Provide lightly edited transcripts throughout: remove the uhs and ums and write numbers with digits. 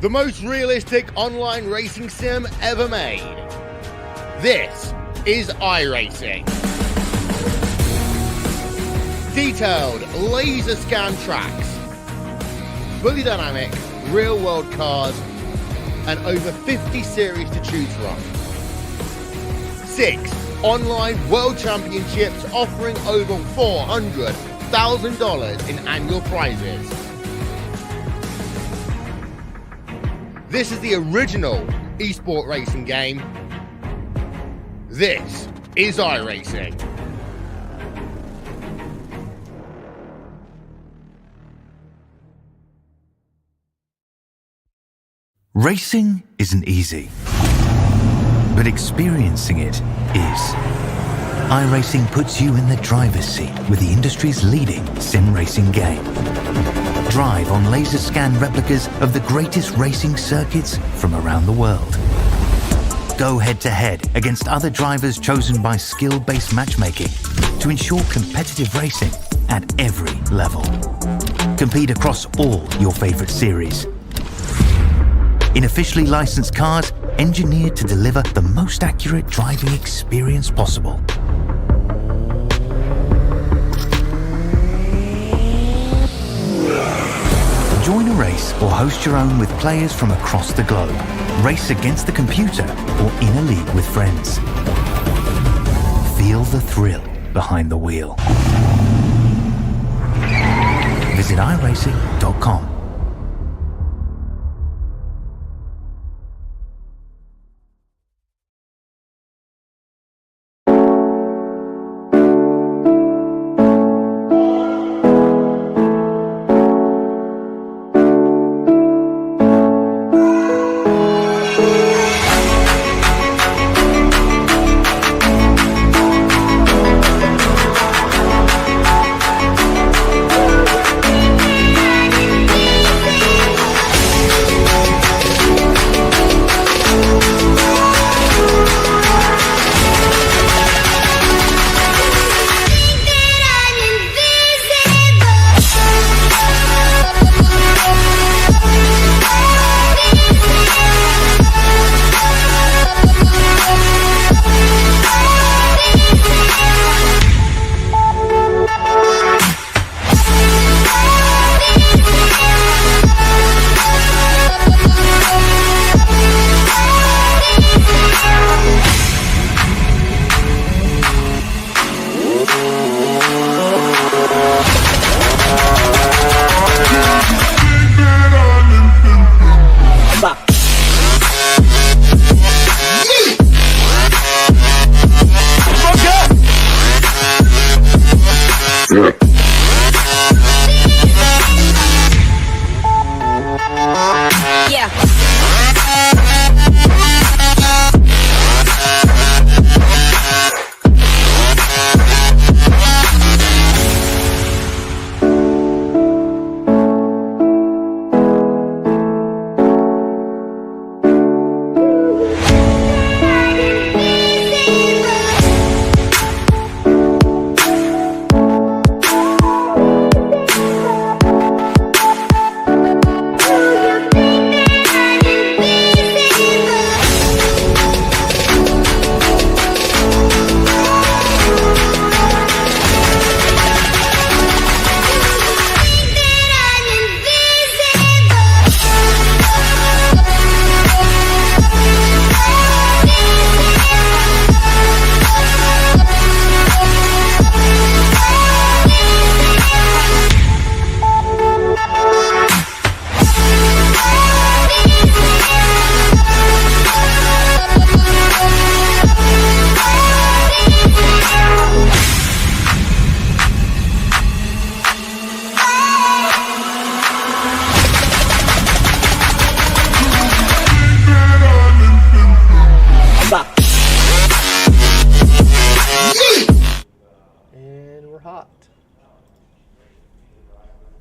the most realistic online racing sim ever made. This is iRacing. Detailed laser scan tracks, fully dynamic real world cars, and over 50 series to choose from. 6 online world championships offering over $400,000 in annual prizes. This is the original esport racing game. This is iRacing. Racing isn't easy, but experiencing it is. iRacing puts you in the driver's seat with the industry's leading sim racing game. Drive on laser scan replicas of the greatest racing circuits from around the world. Go head-to-head against other drivers chosen by skill-based matchmaking to ensure competitive racing at every level. Compete across all your favorite series. In officially licensed cars, engineered to deliver the most accurate driving experience possible. Join a race or host your own with players from across the globe. Race against the computer or in a league with friends. Feel the thrill behind the wheel. Visit iracing.com.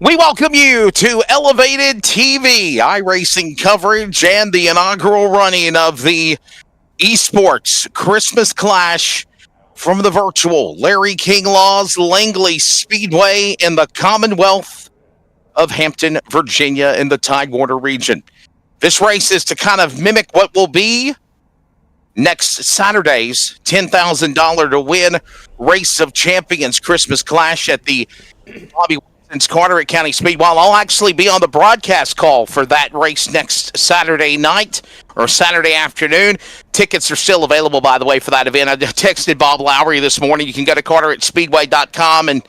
We welcome you to Elevated TV, iRacing coverage, and the inaugural running of the Esports Christmas Clash from the virtual Larry King Law's Langley Speedway in the Commonwealth of Hampton, Virginia, in the Tidewater region. This race is to kind of mimic what will be next Saturday's $10,000 to win Race of Champions Christmas Clash at the Bobby Watson's Carteret County Speedway. I'll actually be on the broadcast call for that race next Saturday night or Saturday afternoon. Tickets are still available, by the way, for that event. I texted Bob Lowry this morning. You can go to CarteretSpeedway.com, and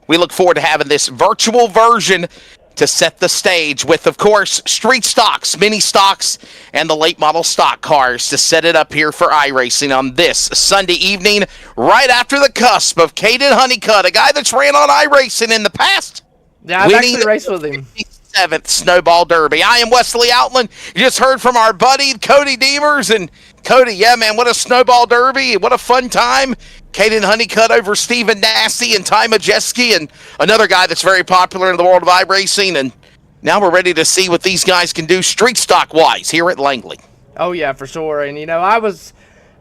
we look forward to having this virtual version to set the stage with, of course, street stocks, mini stocks, and the late model stock cars to set it up here for iRacing on this Sunday evening, right after the cusp of Caden Honeycutt, a guy that's ran on iRacing in the past. Yeah, I've actually raced with him. 7th Snowball Derby. I am Wesley Outland. You just heard from our buddy Cody Deemers, and Cody, yeah, man, what a Snowball Derby. What a fun time. Caden Honeycutt over Stephen Nasty and Ty Majeski, and another guy that's very popular in the world of iRacing. And now we're ready to see what these guys can do street stock wise here at Langley. Oh yeah, for sure. And you know, I was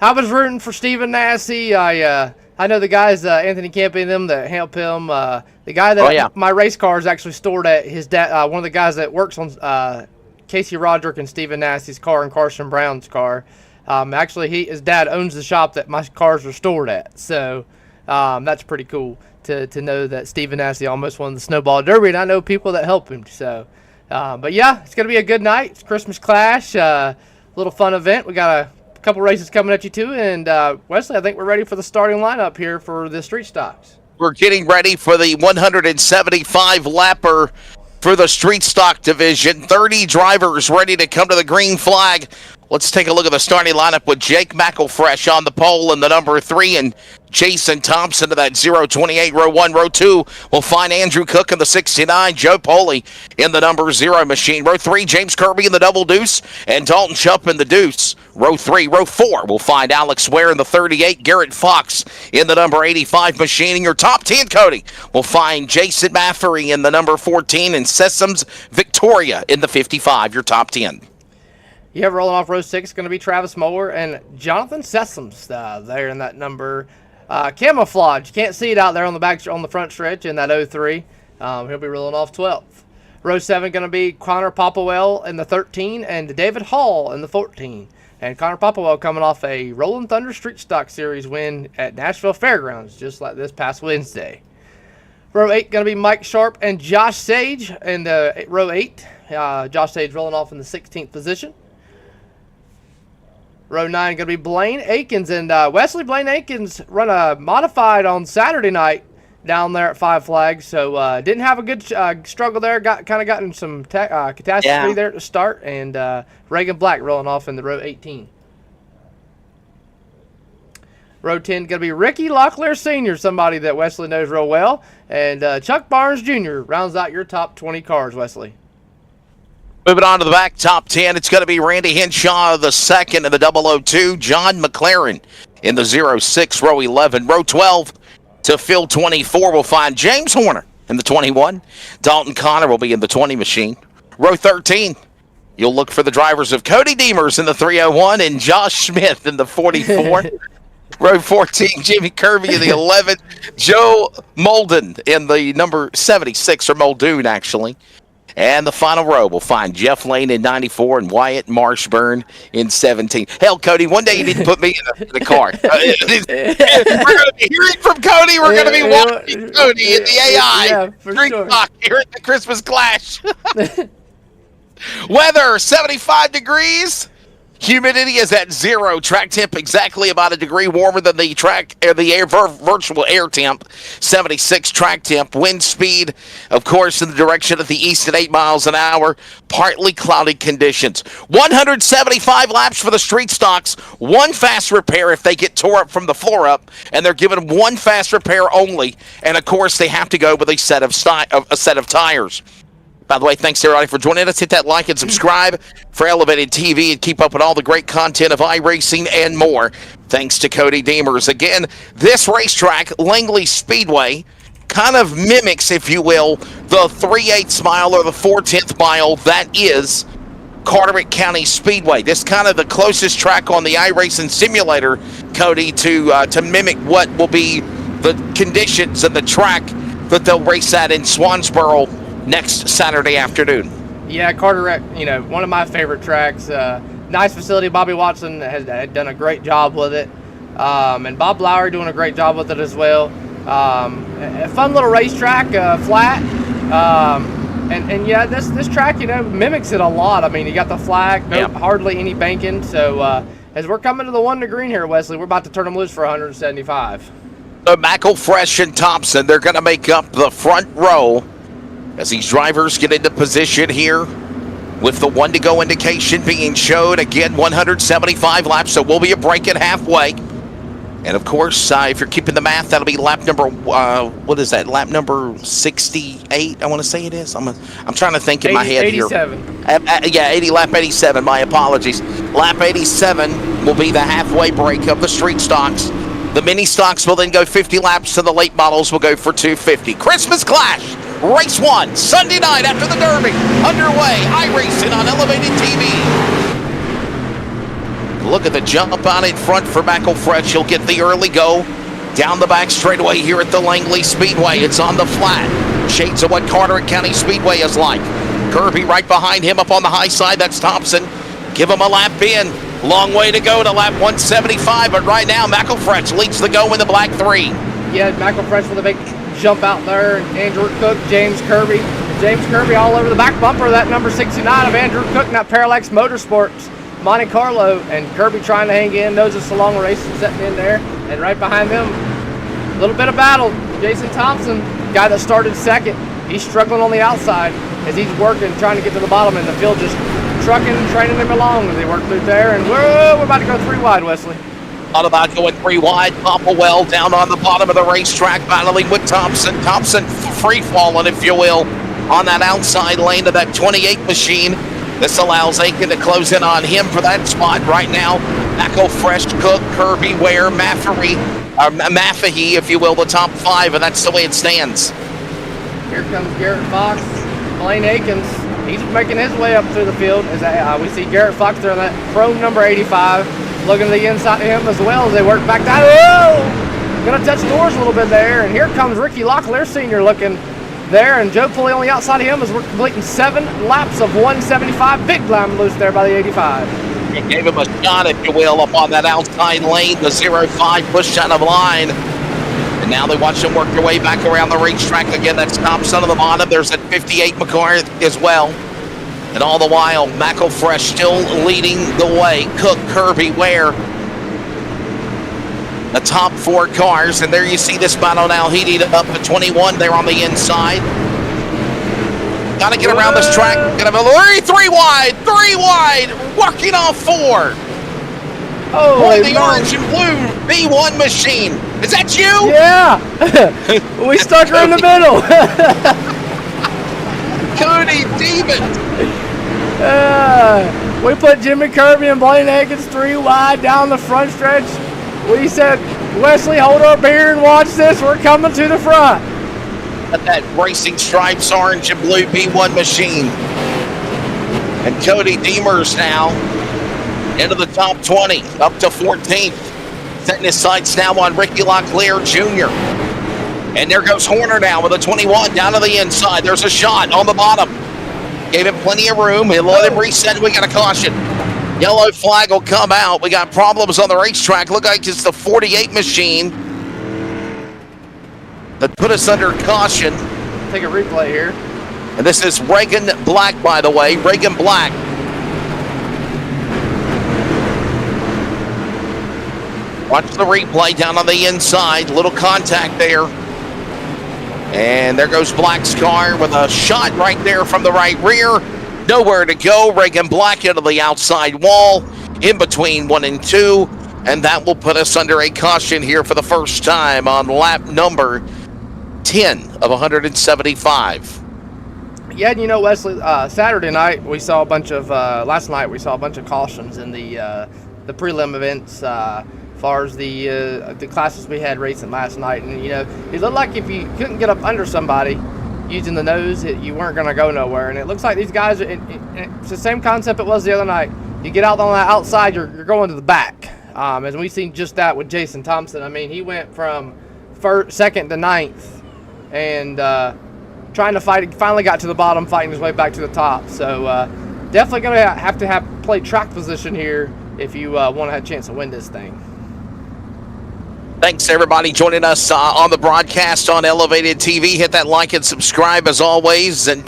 rooting for Stephen Nasty. I know the guys, Anthony Campy and them that help him. The guy that my race car is actually stored at his dad. One of the guys that works on Casey Roderick and Stephen Nasty's car and Carson Brown's car. Actually, his dad owns the shop that my cars are stored at. So that's pretty cool to know that Stephen Nasty almost won the Snowball Derby, and I know people that help him. So, but yeah, it's gonna be a good night. It's Christmas Clash, little fun event. We got a couple races coming at you too, and Wesley, I think we're ready for the starting lineup here for the street stocks. We're getting ready for the 175 lapper for the street stock division. 30 drivers ready to come to the green flag. Let's take a look at the starting lineup with Jake McElfresh on the pole in the number 3 and Jason Thompson to that 028. Row 1, row 2, we'll find Andrew Cook in the 69, Joe Poley in the number 0 machine. Row 3, James Kirby in the double deuce, and Dalton Shupp in the deuce. Row 3, row 4, we'll find Alex Ware in the 38, Garrett Fox in the number 85 machine. In your top 10, Cody, we'll find Jason Maffery in the number 14 and Sessoms Victoria in the 55, your top 10. Yeah, rolling off row 6 is going to be Travis Moeller and Jonathan Sessoms there in that number. Camouflage, you can't see it out there on the front stretch in that 03. He'll be rolling off 12th. Row 7 going to be Connor Popplewell in the 13 and David Hall in the 14. And Connor Popplewell coming off a Rolling Thunder Street Stock Series win at Nashville Fairgrounds, just like this past Wednesday. Row 8 going to be Mike Sharp and Josh Sage in the row 8. Josh Sage rolling off in the 16th position. Row 9 going to be Blaine Akins, and Wesley Blaine Akins run a modified on Saturday night down there at Five Flags, so didn't have a good struggle there. Got in some catastrophe there to start, and Reagan Black rolling off in the row 18. Row 10 going to be Ricky Locklear Sr., somebody that Wesley knows real well, and Chuck Barnes Jr. rounds out your top 20 cars, Wesley. Moving on to the back top 10, it's going to be Randy Henshaw, the second in the 002, John McLaren in the 06, row 11. Row 12 to fill 24, we'll find James Horner in the 21. Dalton Connor will be in the 20 machine. Row 13, you'll look for the drivers of Cody Deemers in the 301 and Josh Smith in the 44. Row 14, Jimmy Kirby in the 11. Joe Molden in the number 76, or Muldoon, actually. And the final row, we'll find Jeff Lane in 94 and Wyatt Marshburn in 17. Hell, Cody, one day you need to put me in the car. We're going to be hearing from Cody. We're going to be watching Cody in the AI. Yeah, for sure. Here at the Christmas Clash. Weather, 75 degrees. Humidity is at 0. Track temp exactly about a degree warmer than the virtual air temp. 76 track temp. Wind speed, of course, in the direction of the east at 8 miles an hour. Partly cloudy conditions. 175 laps for the street stocks. 1 fast repair if they get tore up from the floor up, and they're given 1 fast repair only. And of course, they have to go with a set of tires. By the way, thanks everybody for joining us. Hit that like and subscribe for Elevated TV and keep up with all the great content of iRacing and more. Thanks to Cody Deemers. Again, this racetrack, Langley Speedway, kind of mimics, if you will, the 3/8 mile or the 4/10 mile that is Carteret County Speedway. This is kind of the closest track on the iRacing simulator, Cody, to mimic what will be the conditions and the track that they'll race at in Swansboro next Saturday afternoon. Yeah, Carteret, you know, one of my favorite tracks. Nice facility. Bobby Watson had done a great job with it. And Bob Lowry doing a great job with it as well. A fun little racetrack, flat. And yeah, this track, you know, mimics it a lot. I mean, you got the flag, hardly any banking. So as we're coming to the 1 to green here, Wesley, we're about to turn them loose for 175. So McElfresh and Thompson, they're going to make up the front row as these drivers get into position here with the 1 to go indication being showed. Again, 175 laps, so we'll be a break at halfway. And of course, if you're keeping the math, that'll be lap number, what is that? Lap number 68, I want to say it is. I'm trying to think in my head 87. here. Yeah, lap 87, my apologies. Lap 87 will be the halfway break of the street stocks. The mini stocks will then go 50 laps, and the late models will go for 250. Christmas Clash, race 1, Sunday night after the Derby, underway. iRacing on Elevated TV. Look at the jump out in front for McElfresh. He'll get the early go down the back straightaway here at the Langley Speedway. It's on the flat. Shades of what Carteret County Speedway is like. Kirby right behind him up on the high side. That's Thompson. Give him a lap in. Long way to go to lap 175, but right now McElfresh leads the go in the black 3. Yeah, McElfresh with a big jump out there. Andrew Cook, James Kirby. James Kirby all over the back bumper of that number 69 of Andrew Cook, not Parallax Motorsports. Monte Carlo, and Kirby trying to hang in. Knows it's a long race and setting in there. And right behind them, a little bit of battle. Jason Thompson, guy that started second. He's struggling on the outside as he's working, trying to get to the bottom, and the field just trucking, training him along as they work through there. And we're about to go 3 wide, Wesley. Thought about going 3 wide. Popplewell down on the bottom of the racetrack, battling with Thompson. Thompson free falling, if you will, on that outside lane of that 28 machine. This allows Aiken to close in on him for that spot right now. McElfresh, Cook, Kirby, Ware, Maffahee, if you will, the top 5, and that's the way it stands. Here comes Garrett Fox, Blaine Aikens. He's making his way up through the field. As we see Garrett Fox there on that chrome number 85, looking to the inside of him as well as they work back down. Oh! Gonna touch doors a little bit there, and here comes Ricky Locklear Sr. looking there, and Joe Pulley on the outside of him as we're completing 7 laps of 175. Big line loose there by the 85. It gave him a shot, if you will, up on that outside lane, the 05 push out of line. And now they watch him work their way back around the racetrack again. That's Thompson on the bottom. There's that 58 McCart as well. And all the while, McElfresh still leading the way. Cook, Kirby, Ware, the top 4 cars, and there you see this battle now heating up to 21 there on the inside. Got to get around this track. Got to 3 wide, working off 4. Oh, boy, the orange and blue B1 machine. Is that you? Yeah. We stuck her in the middle. Cody Demon. We put Jimmy Kirby and Blaine Aikens 3 wide down the front stretch. We said, Wesley, hold our beer and watch this. We're coming to the front. At that Racing Stripes orange and blue B1 machine. And Cody Demers now into the top 20, up to 14th. Setting his sights now on Ricky Locklear Jr. And there goes Horner now with a 21 down to the inside. There's a shot on the bottom. Gave him plenty of room. He'll let him reset. We got a caution. Yellow flag will come out. We got problems on the racetrack. Look like it's the 48 machine that put us under caution. Take a replay here. And this is Reagan Black, by the way. Reagan Black. Watch the replay down on the inside. Little contact there. And there goes Black's car with a shot right there from the right rear. Nowhere to go. Reagan Black into the outside wall in between 1 and 2. And that will put us under a caution here for the first time on lap number 10 of 175. Yeah, and you know, Wesley, Saturday night we saw a bunch of, last night we saw a bunch of cautions in the prelim events. As far as the classes we had racing last night, and you know, it looked like if you couldn't get up under somebody using the nose, you weren't going to go nowhere. And it looks like these guys, it's the same concept it was the other night. You get out on the outside, you're going to the back. As we've seen just that with Jason Thompson. I mean, he went from second to 9th, and trying to fight. Finally got to the bottom, fighting his way back to the top. So definitely going to have play track position here if you want to have a chance to win this thing. Thanks, everybody, joining us on the broadcast on Elevated TV. Hit that like and subscribe as always. And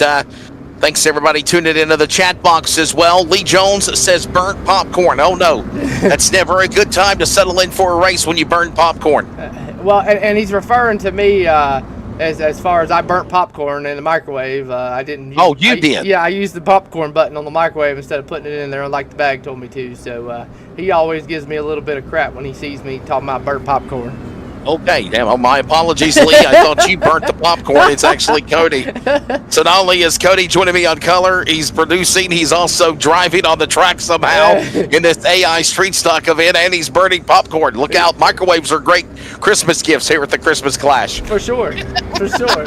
thanks, everybody, tuning into the chat box as well. Lee Jones says burnt popcorn. Oh, no. That's never a good time to settle in for a race when you burn popcorn. Well, and he's referring to me as far as I burnt popcorn in the microwave. I didn't. Oh, you did? Yeah, I used the popcorn button on the microwave instead of putting it in there like the bag told me to. So he always gives me a little bit of crap when he sees me talking about burnt popcorn. Okay, damn, my apologies, Lee. I thought you burnt the popcorn. It's actually Cody. So not only is Cody joining me on color, he's producing, he's also driving on the track somehow in this AI Street Stock event, and he's burning popcorn. Look out, microwaves are great Christmas gifts here at the Christmas Clash. For sure, for sure.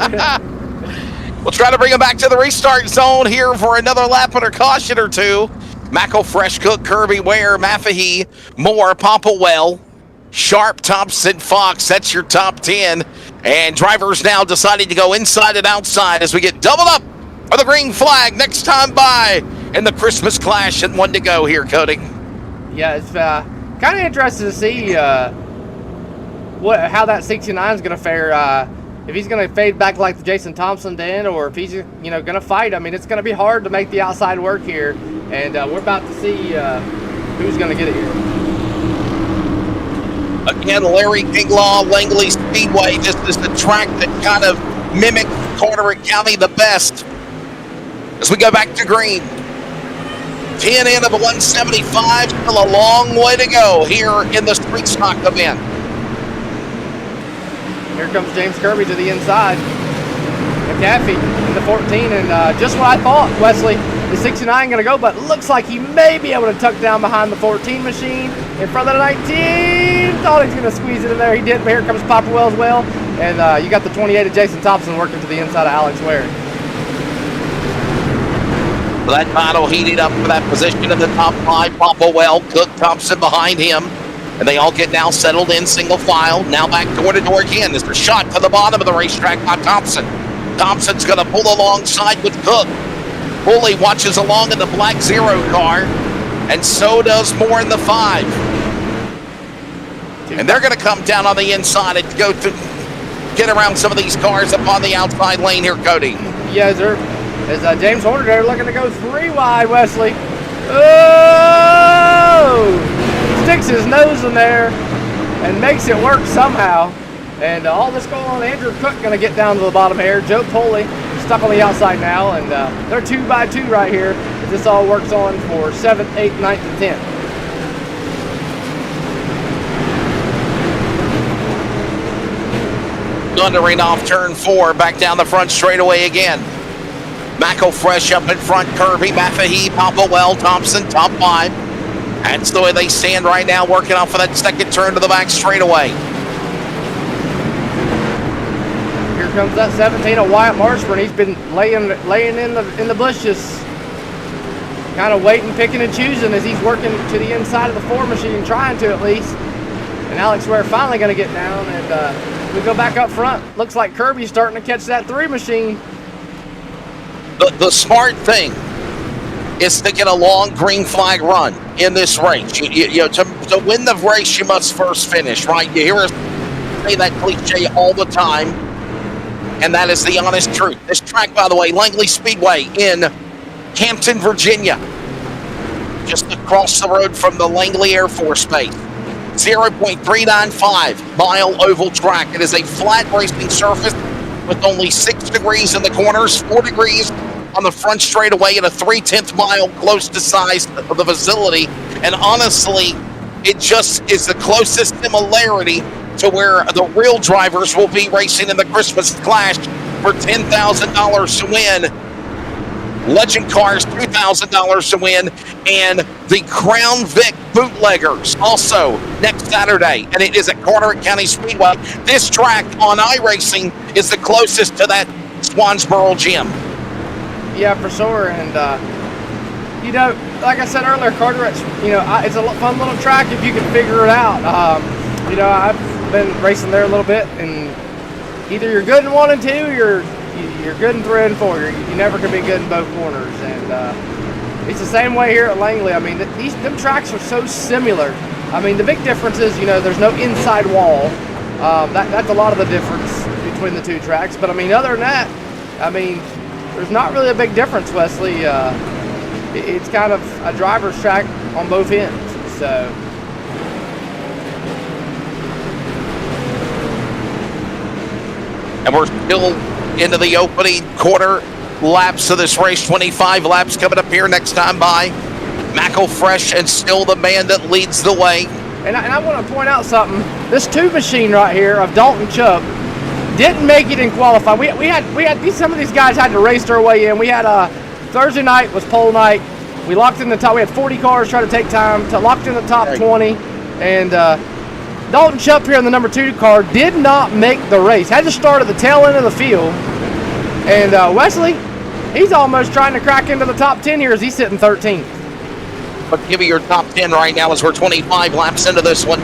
We'll try to bring him back to the restart zone here for another lap under caution or two. Mako, Fresh Cook, Kirby, Ware, Mafahee, Moore, Popplewell, Sharp, Thompson, Fox, that's your top 10. And drivers now deciding to go inside and outside as we get doubled up for the green flag next time by in the Christmas Clash, and one to go here, Cody. Yeah, it's kind of interesting to see how that 69 is going to fare. If he's going to fade back like the Jason Thompson did, or if he's going to fight. I mean, it's going to be hard to make the outside work here, and we're about to see who's going to get it here. Again, Larry Kinglaw, Langley Speedway. This is the track that kind of mimicked Carteret County the best. As we go back to green. 10 in of the 175. Still a long way to go here in the Street Stock event. Here comes James Kirby to the inside. McAfee in the 14, and just what I thought, Wesley. The 69 going to go, but looks like he may be able to tuck down behind the 14 machine in front of the 19. Thought he was going to squeeze it in there. He did, but here comes Popplewell as well. And you got the 28 of Jason Thompson working to the inside of Alex Ware. So that battle heated up for that position in the top 5. Popplewell, Cook, Thompson behind him. And they all get now settled in single file. Now back door to door again. There's a shot to the bottom of the racetrack by Thompson. Thompson's going to pull alongside with Cook. Bully watches along in the black Zero car, and so does Moore in the 5. And they're going to come down on the inside and go to get around some of these cars up on the outside lane here, Cody. Yes, sir. As James Horner there looking to go 3 wide, Wesley. Oh! Sticks his nose in there and makes it work somehow. And all this going on, Andrew Cook going to get down to the bottom here. Joe Poley stuck on the outside now, and they're 2 by 2 right here as this all works on for 7th, 8th, 9th, and 10th. Thundering off turn 4, back down the front straightaway again. Mako Fresh up in front, Kirby, Mafahee, Popplewell, Thompson, top 5. That's the way they stand right now, working off for that second turn to the back straightaway. Here comes that 17 of Wyatt Marshburn. He's been laying in the bushes, kind of waiting, picking and choosing as he's working to the inside of the 4 machine, trying to at least. And Alex Ware finally going to get down, and we go back up front. Looks like Kirby's starting to catch that 3 machine. The smart thing is to get a long green flag run in this race. You know, to win the race, you must first finish, right? You hear us say that cliche all the time, and that is the honest truth. This track, by the way, Langley Speedway in Hampton, Virginia, just across the road from the Langley Air Force Base. 0.395 mile oval track. It is a flat racing surface with only 6 degrees in the corners, 4 degrees on the front straightaway, and a 3/10 mile close to size of the facility. And honestly, it just is the closest similarity to where the real drivers will be racing in the Christmas Clash for $10,000 to win. Legend Cars, $2,000 to win, and the Crown Vic Bootleggers also next Saturday, and it is at Carteret County Speedway. This track on iRacing is the closest to that Swansboro gym. Yeah, for sure, and you know, like I said earlier, Carteret's, you know, it's a fun little track if you can figure it out. You know, I've been racing there a little bit, and either you're good in 1 and 2, you're you're good in 3 and 4. You never can be good in both corners, and it's the same way here at Langley. I mean, them tracks are so similar. I mean, the big difference is, there's no inside wall. That's a lot of the difference between the two tracks. But I mean, other than that, I mean, there's not really a big difference, Wesley. It's kind of a driver's track on both ends. So. And we're still into the opening quarter laps of this race. 25 laps coming up here next time by. McElfresh and still the man that leads the way. And I want to point out something. This tube machine right here of Dalton Chubb didn't make it in qualifying. We had some of these guys had to race their way in. We had Thursday night was pole night. We locked in the top. We had 40 cars try to take time to locked in the top 20, and Dalton Chubb here in the number 2 car did not make the race. Had to start at the tail end of the field, and Wesley, he's almost trying to crack into the top 10 here as he's sitting 13th. But give me your top 10 right now as we're 25 laps into this one.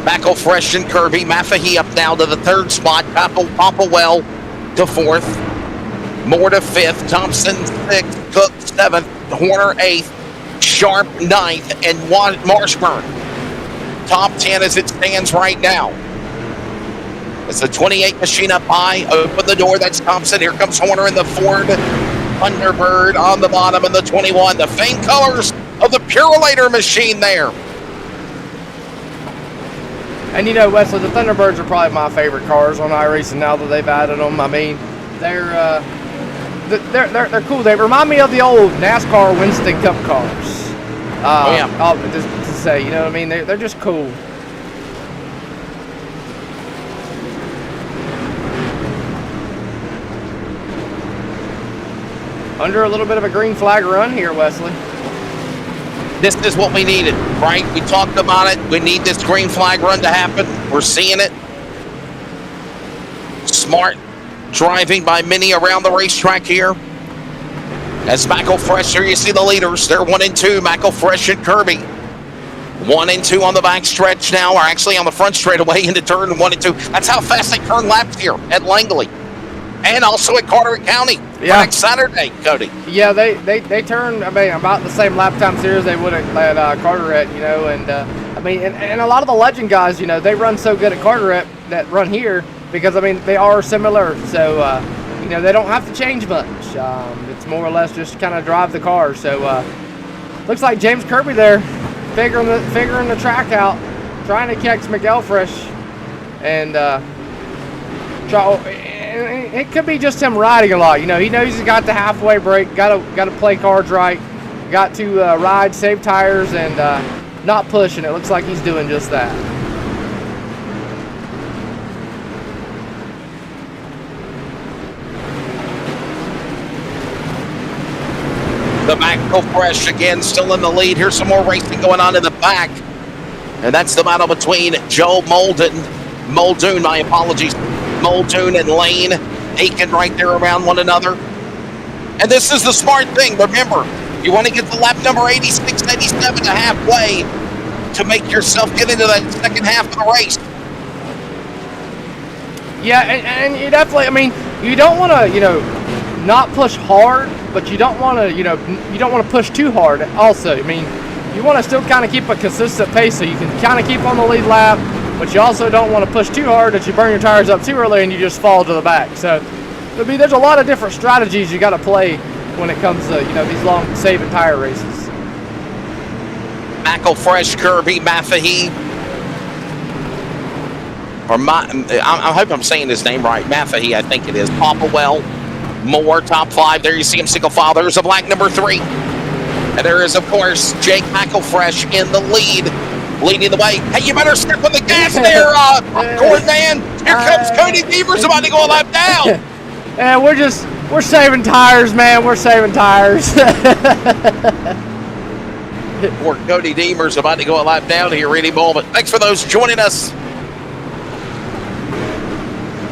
McElfresh and Kirby. Maffahee up now to the 3rd spot. Popplewell to 4th. Moore to 5th. Thompson 6th. Cook 7th. Horner 8th. Sharp 9th. And Marshburn. Top 10 as it stands right now. It's the 28 machine up high. Open the door. That's Thompson. Here comes Horner in the Ford Thunderbird on the bottom in the 21. The faint colors of the Purolator machine there. And Wesley, the Thunderbirds are probably my favorite cars on iRacing now that they've added them. I mean, they're cool. They remind me of the old NASCAR Winston Cup cars. Just to say, what I mean? They're just cool. Under a little bit of a green flag run here, Wesley. This is what we needed, right? We talked about it. We need this green flag run to happen. We're seeing it. Smart driving by many around the racetrack here. As McElfresh, here you see the leaders. They're 1 and 2, McElfresh and Kirby. 1 and 2 on the back stretch now, or actually on the front straightaway into turn 1 and 2. That's how fast they turn laps here at Langley. And also at Carteret County next Saturday, Cody. Yeah, they turn, about the same lap time series they would at Carteret, and and a lot of the legend guys, they run so good at Carteret that run here because, they are similar. So, they don't have to change much. It's more or less just kind of drive the car. So, looks like James Kirby there figuring the track out, trying to catch McElfresh, and it could be just him riding a lot. He knows he's got the halfway break. Got to play cards right. Got to ride, save tires, and not push. And it looks like he's doing just that. The McElfresh again still in the lead. Here's some more racing going on in the back. And that's the battle between Joe Muldoon, my apologies. Muldoon and Lane Aiken right there around one another. And this is the smart thing. Remember, you want to get the lap number 86, 87 to halfway to make yourself get into that second half of the race. Yeah, and you definitely, you don't want to, not push hard, but you don't want to, you don't want to push too hard also. You want to still kind of keep a consistent pace so you can kind of keep on the lead lap, but you also don't want to push too hard that you burn your tires up too early and you just fall to the back. So, there's a lot of different strategies you got to play when it comes to, these long saving tire races. McElfresh, Kirby, Maffahee. I hope I'm saying his name right. Maffahee, I think it is. Popplewell, Moore, top 5. There you see him single file. There's a black number 3. And there is, of course, Jake McElfresh in the lead, leading the way. Hey, you better step on the gas there, Gordon man. Here comes Cody Beavers about to go a lap down. And we're saving tires, man. We're saving tires. Poor Cody Deemers about to go a lap down here, Randy Bull. But thanks for those joining us.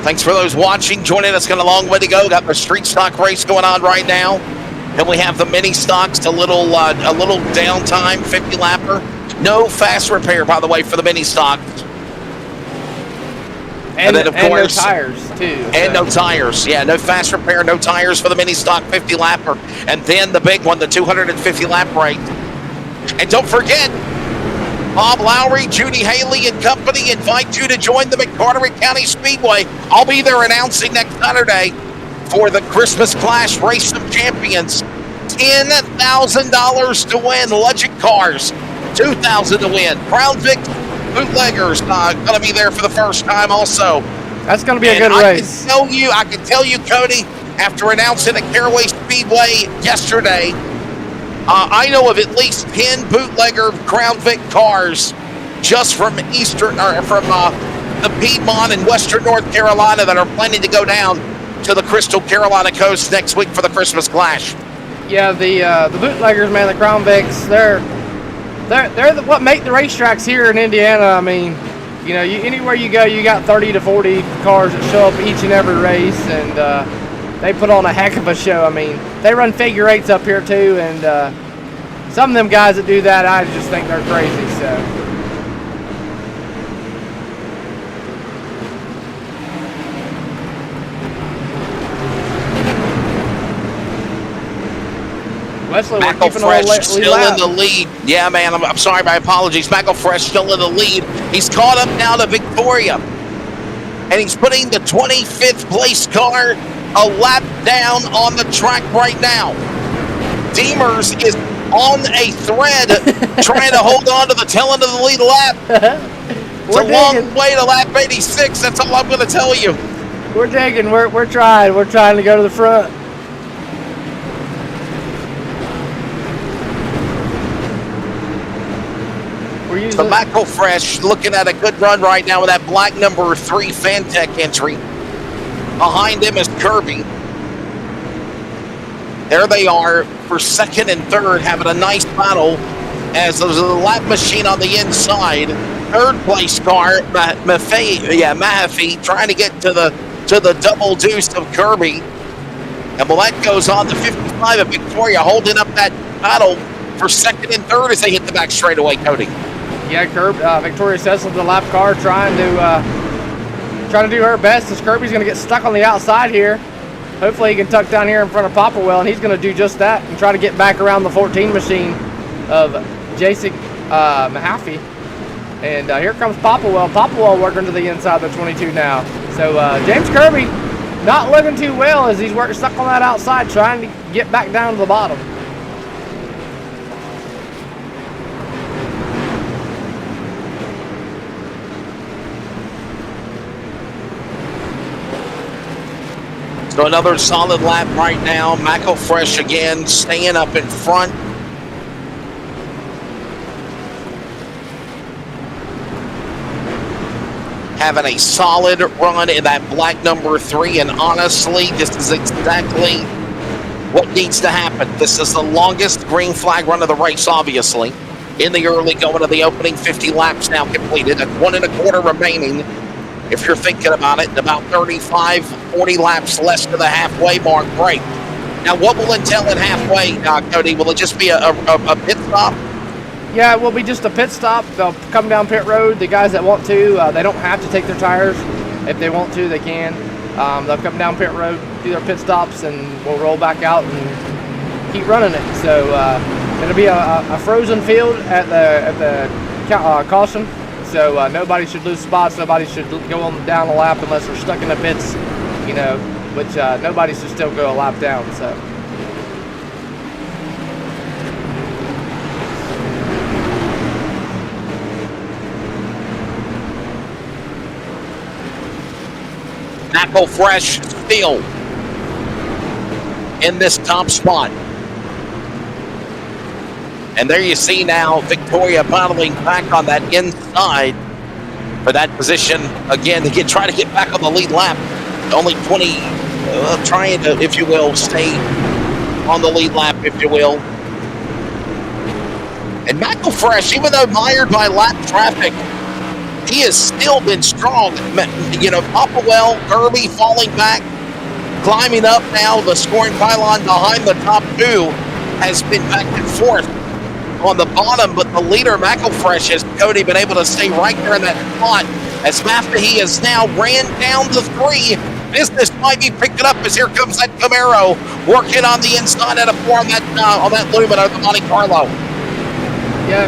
Thanks for those watching, joining us. Got a long way to go. Got the street stock race going on right now. Then we have the mini stocks, a little downtime, 50 lapper. No fast repair, by the way, for the mini stocks. And then, of course, no tires, too. And no tires. Yeah, no fast repair, no tires for the mini stock 50 lapper. And then the big one, the 250 lap race. And don't forget, Bob Lowry, Judy Haley and company invite you to join the McCarteret County Speedway. I'll be there announcing next Saturday for the Christmas Clash Race of Champions. $10,000 to win, Legend Cars. $2,000 to win. Crown Vic Bootleggers going to be there for the first time also. That's going to be a good race. I can tell you, Cody, after announcing at Caraway Speedway yesterday, I know of at least 10 bootlegger Crown Vic cars just from the Piedmont and Western North Carolina that are planning to go down to the Crystal Carolina coast next week for the Christmas Clash. Yeah, the bootleggers, man, the Crown Vics, they're what make the racetracks here in Indiana. I mean, you know, anywhere you go, you got 30 to 40 cars that show up each and every race, and they put on a heck of a show. I mean, they run figure eights up here too, and some of them guys that do that, I just think they're crazy. So. Wesley, McElfresh still in the lead. Yeah, man, I'm sorry, my apologies. McElfresh still in the lead. He's caught up now to Victoria. And he's putting the 25th place car a lap down on the track right now. Demers is on a thread trying to hold on to the tail end of the lead lap. It's a long way to lap 86. That's all I'm going to tell you. We're digging. We're trying. We're trying to go to the front. So McElfresh looking at a good run right now with that black number 3 Fantech entry. Behind him is Kirby. There they are for second and third, having a nice battle as there's a lap machine on the inside. Third place car, Mahaffey, trying to get to the double deuce of Kirby. And Millette goes on to 55 of Victoria, holding up that battle for second and third as they hit the back straightaway, Cody. Yeah, Victoria Cecil's the lap car trying to do her best as Kirby's going to get stuck on the outside here. Hopefully he can tuck down here in front of Popplewell, and he's going to do just that and try to get back around the 14 machine of Jason Mahaffey. And here comes Popplewell. Popplewell working to the inside of the 22 now. So James Kirby not looking too well as he's stuck on that outside trying to get back down to the bottom. So another solid lap right now. McElfresh again staying up in front. Having a solid run in that black number 3. And honestly, this is exactly what needs to happen. This is the longest green flag run of the race, obviously. In the early going of the opening 50 laps now completed. And 1 1/4 remaining. If you're thinking about it, about 35, 40 laps less to the halfway mark break. Now, what will entail in halfway, Cody? Will it just be a pit stop? Yeah, it will be just a pit stop. They'll come down pit road. The guys that want to, they don't have to take their tires. If they want to, they can. They'll come down pit road, do their pit stops, and we'll roll back out and keep running it. So it'll be a frozen field at the caution. So nobody should lose spots. Nobody should go on down a lap unless they're stuck in the pits, you know, which nobody should still go a lap down. So. McElfresh still in this top spot. And there you see now Victoria battling back on that inside for that position again to try to get back on the lead lap. Only 20, trying to, if you will, stay on the lead lap, if you will. And McElfresh, even though mired by lap traffic, he has still been strong. You know, Popplewell, Kirby falling back, climbing up now. The scoring pylon behind the top 2 has been back and forth on the bottom, but the leader, McElfresh, has, Cody, been able to stay right there in that spot as Mafahi has now ran down the 3. Business might be picking up as here comes that Camaro working on the inside at a 4 on that Lumina, the Monte Carlo. Yeah,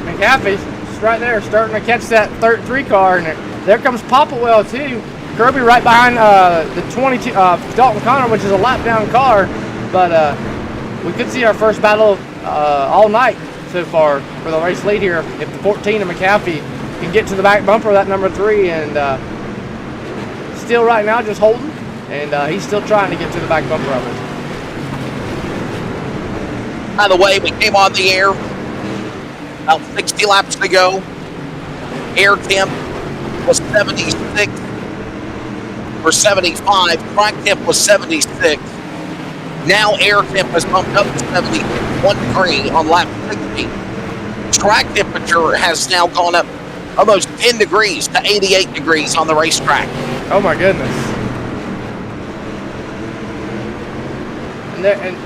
McAfee's right there starting to catch that 3 car, and there comes Popplewell too. Kirby right behind the 22 Dalton Connor, which is a lap down car, but we could see our first battle all night so far for the race lead here if the 14 of McAfee can get to the back bumper of that number 3, and still right now just holding, and he's still trying to get to the back bumper of it. By the way, we came on the air about 60 laps to go. Air temp was 76 or 75. Track temp was 76. Now air temp has bumped up to 71 degree on lap 60. Track temperature has now gone up almost 10 degrees to 88 degrees on the racetrack. Oh my goodness. And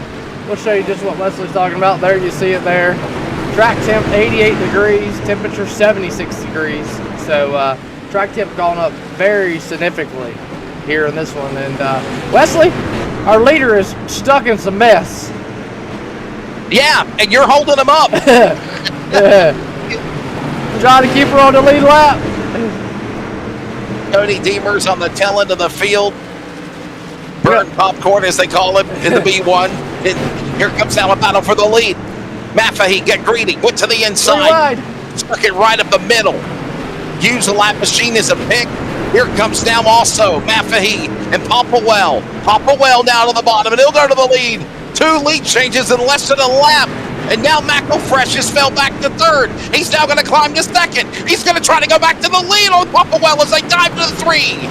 we'll show you just what Leslie's talking about. There you see it there. Track temp 88 degrees, temperature 76 degrees. So track temp gone up very significantly here in this one. And Wesley, our leader, is stuck in some mess. Yeah, and you're holding him up. Trying to keep her on the lead lap. Cody Deemers on the tail end of the field. Burn popcorn, as they call it, in the B1. And here comes now a battle for the lead. Mafahi get greedy, went to the inside. Stuck it right up the middle. Use the lap machine as a pick. Here comes now also Mafahi and Popplewell. Popplewell down to the bottom, and he'll go to the lead. 2 lead changes in less than a lap. And now McElfresh has fell back to 3rd. He's now going to climb to 2nd. He's going to try to go back to the lead on Popplewell as they dive to the 3.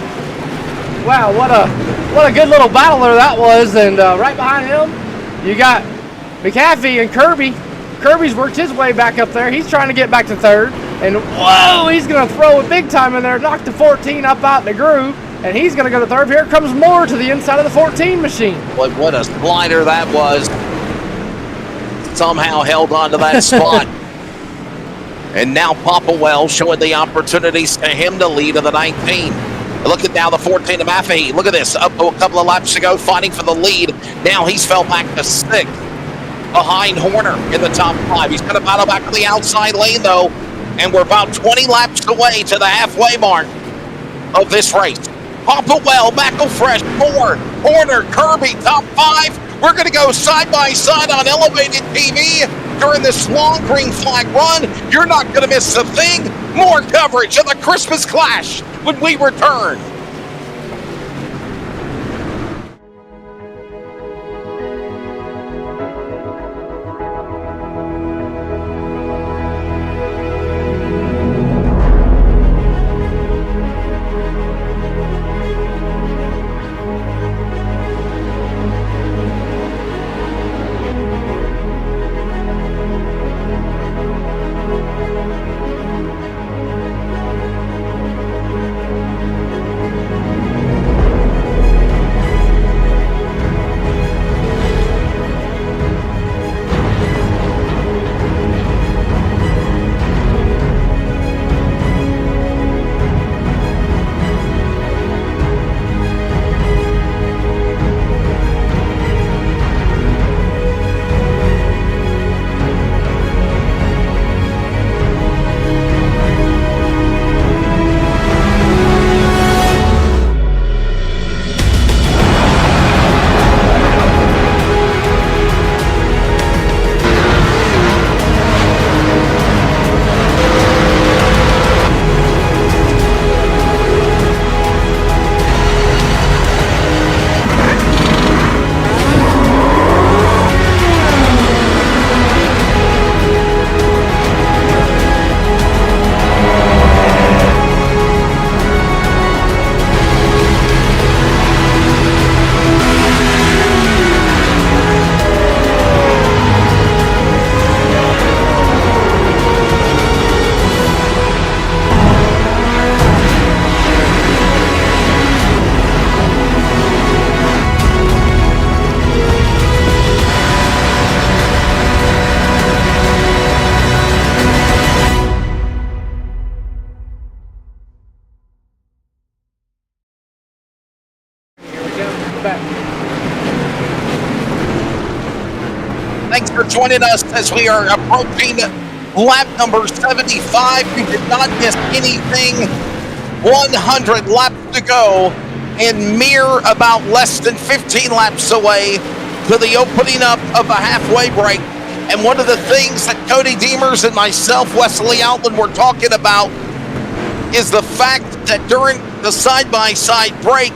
Wow, what a good little battler that was. And right behind him, you got McAfee and Kirby. Kirby's worked his way back up there. He's trying to get back to 3rd. And whoa, he's going to throw it big time in there. Knock the 14 up out the groove. And he's going to go to 3rd. Here comes Moore to the inside of the 14 machine. Boy, what a slider that was. Somehow held on to that spot. And now Popplewell showing the opportunities to him to lead in the 19. Look at now the 14 of Mafahi. Look at this. Up a couple of laps to go, fighting for the lead. Now he's fell back to 6th. Behind Horner in the top 5. He's going to battle back to the outside lane, though. And we're about 20 laps away to the halfway mark of this race. Popplewell, McElfresh, Moore, Horner, Kirby, top 5. We're going to go side by side on elevated TV during this long green flag run. You're not going to miss a thing. More coverage of the Christmas Clash when we return. joining us as we are approaching lap number 75. You did not miss anything. 100 laps to go, and mere about less than 15 laps away to the opening up of a halfway break. And one of the things that Cody Deemers and myself, Wesley Outland, were talking about is the fact that during the side-by-side break,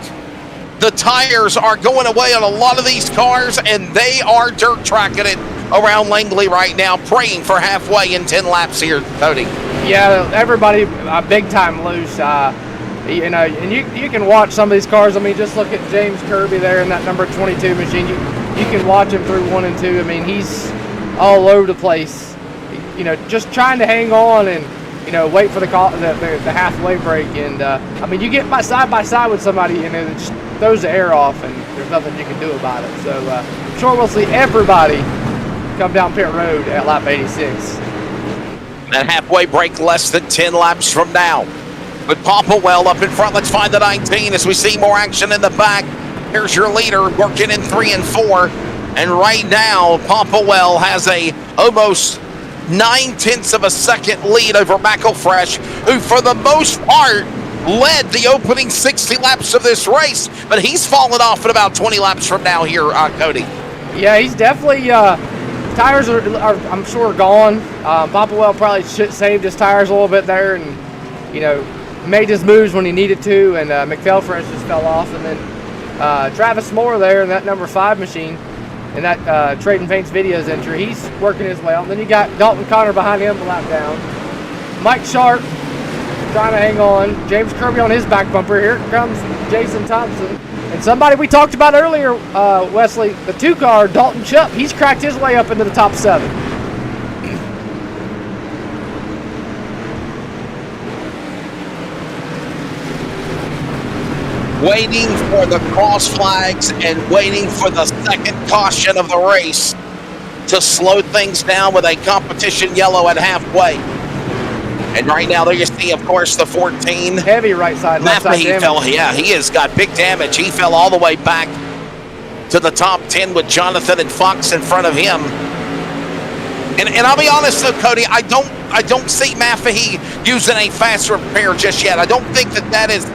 the tires are going away on a lot of these cars, and they are dirt tracking it around Langley right now, praying for halfway in 10 laps here, Cody. Yeah, everybody big time loose. You know, and you can watch some of these cars. I mean, just look at James Kirby there in that number 22 machine. You can watch him through 1 and 2. I mean, he's all over the place. You know, just trying to hang on and, you know, wait for the halfway break. And I mean, you get side by side with somebody, and it just throws the air off, and there's nothing you can do about it. So I'm sure we'll see everybody come down pit road at lap 86. That halfway break less than 10 laps from now. But Popplewell up in front. Let's find the 19 as we see more action in the back. Here's your leader working in 3 and 4. And right now, Popplewell has a almost 9/10 of a second lead over McElfresh, who for the most part led the opening 60 laps of this race. But he's fallen off at about 20 laps from now here, Cody. Yeah, he's definitely... tires are I'm sure, gone. Popplewell probably saved his tires a little bit there, and, you know, made his moves when he needed to, and McElfresh just fell off. And then Travis Moore there in that number 5 machine, in that Trading Paints Videos entry, he's working his way out. And then you got Dalton Connor behind him, a lap down. Mike Sharp trying to hang on. James Kirby on his back bumper. Here comes Jason Thompson. And somebody we talked about earlier, Wesley, the 2-car, Dalton Chupp, he's cracked his way up into the top 7. Waiting for the cross flags and waiting for the second caution of the race to slow things down with a competition yellow at halfway. And right now, there you see, of course, the 14. Heavy right side, left side damage. Fell, yeah, he has got big damage. He fell all the way back to the top 10 with Jonathan and Fox in front of him. And I'll be honest, though, Cody, I don't see Maffahee using a fast repair just yet. I don't think that is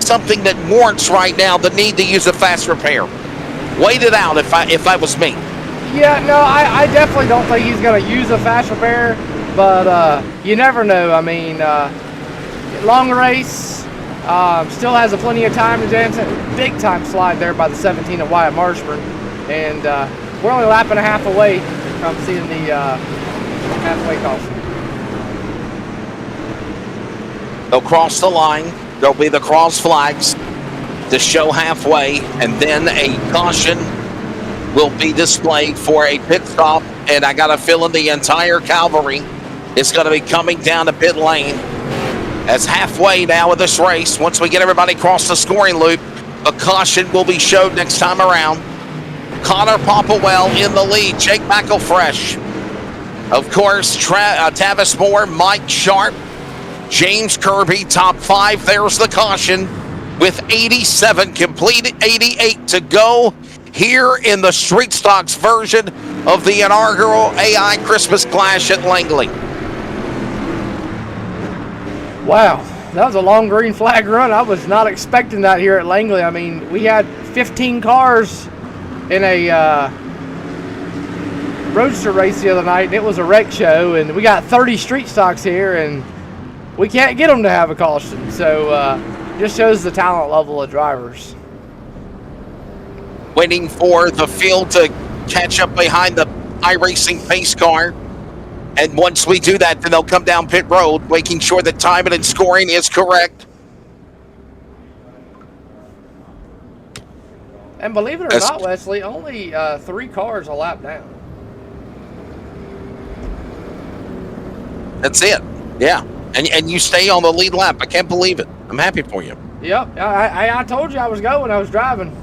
something that warrants right now the need to use a fast repair. Wait it out if I was me. Yeah, no, I definitely don't think he's going to use a fast repair. But you never know. I mean, long race, still has plenty of time to dance. Big time slide there by the 17 of Wyatt Marshburn. And we're only a lap and a half away from seeing the halfway caution. They'll cross the line. There'll be the cross flags to show halfway. And then a caution will be displayed for a pit stop. And I got a feeling the entire cavalry is going to be coming down the pit lane. As halfway now of this race, once we get everybody across the scoring loop, a caution will be showed next time around. Connor Popplewell in the lead. Jake McElfresh. Of course, Tavis Moore, Mike Sharp, James Kirby, top 5. There's the caution with 87 completed, 88 to go here in the Street Stocks version of the inaugural AI Christmas Clash at Langley. Wow, that was a long green flag run. I was not expecting that here at Langley. I mean, we had 15 cars in a roadster race the other night, and it was a wreck show, and we got 30 street stocks here, and we can't get them to have a caution. So just shows the talent level of drivers. Waiting for the field to catch up behind the iRacing pace car. And once we do that, then they'll come down pit road, making sure that timing and scoring is correct. And believe it or not, Wesley, only 3 cars a lap down. That's it. Yeah. And you stay on the lead lap. I can't believe it. I'm happy for you. Yep. I told you I was going. I was driving.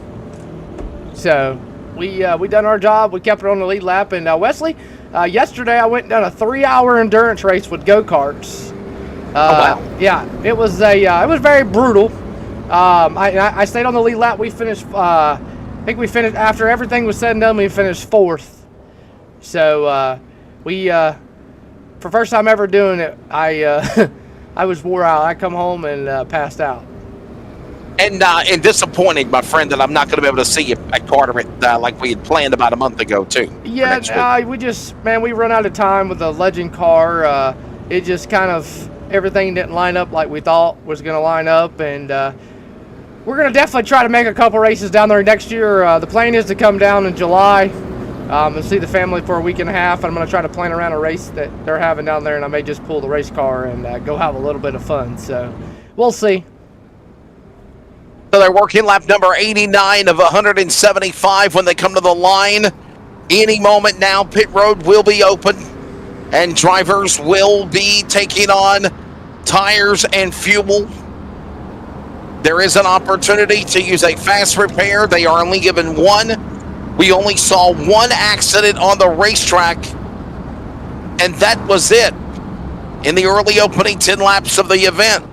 So we done our job. We kept it on the lead lap. And Wesley, yesterday I went and done a 3-hour endurance race with go-karts. Oh, wow. Yeah, it was very brutal. I stayed on the lead lap. We finished, I think we finished, after everything was said and done, we finished 4th. So we, for first time ever doing it, I I was wore out. I come home and passed out. And disappointed, my friend, that I'm not going to be able to see you at Carteret like we had planned about a month ago, too. Yeah, we run out of time with the Legend car. It just kind of, everything didn't line up like we thought was going to line up. And we're going to definitely try to make a couple races down there next year. The plan is to come down in July and see the family for a week and a half. I'm going to try to plan around a race that they're having down there, and I may just pull the race car and go have a little bit of fun. So we'll see. So they're working lap number 89 of 175 when they come to the line. Any moment now, pit road will be open, and drivers will be taking on tires and fuel. There is an opportunity to use a fast repair. They are only given one. We only saw one accident on the racetrack, and that was it in the early opening 10 laps of the event.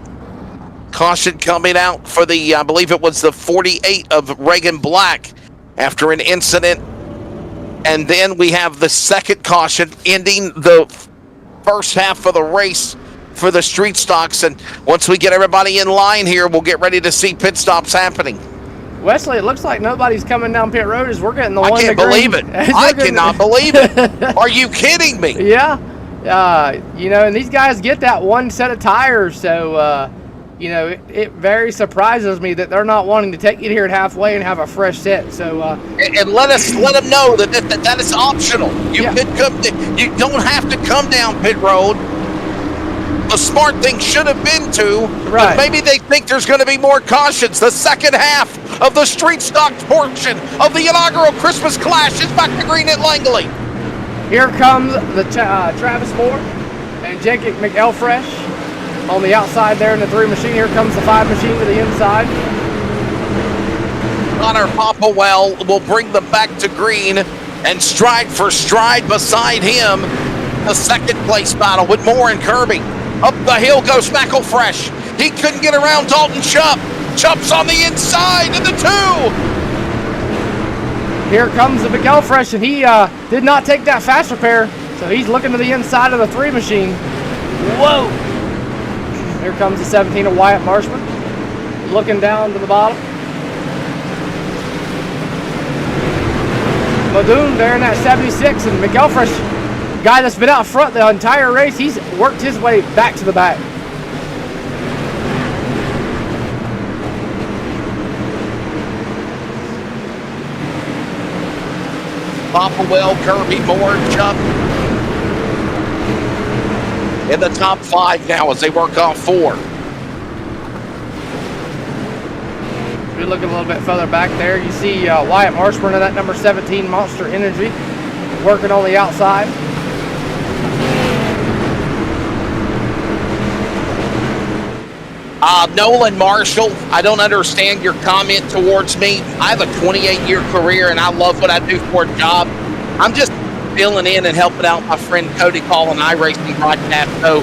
Caution coming out for the, I believe it was the 48 of Reagan Black after an incident. And then we have the second caution ending the first half of the race for the street stocks. And once we get everybody in line here, we'll get ready to see pit stops happening. Wesley, it looks like nobody's coming down pit road as we're getting the I one. can't believe it. I cannot believe it. Are you kidding me? Yeah. And these guys get that one set of tires, so it very surprises me that they're not wanting to take you here at halfway and have a fresh set. So and let them know that is optional. You don't have to come down pit road. The smart thing should have been to, right. But maybe they think there's going to be more cautions. The second half of the street stock portion of the inaugural Christmas Clash is back to green at Langley. Here comes the Travis Moore and Jacob McElfresh. On the outside there in the 3 machine, here comes the 5 machine to the inside. Connor Popplewell will bring them back to green, and stride for stride beside him, the second place battle with Moore and Kirby. Up the hill goes McElfresh. He couldn't get around Dalton Chupp. Chupp's on the inside of the 2. Here comes the McElfresh, and he did not take that fast repair, so he's looking to the inside of the 3 machine. Whoa! Here comes the 17 of Wyatt Marshman, looking down to the bottom. Madoon there in that 76, and McElfresh, guy that's been out front the entire race, he's worked his way back to the back. Popplewell, Kirby, Moore, Chuck in the top 5 now as they work off 4. We're looking a little bit further back there. You see Wyatt Marshburn in that number 17 Monster Energy working on the outside. Nolan Marshall, I don't understand your comment towards me. I have a 28-year career and I love what I do for a job. I'm just filling in and helping out my friend Cody Call and iRacing broadcast. So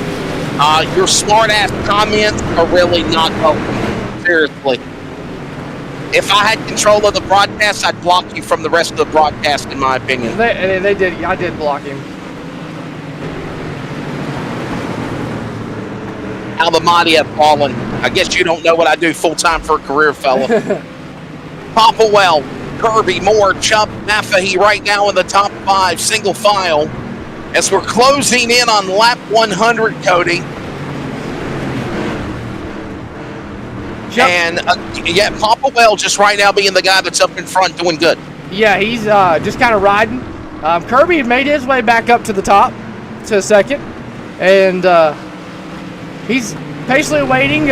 your smart-ass comments are really not welcome. Seriously. If I had control of the broadcast, I'd block you from the rest of the broadcast, in my opinion. They did. I did block him. How the mighty have fallen. I guess you don't know what I do full-time for a career, fella. Popplewell, Kirby, Moore, Chubb, Mafahy right now in the top 5, single file. As we're closing in on lap 100, Cody. Chubb. And, Popplewell just right now being the guy that's up in front doing good. Yeah, he's just kind of riding. Kirby made his way back up to the top to second. And he's patiently waiting,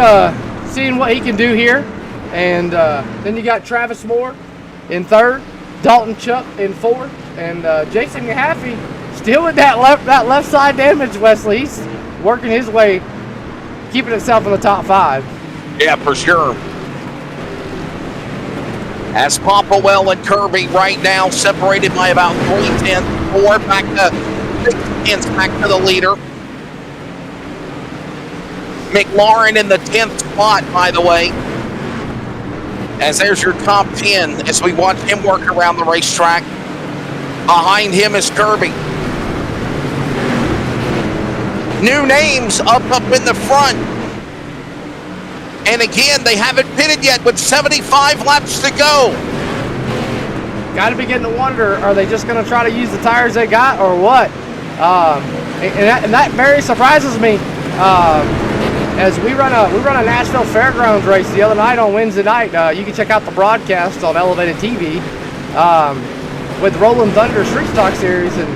seeing what he can do here. And then you got Travis Moore in 3rd, Dalton Chupp in 4th, and Jason Mahaffey still with that left side damage, Wesley. He's working his way, keeping himself in the top 5. Yeah, for sure. As Popplewell and Kirby right now separated by about 3/10, 4 back to 6 back to the leader. McLaurin in the 10th spot, by the way. As there's your top 10 as we watch him work around the racetrack. Behind him is Kirby. New names up in the front. And again, they haven't pitted yet with 75 laps to go. Got to be getting to wonder, are they just going to try to use the tires they got or what? And that very surprises me. As we run a Nashville Fairgrounds race the other night on Wednesday night. You can check out the broadcast on Elevated TV with Rolling Thunder Street Stock Series, and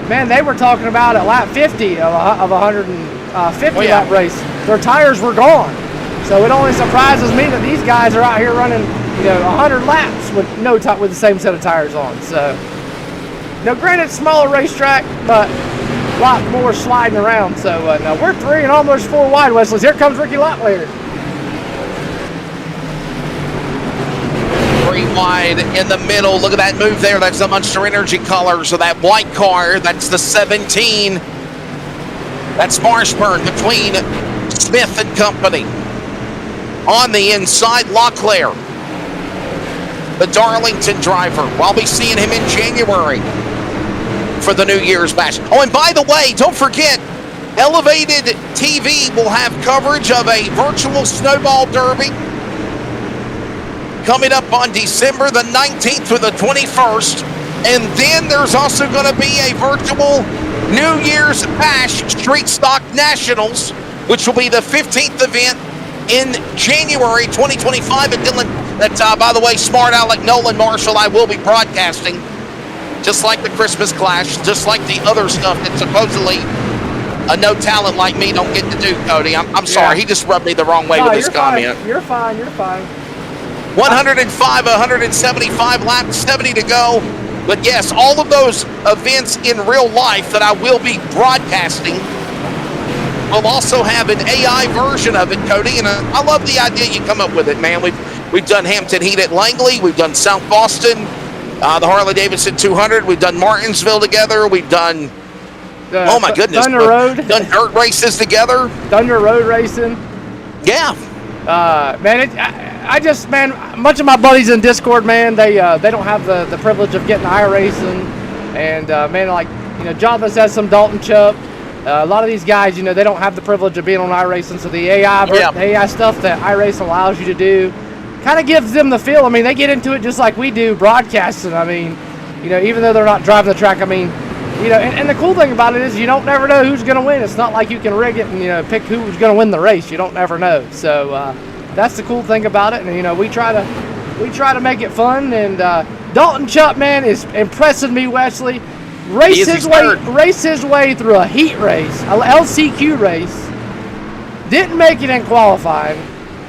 man, they were talking about at lap 50 of a 150 lap race, their tires were gone. So it only surprises me that these guys are out here running, 100 laps with with the same set of tires on. So, granted, smaller racetrack, but a lot more sliding around. So now we're 3 and almost 4 wide, Wesley. Here comes Ricky Locklear. 3 wide in the middle. Look at that move there. That's the Monster Energy color. So that white car, that's the 17. That's Marshburn between Smith and Company. On the inside, Locklear, the Darlington driver. We'll be seeing him in January for the New Year's Bash. Oh, and by the way, don't forget, Elevated TV will have coverage of a virtual snowball derby coming up on December the 19th through the 21st. And then there's also going to be a virtual New Year's Bash Street Stock Nationals, which will be the 15th event in January 2025 at Dillon. By the way, Smart Alec, Nolan Marshall, I will be broadcasting, just like the Christmas Clash, just like the other stuff that supposedly a no talent like me don't get to do, Cody. I'm sorry, he just rubbed me the wrong way with his comment. You're fine. 105, 175 laps, 70 to go. But yes, all of those events in real life that I will be broadcasting will also have an AI version of it, Cody. And I love the idea you come up with it, man. We've done Hampton Heat at Langley. We've done South Boston, the Harley-Davidson 200. We've done Martinsville together. We've done, oh my goodness, Thunder Road. Done dirt races together. Thunder Road racing. Yeah. Much of my buddies in Discord, man, they don't have the privilege of getting iRacing. And, Java says some Dalton Chubb. A lot of these guys, they don't have the privilege of being on iRacing, so the AI stuff that iRacing allows you to do kind of gives them the feel. I mean, they get into it just like we do broadcasting. I mean, even though they're not driving the track, I mean, and the cool thing about it is you don't never know who's going to win. It's not like you can rig it and, pick who's going to win the race. You don't never know. So that's the cool thing about it. And, we try to make it fun. And Dalton Chubb, man, is impressing me, Wesley. Race his way through a heat race, a LCQ race, didn't make it in qualifying,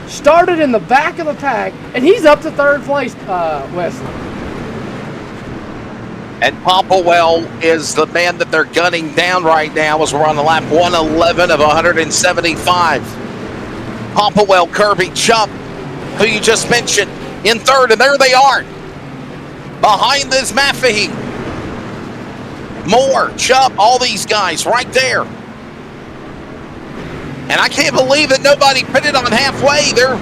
started in the back of the pack, and he's up to 3rd place, Wesley. And Popplewell is the man that they're gunning down right now as we're on the lap 111 of 175. Popplewell, Kirby, Chubb, who you just mentioned, in 3rd, and there they are. Behind this Maffei. Moore, Chubb, all these guys right there. And I can't believe that nobody pitted on halfway. They're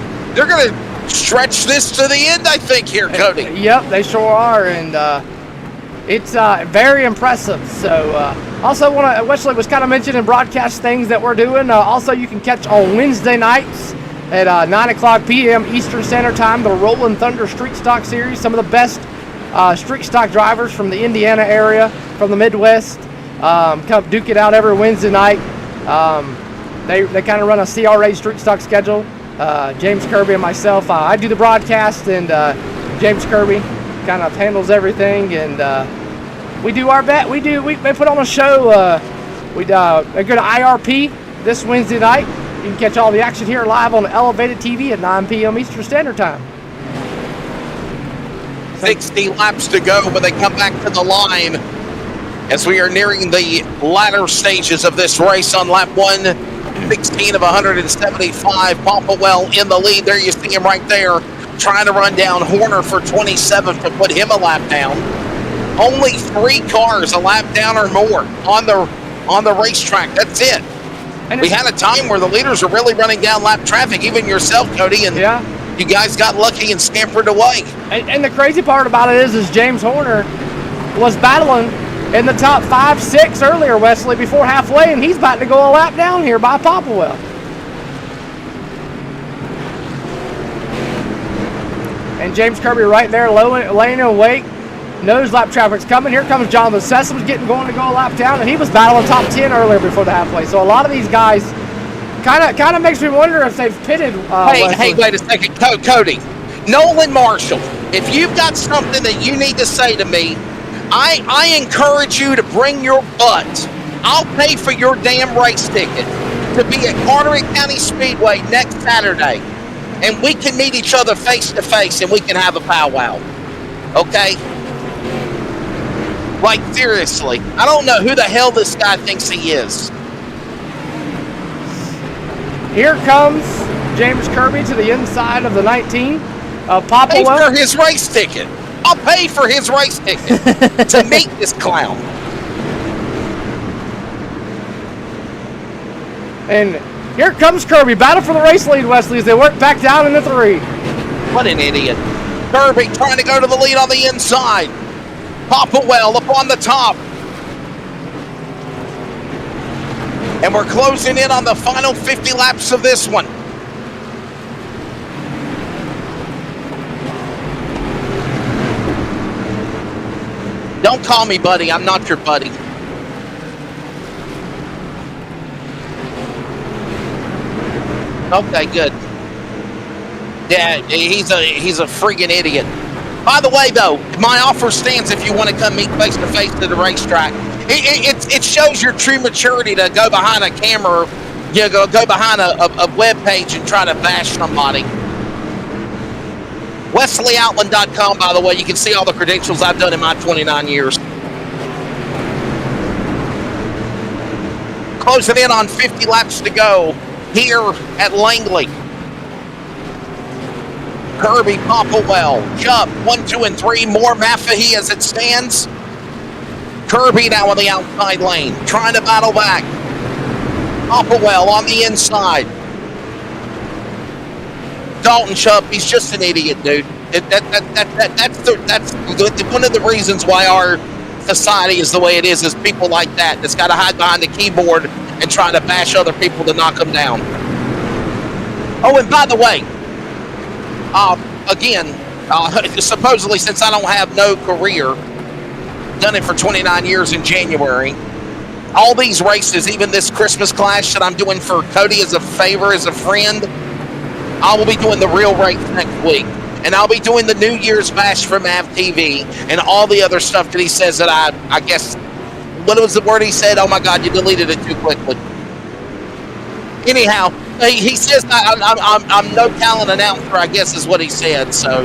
going to stretch this to the end, I think, here, Cody. Yep, they sure are, and it's very impressive. So also Wesley was kind of mentioning broadcast things that we're doing. Also, you can catch on Wednesday nights at 9:00 p.m. Eastern Standard Time, the Rolling Thunder Street Stock Series. Some of the best street stock drivers from the Indiana area, from the Midwest, come duke it out every Wednesday night. They kind of run a CRA street stock schedule. James Kirby and myself, I do the broadcast, and James Kirby kind of handles everything. And we do our bet. We put on a show. We go to IRP this Wednesday night. You can catch all the action here live on Elevated TV at 9 p.m. Eastern Standard Time. 60 laps to go, but they come back to the line as we are nearing the latter stages of this race on lap 116 of 175. Popplewell in the lead. There you see him right there, trying to run down Horner for 27th to put him a lap down. Only 3 cars a lap down or more on the racetrack. That's it. And we had a time where the leaders were really running down lap traffic, even yourself, Cody, and you guys got lucky and scampered away. And the crazy part about it is James Horner, was battling in the top 5, 6 earlier, Wesley, before halfway, and he's about to go a lap down here by Popplewell. And James Kirby right there, laying in wake. Nose lap traffic's coming. Here comes Jonathan Sessum's getting going to go a lap down, and he was battling top 10 earlier before the halfway. So a lot of these guys kind of makes me wonder if they've pitted. Hey, wait a second, Cody. Nolan Marshall, if you've got something that you need to say to me, I encourage you to bring your butt. I'll pay for your damn race ticket to be at Carteret County Speedway next Saturday, and we can meet each other face to face, and we can have a powwow. Okay? Like, seriously, I don't know who the hell this guy thinks he is. Here comes James Kirby to the inside of the 19 of Popplewell. Pay for his race ticket. I'll pay for his race ticket to meet this clown. And here comes Kirby. Battle for the race lead, Wesley, as they work back down into 3. What an idiot. Kirby trying to go to the lead on the inside. Popplewell up on the top. And we're closing in on the final 50 laps of this one. Don't call me buddy. I'm not your buddy. Okay, good. Yeah, he's a friggin' idiot. By the way, though, my offer stands if you want to come meet face to face to the racetrack. It shows your true maturity to go behind a camera, go behind a web page and try to bash somebody. WesleyOutland.com, by the way, you can see all the credentials I've done in my 29 years. Closing in on 50 laps to go here at Langley. Kirby, Popplewell, Chubb, 1, 2, and 3. More Maffahee as it stands. Kirby now on the outside lane, trying to battle back. Popplewell on the inside. Dalton Chubb, he's just an idiot, dude. That's one of the reasons why our society is the way it is people like that's got to hide behind the keyboard and try to bash other people to knock them down. Oh, and by the way, supposedly, since I don't have no career, done it for 29 years in January, all these races, even this Christmas Clash that I'm doing for Cody as a favor, as a friend, I will be doing the real race next week. And I'll be doing the New Year's Bash for Mav TV and all the other stuff that he says that I guess, what was the word he said? Oh my God, you deleted it too quickly. Anyhow, he says I'm no talent announcer, I guess is what he said, so.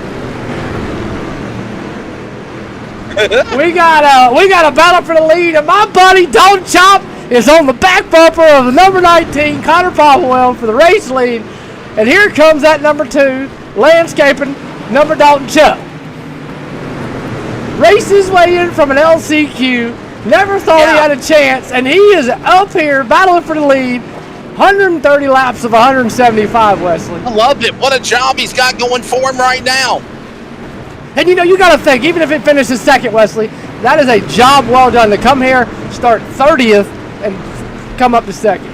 we got a battle for the lead, and my buddy Dalton Chop is on the back bumper of the number 19, Connor Popplewell, for the race lead. And here comes that number 2, landscaping, number Dalton Chop. Race his way in from an LCQ, never thought he had a chance, and he is up here battling for the lead. 130 laps of 175, Wesley. I love it. What a job he's got going for him right now. And you got to think, even if it finishes second, Wesley, that is a job well done to come here, start 30th, and come up to second.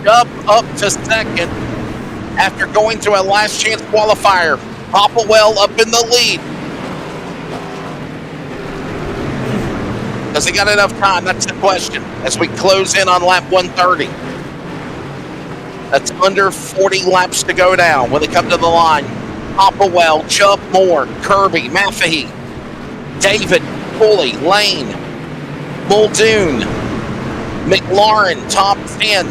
Up to second after going through a last chance qualifier. Popplewell up in the lead. Does he got enough time? That's the question. As we close in on lap 130. That's under 40 laps to go down when they come to the line. Popplewell, Chubb, Moore, Kirby, Maffahee, David, Pulley, Lane, Muldoon, McLaurin, top 10.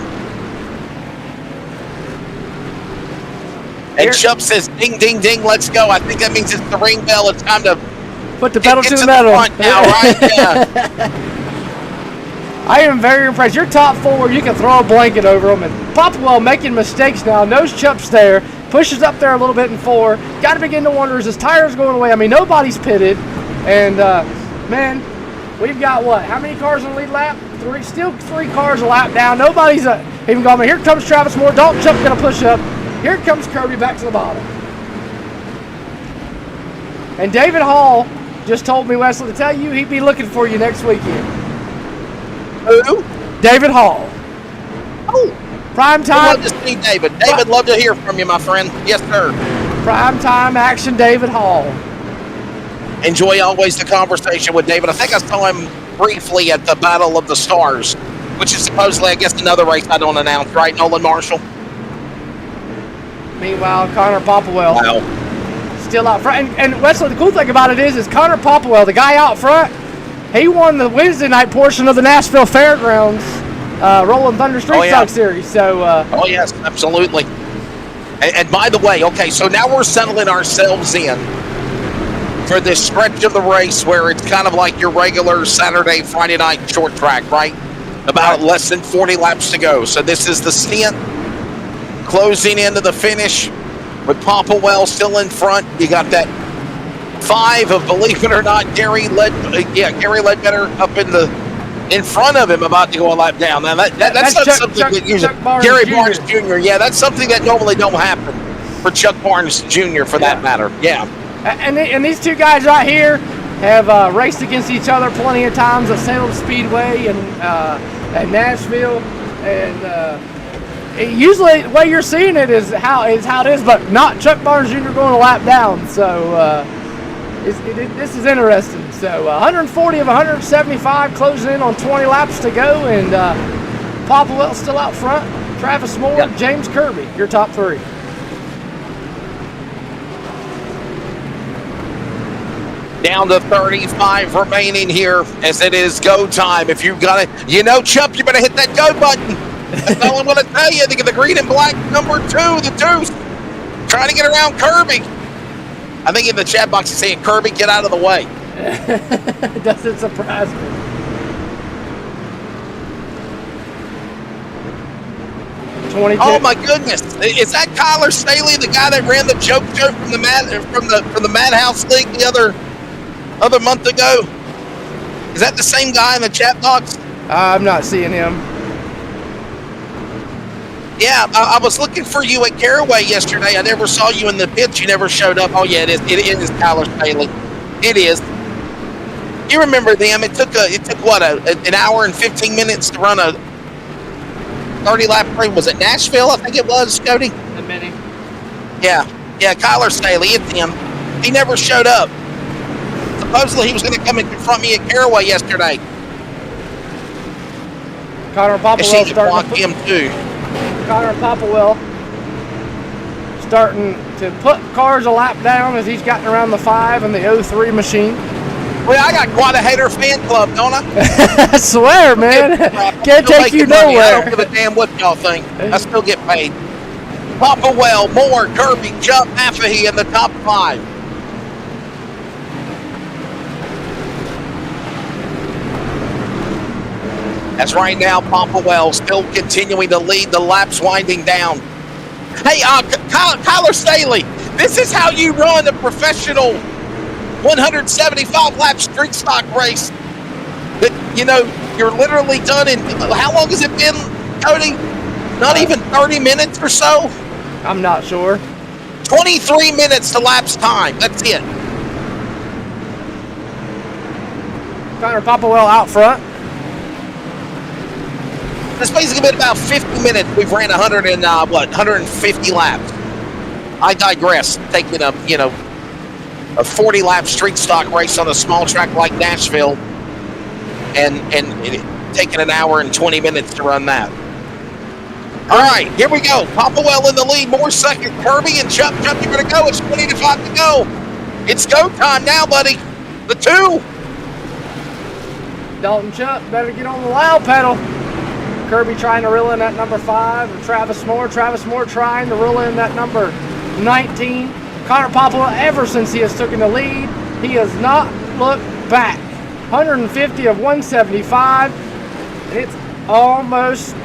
And Chubb says, ding, ding, ding, let's go. I think that means it's the ring bell. It's time to put the pedal to the metal. Front now, right? Yeah. I am very impressed. Your top 4, you can throw a blanket over them. And Popplewell making mistakes now. Nose Chubb's there. Pushes up there a little bit in 4. Got to begin to wonder, is his tires going away? I mean, nobody's pitted. And, man, we've got what? How many cars on the lead lap? 3. Still 3 cars a lap down. Nobody's even gone. Here comes Travis Moore. Dalton Chubb's going to push up. Here comes Kirby back to the bottom. And David Hall just told me, Wesley, to tell you he'd be looking for you next weekend. Who? David Hall. Oh. Prime time. I'd love to see David. David, love to hear from you, my friend. Yes, sir. Prime time action, David Hall. Enjoy always the conversation with David. I think I saw him briefly at the Battle of the Stars, which is supposedly, I guess, another race I don't announce, right, Nolan Marshall? Meanwhile, Connor Popplewell. Wow. Still out front. And Wesley, the cool thing about it is Connor Popplewell, the guy out front, he won the Wednesday night portion of the Nashville Fairgrounds Rolling Thunder Street Stock Series. So, oh, yes, absolutely. And by the way, okay, so now we're settling ourselves in for this stretch of the race where it's kind of like your regular Saturday, Friday night short track, right? About less than 40 laps to go. So this is the stint closing into the finish with Popplewell still in front. You got that 5 of, believe it or not, Gary Ledbetter up in front of him, about to go a lap down. Now that's not something that usually Gary Barnes Jr. Yeah, that's something that normally don't happen for Chuck Barnes Jr. for that matter. Yeah. And these two guys right here have raced against each other plenty of times at Salem Speedway and at Nashville, and usually the way you're seeing it is how it is, but not Chuck Barnes Jr. going a lap down. So this is interesting. So 140 of 175 closing in on 20 laps to go, and Popplewell still out front. Travis Moore, James Kirby, your top 3. Down to 35 remaining here as it is go time. If you've got it, Chuck, you better hit that go button. That's all I'm going to tell you. The green and black number 2, the deuce, trying to get around Kirby. I think in the chat box he's saying, Kirby, get out of the way. Doesn't surprise me. Oh my goodness! Is that Kyler Staley, the guy that ran the joke show from the Madhouse League the other month ago? Is that the same guy in the chat box? I'm not seeing him. Yeah, I was looking for you at Caraway yesterday. I never saw you in the pits. You never showed up. Oh yeah, it is Kyler Staley. It is. You remember them? It took what, an hour and 15 minutes to run a 30-lap race. Was it Nashville? I think it was, Cody. The mini. Yeah, Kyler Staley. It's him. He never showed up. Supposedly he was going to come and confront me at Caraway yesterday. Connor Popplewell starting him too. Connor Popplewell starting to put cars a lap down as he's gotten around the 5 and the 03 machine. Well, I got quite a hater fan club, don't I? I swear, man. Can't take you nowhere. I don't give a damn what y'all think. I still get paid. Popplewell, Moore, Kirby, Chuck, Affahy in the top 5. As right now, Popplewell still continuing to lead, the laps winding down. Hey, Kyler Staley, this is how you run a professional 175-lap street stock race. That, you're literally done in, how long has it been, Cody? Not even 30 minutes or so? I'm not sure. 23 minutes to lapse time. That's it. Connor Popplewell out front. It's basically been about 50 minutes. We've ran 150 laps. I digress. Taking a 40-lap street stock race on a small track like Nashville, and taking an hour and 20 minutes to run that. All right, here we go. Popplewell in the lead, Moore second, Kirby and Chuck. Chuck, you better go. It's 20 to 5 to go. It's go time now, buddy. The 2. Dalton Chuck better get on the loud pedal. Kirby trying to reel in that number 5. And Travis Moore trying to reel in that number 19. Connor Popplewell, ever since he has taken the lead, he has not looked back. 150 of 175. And it's almost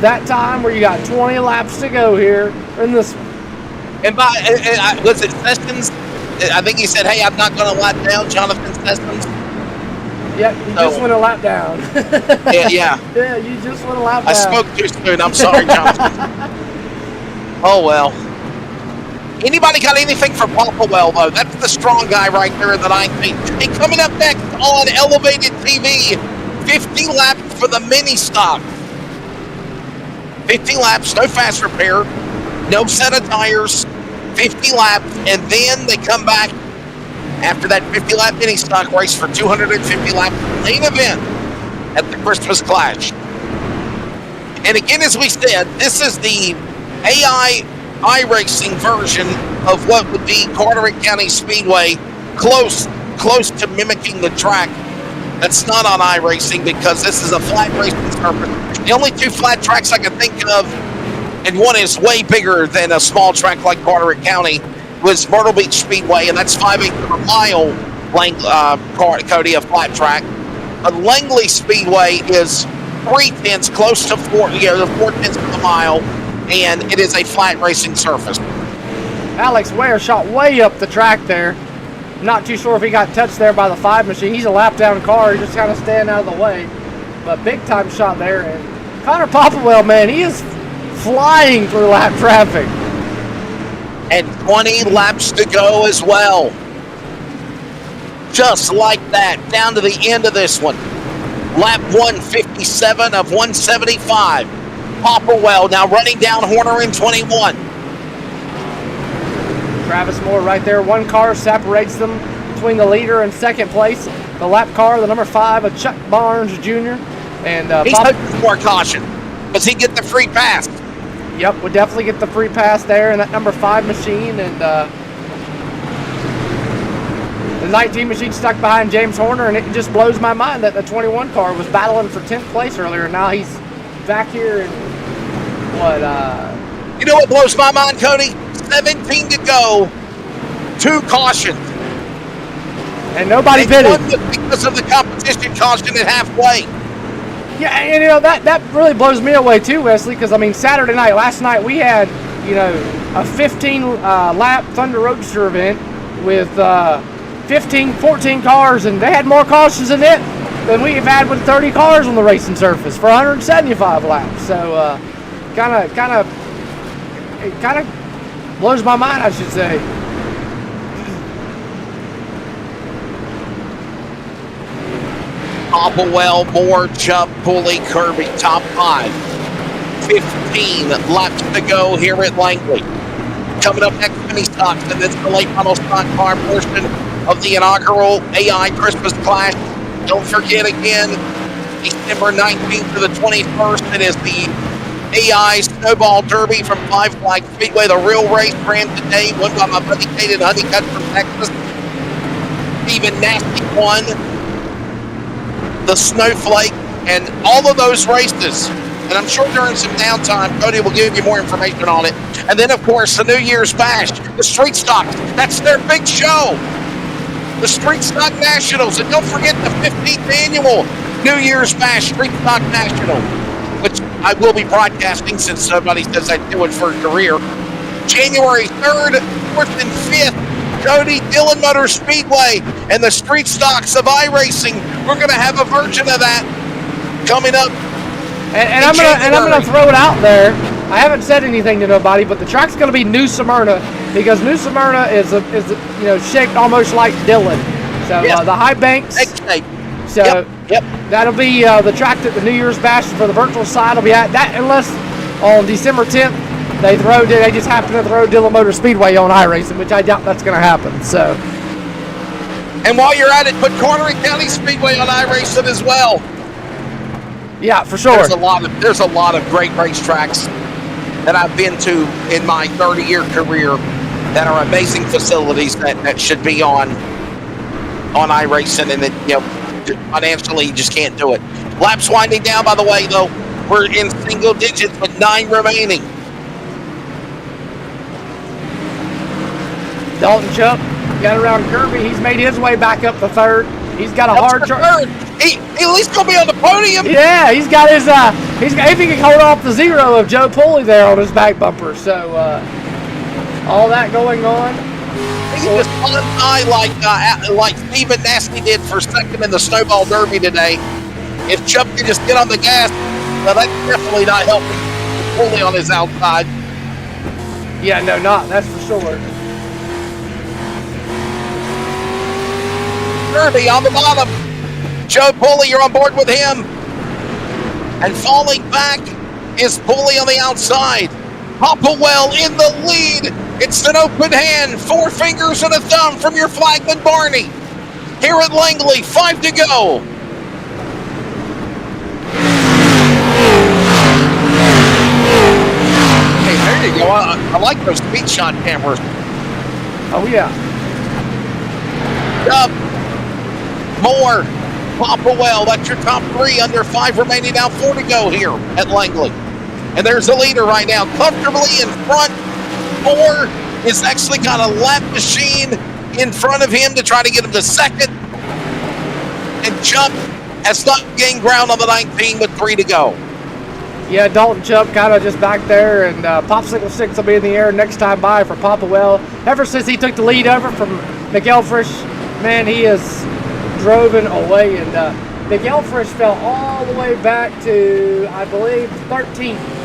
that time where you got 20 laps to go here in this. And was it Sessions? I think he said, hey, I'm not going to lap down Jonathan Sessions. Yeah, you just went a lap down. Yeah. Yeah, you just went a lap down. I spoke too soon. I'm sorry, Jonathan. Oh, well. Anybody got anything for Popplewell, though? That's the strong guy right there in the 19th. And coming up next on Elevated TV, 50 laps for the mini stock. 50 laps, no fast repair, no set of tires, 50 laps, and then they come back after that 50-lap mini stock race for 250 laps main event at the Christmas Clash. And again, as we said, this is the AI iRacing version of what would be Carteret County Speedway, close to mimicking the track that's not on iRacing, because this is a flat racing surface. The only two flat tracks I can think of, and one is way bigger than a small track like Carteret County, was Myrtle Beach Speedway, and that's 5/8 of a mile, Cody, a flat track. But Langley Speedway is 3/10, close to 4/10 of a mile, and it is a flat racing surface. Alex Ware shot way up the track there. Not too sure if he got touched there by the 5 machine. He's a lap down car. He's just kind of staying out of the way. But big time shot there. And Connor Popplewell, man, he is flying through lap traffic. And 20 laps to go as well. Just like that, down to the end of this one. Lap 157 of 175. Popplewell now running down Horner in 21. Travis Moore right there. One car separates them between the leader and second place. The lap car, the number 5 of Chuck Barnes Jr. And he's hoping for caution. Does he get the free pass? Yep, we'll definitely get the free pass there in that number 5 machine. And the 19 machine stuck behind James Horner, and it just blows my mind that the 21 car was battling for 10th place earlier. Now he's back here in what? You know what blows my mind, Cody? 17 to go, 2 cautions. And nobody pitted. Because of the competition caution at halfway. Yeah, and that really blows me away too, Wesley, because I mean Saturday night, last night we had, a 15 lap Thunder Roadster event with 14 cars, and they had more cautions in it than we've had with 30 cars on the racing surface for 175 laps. So kind of blows my mind, I should say. Popplewell, Moore, Chubb, Pulley, Kirby, top 5. 15 laps to go here at Langley. Coming up next, mini stocks, and it's the late model stock car portion of the inaugural AI Christmas Clash. Don't forget again, December 19th to the 21st, it is the AI Snowball Derby from Five Flag Speedway. The real race ran today, won by my buddy Caden Honeycutt from Texas. Stephen Nasty won the Snowflake, and all of those races. And I'm sure during some downtime, Cody will give you more information on it. And then, of course, the New Year's Bash, the Street Stock. That's their big show. The Street Stock Nationals. And don't forget the 15th annual New Year's Bash Street Stock National, which I will be broadcasting since nobody says I do it for a career. January 3rd, 4th, and 5th, Cody, Dillon Motor Speedway, and the Street Stocks of iRacing. We're going to have a version of that coming up. And I'm gonna throw it out there. I haven't said anything to nobody, but the track's gonna be New Smyrna, because New Smyrna is shaped almost like Dillon. So yes. The high banks. So yep. That'll be the track that the New Year's Bash for the virtual side will be at. That, unless on December 10th they just happen to throw Dillon Motor Speedway on iRacing, which I doubt that's gonna happen. So. And while you're at it, put Carteret County Speedway on iRacing as well. Yeah, for sure. There's a lot of great racetracks that I've been to in my 30-year career that are amazing facilities that should be on iRacing, and that financially you just can't do it. Laps winding down, by the way, though. We're in single digits with 9 remaining. Dalton Chuck got around Kirby. He's made his way back up to 3rd. He's got a hard turn. He at least gonna be on the podium. Yeah, he's got his if he can hold off the 0 of Joe Pulley there on his back bumper. So all that going on. He just on high like Stephen Nasty did for 2nd in the Snowball Derby today. If Chubb can just get on the gas, well, that's definitely not helping Pulley on his outside. Yeah, no, that's for sure. Kirby on the bottom. Joe Pulley, you're on board with him. And falling back is Pulley on the outside. Popplewell in the lead. It's an open hand. 4 fingers and a thumb from your flagman, Barney. Here at Langley, 5 to go. Hey, there you go. I like those speed shot cameras. Oh, yeah. Up. More. Popplewell, that's your top 3. Under 5 remaining, now 4 to go here at Langley. And there's the leader right now, comfortably in front. Moore has actually got a lap machine in front of him to try to get him to second. And Jump has not gained ground on the 19 with 3 to go. Yeah, Dalton Jump kind of just back there, and Popsicle Sticks will be in the air next time by for Popplewell. Ever since he took the lead over from McElfresh, man, he has driven away, and McElfresh fell all the way back to, I believe, 13th.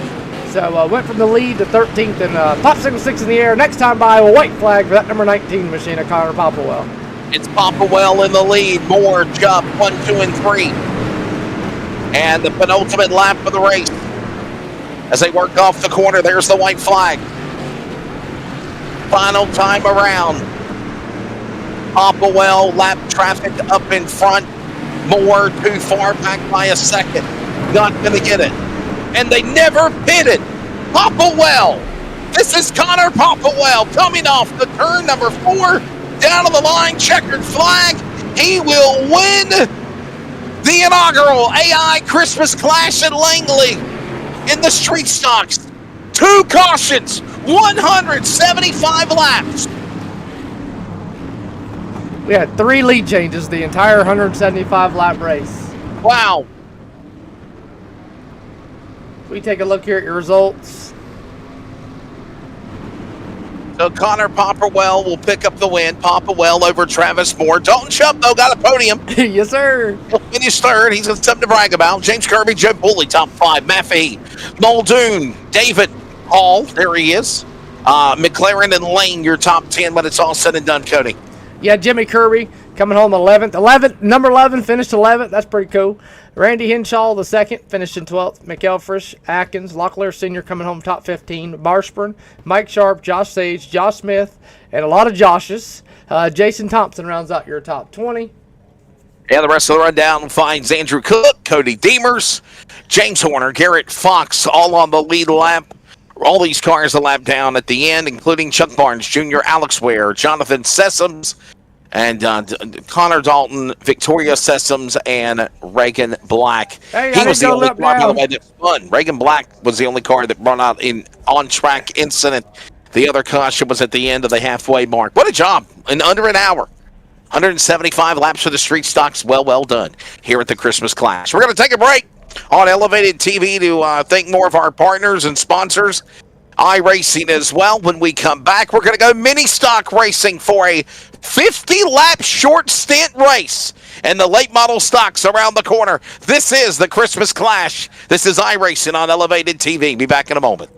So went from the lead to 13th, and Popsicle Sticks in the air. Next time by, a white flag for that number 19 machine of Connor Popplewell. It's Popplewell in the lead. Moore, Jump, 1, 2, and 3. And the penultimate lap of the race. As they work off the corner, there's the white flag. Final time around. Popplewell, lap traffic up in front. Moore too far back by a second. Not going to get it. And they never pitted. Popplewell. This is Connor Popplewell coming off the turn number 4. Down to the line, checkered flag. He will win the inaugural AI Christmas Clash at Langley in the street stocks. 2 cautions, 175 laps. We had 3 lead changes the entire 175 lap race. Wow. We take a look here at your results. So Connor Popplewell will pick up the win. Popplewell over Travis Moore. Dalton Chubb, though, got a podium. Yes, sir. He'll finish 3rd. He's got something to brag about. James Kirby, Joe Pulley, top 5. Maffey, Muldoon, David Hall, there he is. McLaren and Lane, your top 10 when it's all said and done, Cody. Yeah, Jimmy Kirby coming home 11th. Number 11 finished 11th. That's pretty cool. Randy Henshaw, the 2nd, finished in 12th. McElfresh, Atkins, Locklear Sr. coming home top 15. Barspern, Mike Sharp, Josh Sage, Josh Smith, and a lot of Joshes. Jason Thompson rounds out your top 20. And the rest of the rundown finds Andrew Cook, Cody Deemers, James Horner, Garrett Fox, all on the lead lap. All these cars a lap down at the end, including Chuck Barnes Jr., Alex Ware, Jonathan Sessoms, and Connor Dalton, Victoria Sessoms, and Reagan Black. Hey, he was the only car, by the way, that spun. Reagan Black was the only car that brought out in on-track incident. The other caution was at the end of the halfway mark. What a job in under an hour. 175 laps for the street stocks. Well done here at the Christmas Clash. We're going to take a break on Elevated TV to thank more of our partners and sponsors. iRacing as well. When we come back, we're going to go mini stock racing for a 50-lap short stint race. And the late model stocks around the corner. This is the Christmas Clash. This is iRacing on Elevated TV. Be back in a moment.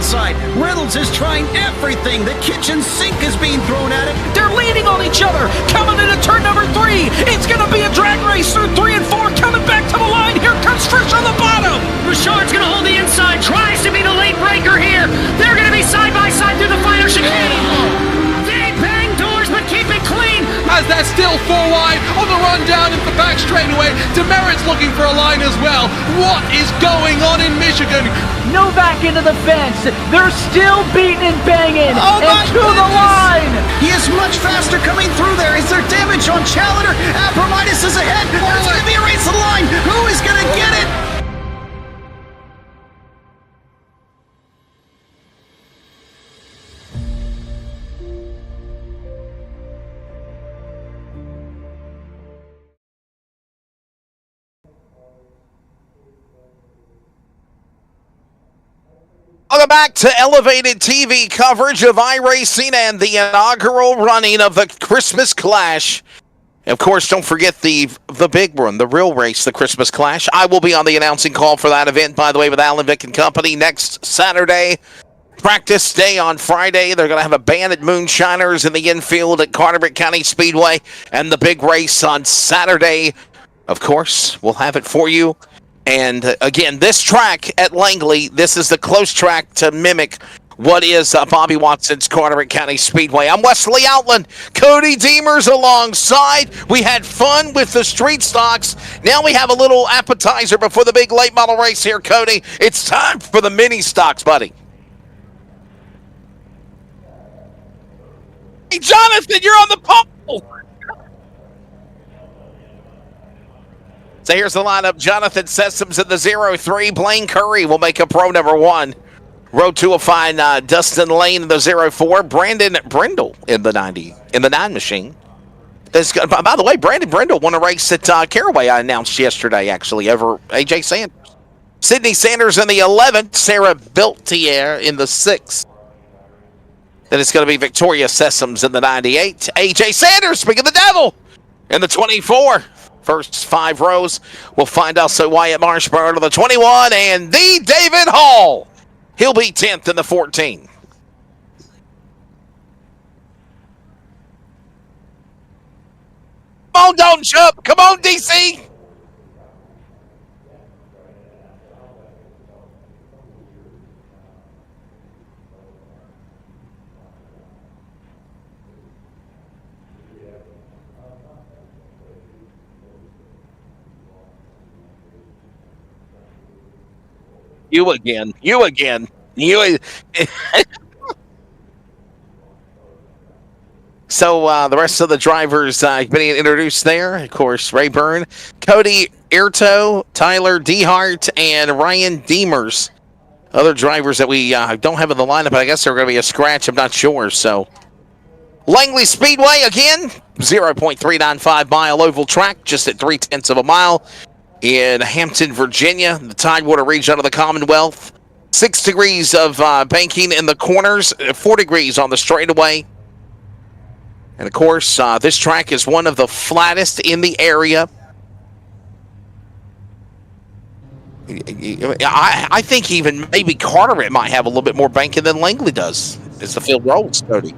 outside. Reynolds is trying everything. The kitchen sink is being thrown at him. They're leaning on each other. Coming into turn number 3. It's going to be a drag race through 3 and 4. Coming back to the line. Here comes Frisch on the bottom. Richard's going to hold the inside. Tries to be the late breaker here. They're going to be side by side through the final chicane. They bang doors, but keep it clean. As that's still 4 wide on the run down into the back straightaway. Demerit's looking for a line as well. What is going on in Michigan? Novak into the fence. They're still beating and banging. Oh and to the line. He is much faster coming through there. Is there damage on Challenger? Abramitis is ahead. There's going to be a race to the line. Who is going to get it? Welcome back to elevated TV coverage of iRacing and the inaugural running of the Christmas Clash. Of course, don't forget the big one, the real race, the Christmas Clash. I will be on the announcing call for that event, by the way, with Alan Vick and company next Saturday. Practice day on Friday. They're going to have a band at Moonshiners in the infield at Carteret County Speedway, and the big race on Saturday. Of course, we'll have it for you. And again, this track at Langley, this is the close track to mimic what is Bobby Watson's Carteret County Speedway. I'm Wesley Outland, Cody Deemers alongside. We had fun with the street stocks. Now we have a little appetizer before the big late model race here, Cody. It's time for the mini stocks, buddy. Hey, Jonathan, you're on the pole. So here's the lineup. Jonathan Sessoms in the 0-3. Blaine Curry will make a pro number 1. Row 2 will find Dustin Lane in the 0-4. Brandon Brindle in the 9 machine. By the way, Brandon Brindle won a race at Caraway, I announced yesterday, actually, over AJ Sanders. Sydney Sanders in the 11th. Sarah Biltier in the 6th. Then it's going to be Victoria Sessoms in the 98. AJ Sanders, speaking of the devil, in the 24. First 5 rows, we'll find also Wyatt Marshburn to the 21, and the David Hall. He'll be 10th in the 14. Come on, Dalton Chubb. Come on, DC. You again. So the rest of the drivers being introduced there. Of course, Ray Byrne, Cody Irto, Tyler Dehart, and Ryan Deemers. Other drivers that we don't have in the lineup, but I guess they're going to be a scratch. I'm not sure. So Langley Speedway again, 0.395 mile oval track, just at 0.3 of a mile. In Hampton, Virginia, the Tidewater region of the Commonwealth. 6 degrees of banking in the corners, 4 degrees on the straightaway. And of course, this track is one of the flattest in the area. I think even maybe Carteret might have a little bit more banking than Langley does as the field rolls, Cody.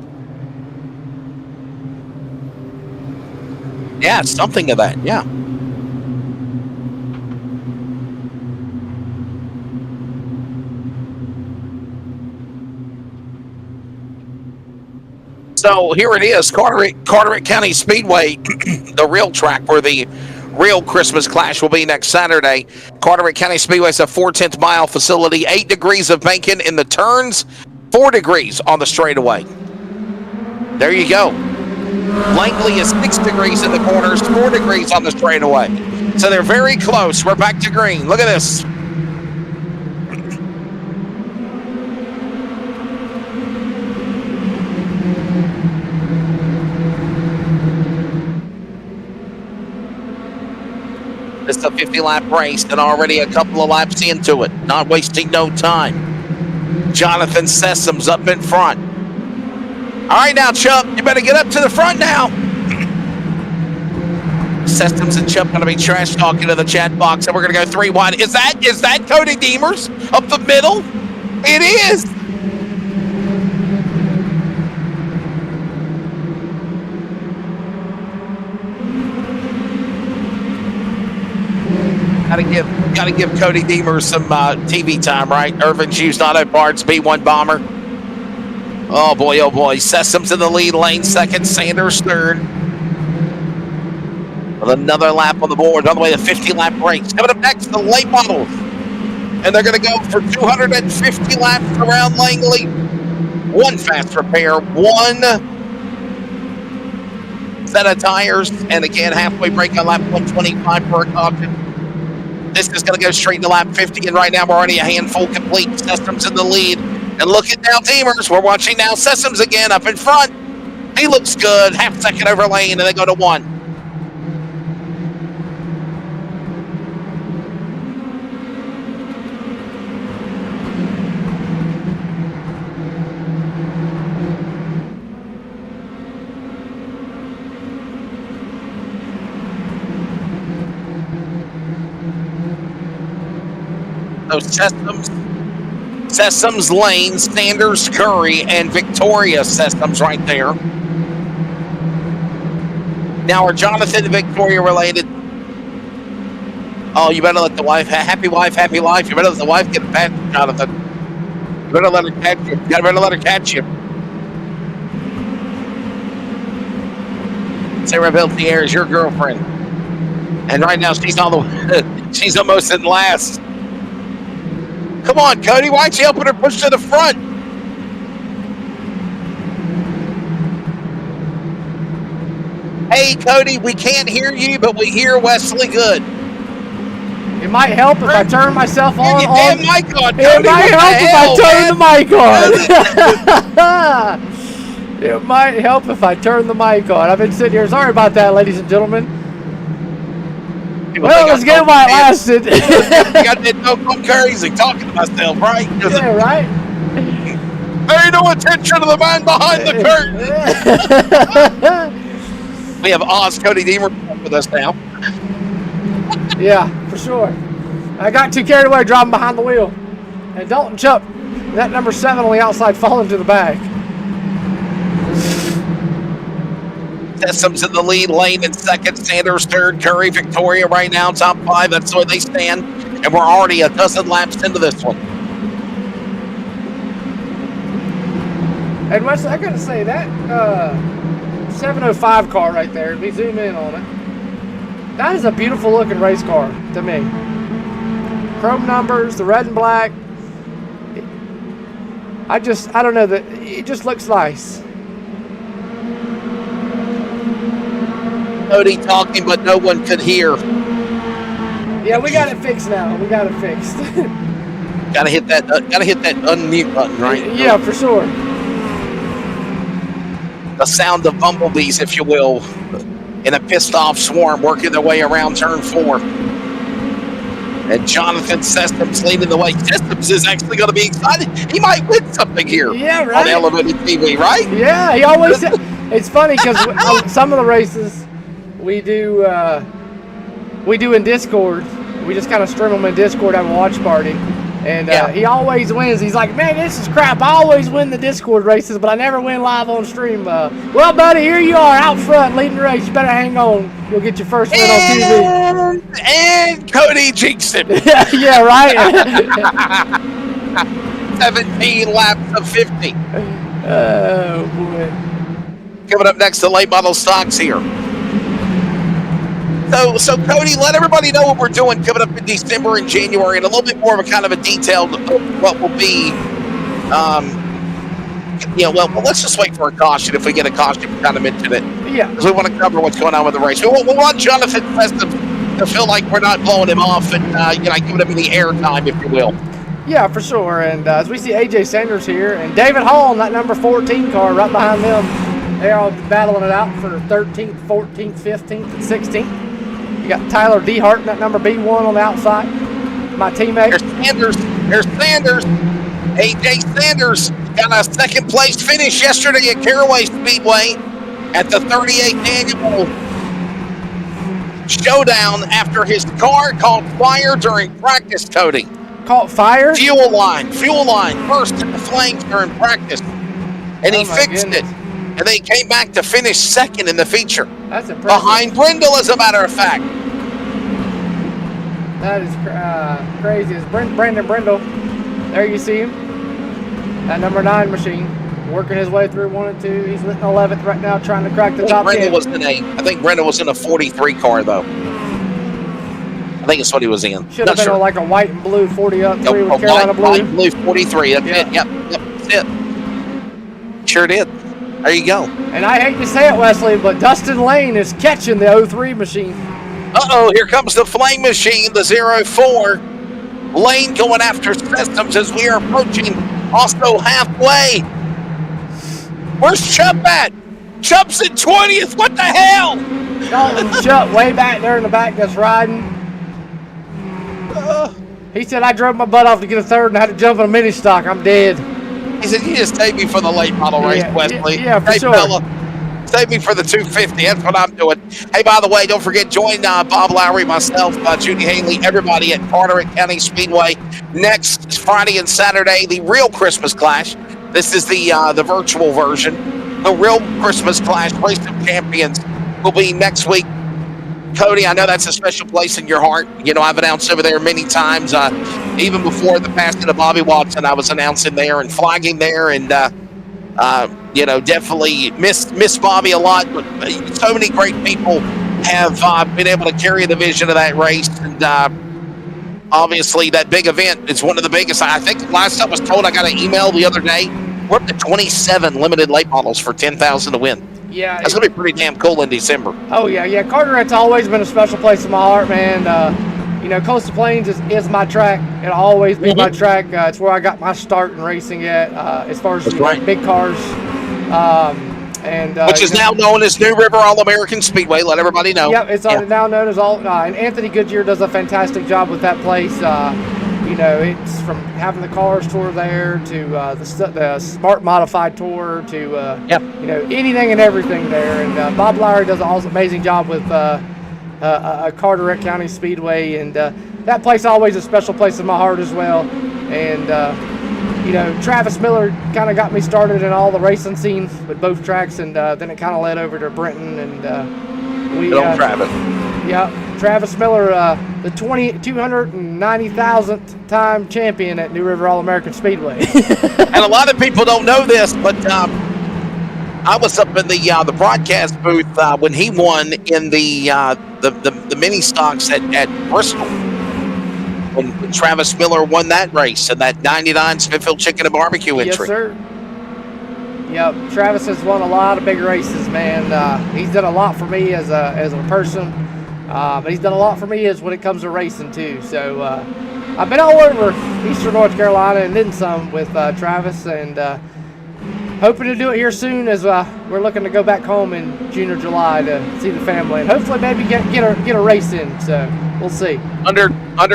Yeah, something of that, yeah. So here it is, Carteret County Speedway, the real track where the real Christmas Clash will be next Saturday. Carteret County Speedway is a 4/10 mile facility, 8 degrees of banking in the turns, 4 degrees on the straightaway. There you go. Langley is 6 degrees in the corners, 4 degrees on the straightaway. So they're very close. We're back to green. Look at this. It's a 50-lap race and already a couple of laps into it. Not wasting no time. Jonathan Sessoms up in front. All right now, Chubb, you better get up to the front now. Sessoms and Chubb going to be trash talking to the chat box, and we're going to go 3 wide. Is that Cody Deemers up the middle? It is. Gotta give Cody Deemer some TV time, right? Irvin Hughes, Auto Parts, B1 Bomber. Oh boy, Sessoms in the lead lane, second, Sanders third. With another lap on the board, on the way to 50-lap race. Coming up next, the late models. And they're going to go for 250 laps around Langley. One fast repair, one set of tires, and again, halfway break on lap 125 for a caution. This is going to go straight to lap 50, and right now we're already a handful complete. Sessoms in the lead. And look at now, Deemers. We're watching now Sessoms again up in front. He looks good. Half second over lane, and they go to 1. So Sessoms Lane, Sanders Curry, and Victoria Sessoms right there. Now, are Jonathan and Victoria related? Oh, you better let the wife, happy life. You better let the wife get past Jonathan. You better let her catch you. You better let her catch you. Sarah Beltier is your girlfriend. And right now, she's almost in last. Come on, Cody. Why aren't you helping her push to the front? Hey, Cody, we can't hear you, but we hear Wesley good. It might help if I turn myself on. Turn your mic on, Cody. It might help if I turn the mic on. It might help if I turn the mic on. I've been sitting here. Sorry about that, ladies and gentlemen. Well, let's get why it lasted. You got that no crazy talking to myself, right? Yeah, right. Pay no attention to the man behind the curtain. We have Oz Cody Deemer with us now. Yeah, for sure. I got too carried away driving behind the wheel. And Dalton Chuck, that number 7 on the outside, falling to the back. Sessoms in the lead, Lane in second, Sanders third, Curry, Victoria right now, top 5. That's where they stand. And we're already a dozen laps into this one. And Wesley, I gotta say, that 705 car right there, if we zoom in on it, that is a beautiful looking race car to me. Chrome numbers, the red and black. I don't know, that it just looks nice. Cody talking, but no one could hear. Yeah, we got it fixed now. We got it fixed. Gotta hit that unmute button, right? Yeah, for sure. The sound of bumblebees, if you will, in a pissed off swarm working their way around turn 4. And Jonathan Sessoms leading the way. Sessoms is actually going to be excited. He might win something here. Yeah, right. On Elevated TV, right? Yeah, he always. It's funny because some of the races we do in Discord. We just kind of stream them in Discord, have a watch party. And he always wins. He's like, man, this is crap. I always win the Discord races, but I never win live on stream. Well, buddy, here you are out front leading the race. You better hang on. You'll get your first win on TV. And Cody jinxed him. Yeah, right? 17 laps of 50. Oh, boy. Coming up next, the late model stocks here. So Cody, let everybody know what we're doing coming up in December and January, and a little bit more of a kind of a detailed what will be. Well, let's just wait for a caution. If we get a caution, we kind of mention it. Yeah. Because we want to cover what's going on with the race. We want Jonathan Festive to feel like we're not blowing him off and giving him any air time, if you will. Yeah, for sure. And as we see AJ Sanders here and David Hall in that number 14 car right behind them, they're all battling it out for 13th, 14th, 15th, and 16th. You got Tyler Dehart in that number B1 on the outside. My teammate. There's Sanders. AJ Sanders got a second place finish yesterday at Caraway Speedway at the 38th annual showdown after his car caught fire during practice, Cody. Caught fire? Fuel line burst in the flames during practice. And he fixed it. And they came back to finish second in the feature. That's impressive. Behind Brindle, as a matter of fact. That is crazy. It's Brandon Brindle. There you see him. That number 9 machine. Working his way through 1 and 2. He's in 11th right now, trying to crack the top 10. I think Brindle was in a 43 car, though. I think it's what he was in. Should have been like a white and blue 40 up 3 with Carolina blue. White and blue 43. That's it. Yep, that's it. Sure did. There you go. And I hate to say it, Wesley, but Dustin Lane is catching the 03 machine. Uh-oh, here comes the flame machine, the 04. Lane going after Systems as we are approaching also halfway. Where's Chubb at? Chubb's in 20th. What the hell? Dalton Chubb way back there in the back that's riding. He said, I drove my butt off to get a third and I had to jump in a mini stock. I'm dead. He said, you just take me for the late model race, Wesley. Yeah, for sure. Fella, save me for the 250. That's what I'm doing. Hey, by the way, don't forget, join Bob Lowry, myself, Judy Haley, everybody at Carteret County Speedway next Friday and Saturday, the real Christmas Clash. This is the virtual version. The real Christmas Clash Race of Champions will be next week. Cody, I know that's a special place in your heart. You know, I've announced over there many times. Even before the passing of Bobby Watson, I was announcing there and flagging there, and you know, definitely miss Bobby a lot. But so many great people have been able to carry the vision of that race, and obviously that big event is one of the biggest. I think last time I was told, I got an email the other day. We're up to 27 limited late models for 10,000 to win. Yeah, that's gonna be pretty damn cool in December. Oh yeah. Carteret's always been a special place in my heart, man. You know, Coastal Plains is my track. It'll always be my track. It's where I got my start in racing at, as far as big cars. Which is now known as New River All-American Speedway. Let everybody know. Yep, it's now known as All. And Anthony Goodyear does a fantastic job with that place. You know, it's from having the cars tour there to the Smart Modified tour to you know, anything and everything there. And Bob Lowry does an amazing job with Carteret County Speedway, and that place always a special place in my heart as well. And you know, Travis Miller kind of got me started in all the racing scene with both tracks, and then it kind of led over to Brenton, and we Travis. Yeah, Travis Miller, the 290,000th time champion at New River All-American Speedway. And a lot of people don't know this, but I was up in the broadcast booth when he won in the mini stocks at Bristol. When Travis Miller won that race and that 99 Smithfield Chicken and Barbecue entry. Yes, sir. Yep, Travis has won a lot of big races, man. He's done a lot for me as a person. But he's done a lot for me as when it comes to racing too. So I've been all over Eastern North Carolina and then some with Travis, and hoping to do it here soon as we're looking to go back home in June or July to see the family and hopefully maybe get a race in. So we'll see. Under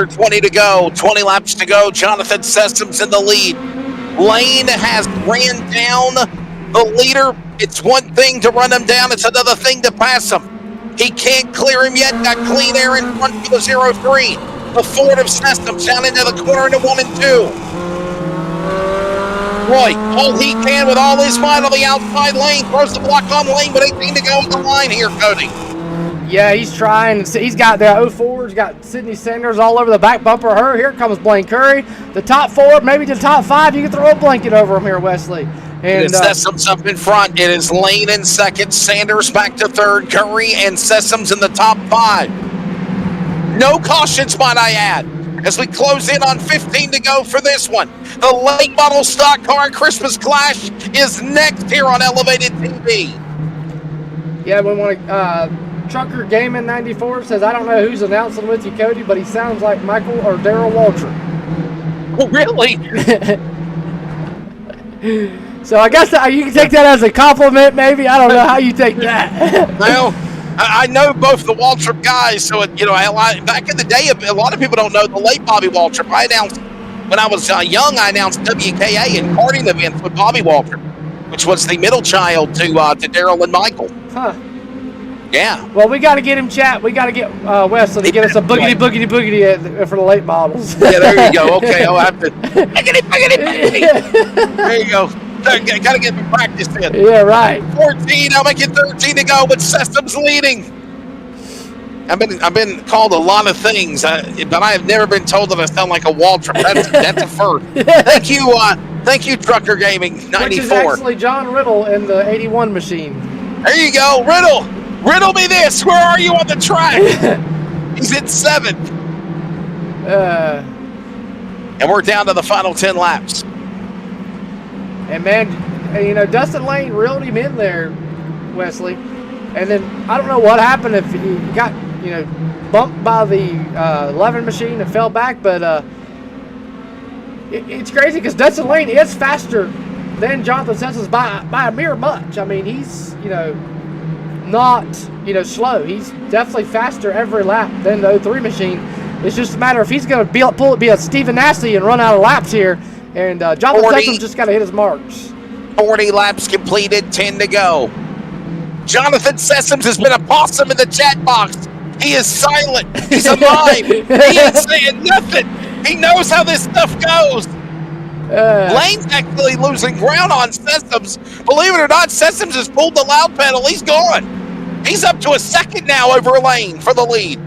20 to go, 20 laps to go. Jonathan Sessoms in the lead. Lane has ran down the leader. It's one thing to run him down. It's another thing to pass him. He can't clear him yet. Got clean air in front for the 03. The Ford of Systems down into the corner into 1 and 2. Roy, all he can with all his might on the outside lane. Throws the block on Lane, but 18 to go at the line here, Cody. Yeah, he's trying. He's got the 04's got Sidney Sanders all over the back bumper. Here comes Blaine Curry. The top 4, maybe the top 5. You can throw a blanket over him here, Wesley. And Sessoms up in front. It is Lane in second, Sanders back to third, Curry and Sessoms in the top 5. No cautions, might I add, as we close in on 15 to go for this one. The late model stock car Christmas Clash is next here on Elevated TV. Yeah, we want to. Trucker Gaming 94 says, I don't know who's announcing with you, Cody, but he sounds like Michael or Daryl Waltrip. Oh, really? So I guess you can take that as a compliment, maybe. I don't know how you take that. Well, I know both the Waltrip guys, so you know, back in the day, a lot of people don't know the late Bobby Waltrip. I announced when I was young. I announced WKA and karting events with Bobby Waltrip, which was the middle child to Daryl and Michael. Huh. Yeah. Well, we got to get him chat. We got to get Wesley to get us a boogity for the late models. Yeah, there you go. Okay, I'll have to. Boogity. There you go. Got to get the practice in. Yeah, right. 14, I'll make it 13 to go, but Systems leading. I've been called a lot of things, but I have never been told that I sound like a wall trip. That's a first. Thank you, Trucker Gaming 94. Which is actually John Riddle in the 81 machine. There you go, Riddle me this. Where are you on the track? He's in 7th. And we're down to the final 10 laps. And man, you know, Dustin Lane reeled him in there, Wesley. And then I don't know what happened if he got, you know, bumped by the 11 machine and fell back, but it's crazy because Dustin Lane is faster than Jonathan Sessions by a mere much. I mean, he's, you know, not, you know, slow. He's definitely faster every lap than the 03 machine. It's just a matter if he's going to be a Stephen Nasty and run out of laps here. And Jonathan Sessions just got to hit his marks. 40 laps completed, 10 to go. Jonathan Sessions has been a possum in the chat box. He is silent. He's alive. He ain't saying nothing. He knows how this stuff goes. Lane's actually losing ground on Sessions. Believe it or not, Sessions has pulled the loud pedal. He's gone. He's up to a second now over Lane for the lead.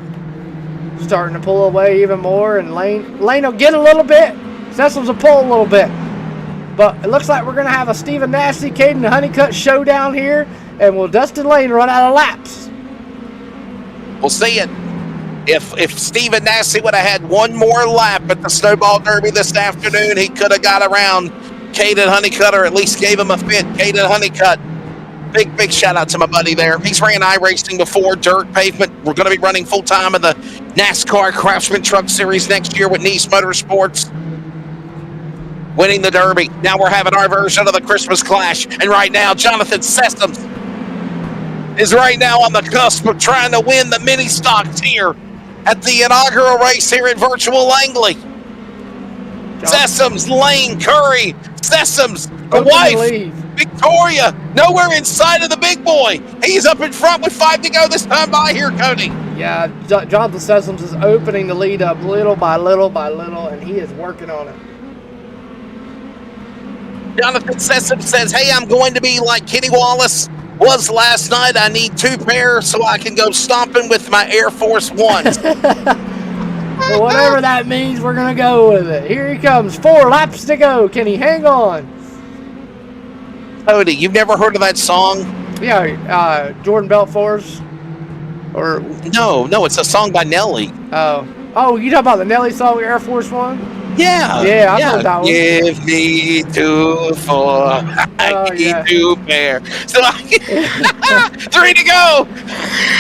Starting to pull away even more, and Lane will get a little bit. Sessions will pull a little bit. But it looks like we're going to have a Stephen Nasty, Caden Honeycutt showdown here. And will Dustin Lane run out of laps? We'll see it. If Stephen Nasty would have had one more lap at the Snowball Derby this afternoon, he could have got around Caden Honeycutt, or at least gave him a fit. Caden Honeycutt, big shout out to my buddy there. He's ran iRacing before, dirt, pavement. We're going to be running full time in the NASCAR Craftsman Truck Series next year with Nice Motorsports. Winning the Derby. Now we're having our version of the Christmas Clash. And right now, Jonathan Sessions is right now on the cusp of trying to win the mini stocks here at the inaugural race here at Virtual Langley. Sessions, Lane, Curry, Sessions, the wife, Victoria, nowhere in sight of the big boy. He's up in front with 5 to go this time by here, Cody. Yeah, Jonathan Sessions is opening the lead up little by little by little, and he is working on it. Jonathan Sessions says, hey, I'm going to be like Kenny Wallace was last night. I need 2 pairs so I can go stomping with my Air Force Ones. Well, whatever that means, we're going to go with it. Here he comes. 4 laps to go. Kenny, hang on. Cody, you've never heard of that song? Yeah, Jordan Belfort's? Or No, it's a song by Nelly. Oh, you talking about the Nelly song, Air Force One? Yeah, I've heard that one. Give me 2 for I need 2 pair. So 3 to go.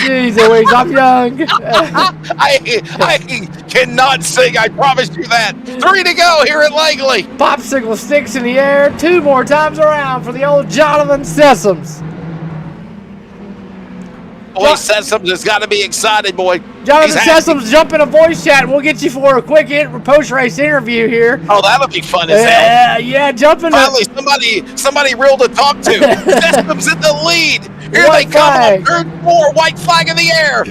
Jeez Louise, I'm young. I cannot sing, I promise you that. 3 to go here at Langley. Popsicle sticks in the air 2 more times around for the old Jonathan Sessions. Boy, Sessions has got to be excited, boy. Jonathan Sessions, jump in a voice chat and we'll get you for a quick post-race interview here. Oh, that'll be fun as hell. Yeah, jump in. Finally, somebody real to talk to. Sessions in the lead. Here White they come flag. on turn 4, white flag in the air.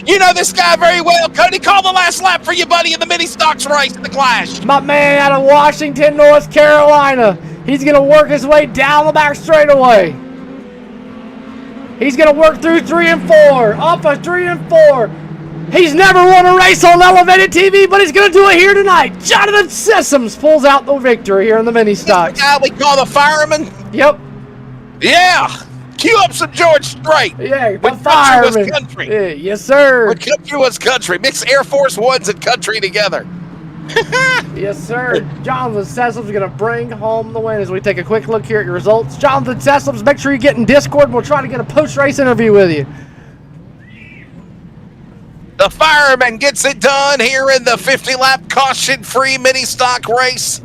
You know this guy very well. Cody, call the last lap for you, buddy, in the mini stocks race in the Clash. My man out of Washington, North Carolina. He's going to work his way down the back straightaway. He's going to work through 3 and 4. Off of 3 and 4. He's never won a race on Elevated TV, but he's going to do it here tonight. Jonathan Sessions pulls out the victory here in the mini stocks. The guy we call the fireman? Yep. Yeah. Cue up some George Strait. Yeah, the When fireman. country was country. Yeah, yes, sir. When country was country. Mix Air Force Ones and country together. Yes, sir. Jonathan Sessions going to bring home the win as we take a quick look here at your results. Jonathan Sessions, make sure you get in Discord. We'll try to get a post-race interview with you. The fireman gets it done here in the 50-lap caution-free mini stock race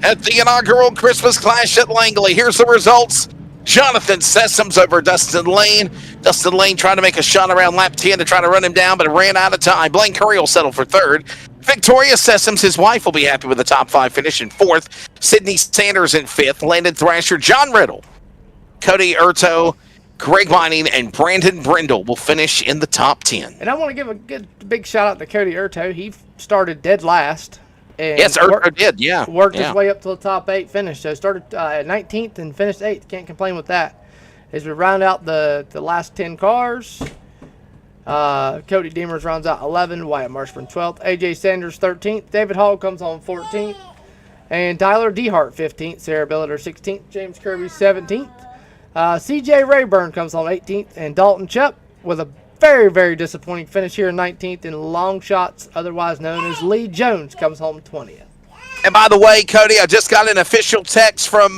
at the inaugural Christmas Clash at Langley. Here's the results. Jonathan Sessions over Dustin Lane. Dustin Lane trying to make a shot around lap 10 to try to run him down, but it ran out of time. Blaine Curry will settle for 3rd. Victoria Sessions, his wife, will be happy with the top 5 finish in 4th. Sydney Sanders in 5th. Landon Thrasher, John Riddle, Cody Urto, Greg Vining, and Brandon Brindle will finish in the top 10. And I want to give a big shout out to Cody Urto. He started dead last. And yes, Urto did, yeah. Worked his way up to the top 8 finish. So started at 19th and finished 8th. Can't complain with that. As we round out the last 10 cars, Cody Demers rounds out 11th. Wyatt Marshburn 12th. AJ Sanders 13th. David Hall comes home 14th. And Tyler Dehart 15th. Sarah Billiter 16th. James Kirby 17th. CJ Rayburn comes home 18th. And Dalton Chupp with a very, very disappointing finish here 19th. And long shots, otherwise known as Lee Jones, comes home 20th. And by the way, Cody, I just got an official text from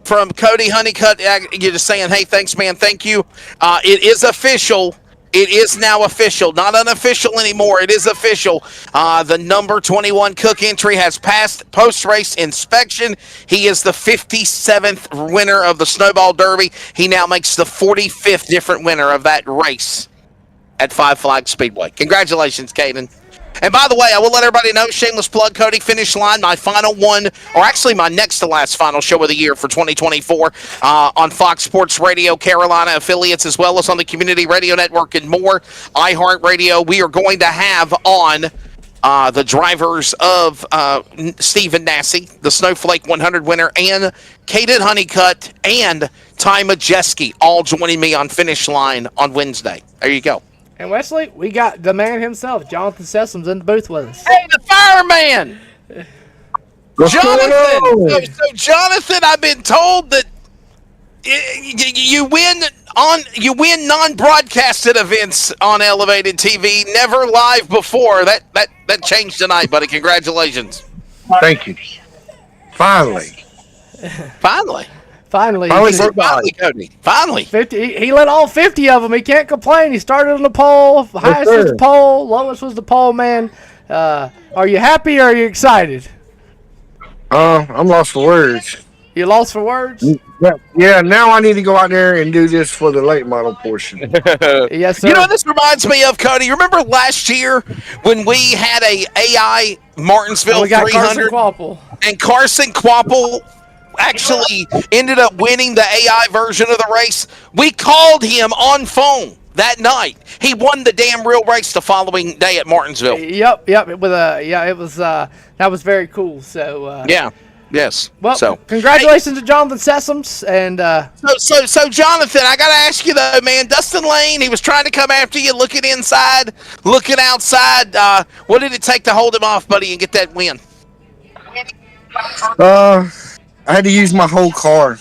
Cody Honeycutt. You're just saying, hey, thanks, man. Thank you. It is official. It is now official. Not unofficial anymore. It is official. The number 21 Cook entry has passed post-race inspection. He is the 57th winner of the Snowball Derby. He now makes the 45th different winner of that race at Five Flags Speedway. Congratulations, Caden. And by the way, I will let everybody know, shameless plug, Cody, Finish Line, my final one, or actually my next to last final show of the year for 2024 on Fox Sports Radio, Carolina affiliates, as well as on the Community Radio Network and more, iHeartRadio. We are going to have on the drivers of Stephen Nasse, the Snowflake 100 winner, and Caden Honeycutt and Ty Majeski, all joining me on Finish Line on Wednesday. There you go. And Wesley, we got the man himself, Jonathan Sessums, in the booth with us. Hey, the fireman! Jonathan! So, Jonathan, I've been told that you win non-broadcasted events on Elevated TV, never live before. That changed tonight, buddy. Congratulations. Thank you. Finally. Finally, Cody. Finally. 50. He let all 50 of them. He can't complain. He started on the pole. Highest was the pole. Lowest was the pole, man. Are you happy or are you excited? I'm lost for words. You lost for words? Yeah, now I need to go out there and do this for the late model portion. Yes, sir. You know what this reminds me of, Cody? You remember last year when we had a AI Martinsville 300? And Carson Quapple actually ended up winning the AI version of the race. We called him on phone that night. He won the damn real race the following day at Martinsville. Yep. It was that was very cool. So yes. Well, congratulations to Jonathan Sessums and So Jonathan, I gotta ask you though, man. Dustin Lane, he was trying to come after you, looking inside, looking outside. What did it take to hold him off, buddy, and get that win? I had to use my whole car.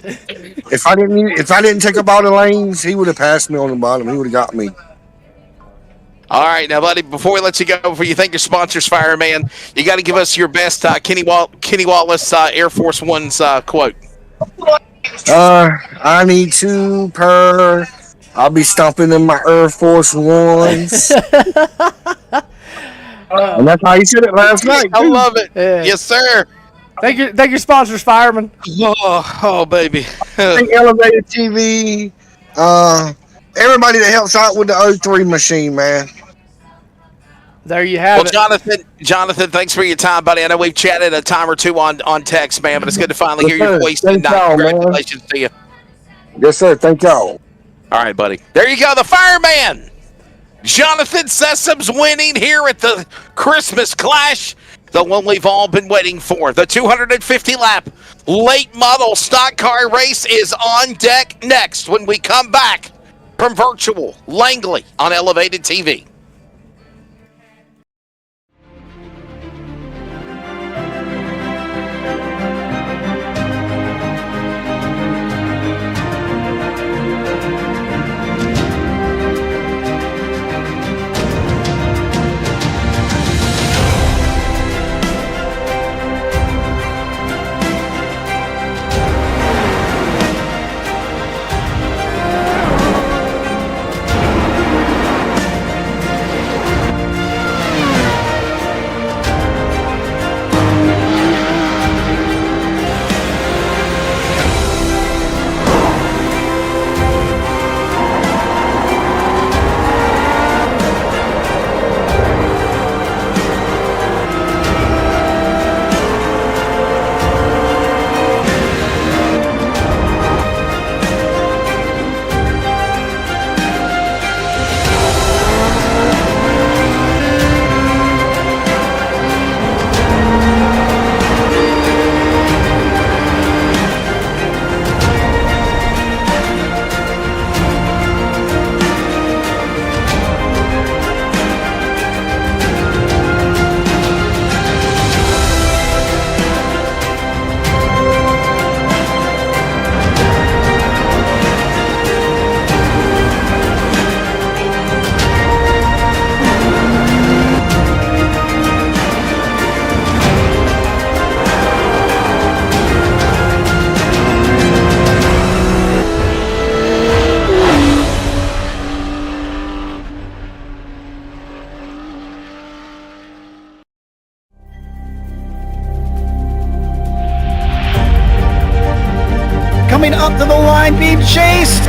If I didn't take up all the lanes, he would have passed me on the bottom. He would have got me. All right, now, buddy, before we let you go, before you thank your sponsors, Fireman, you got to give us your best Kenny Wallace Air Force One's quote. I need 2 per. I'll be stomping in my Air Force Ones. And that's how he said it last night. I love it. Yeah. Yes, sir. Thank your sponsors, Fireman. Oh, baby. Thank Elevated TV. Everybody that helps out with the O3 machine, man. There you have it. Jonathan, thanks for your time, buddy. I know we've chatted a time or two on text, man, but it's good to finally hear your voice tonight. Congratulations to you. Yes, sir. Thank y'all. All right, buddy. There you go, the Fireman. Jonathan Sessums winning here at the Christmas Clash. The one we've all been waiting for. The 250-lap late model stock car race is on deck next when we come back from virtual Langley on Elevated TV.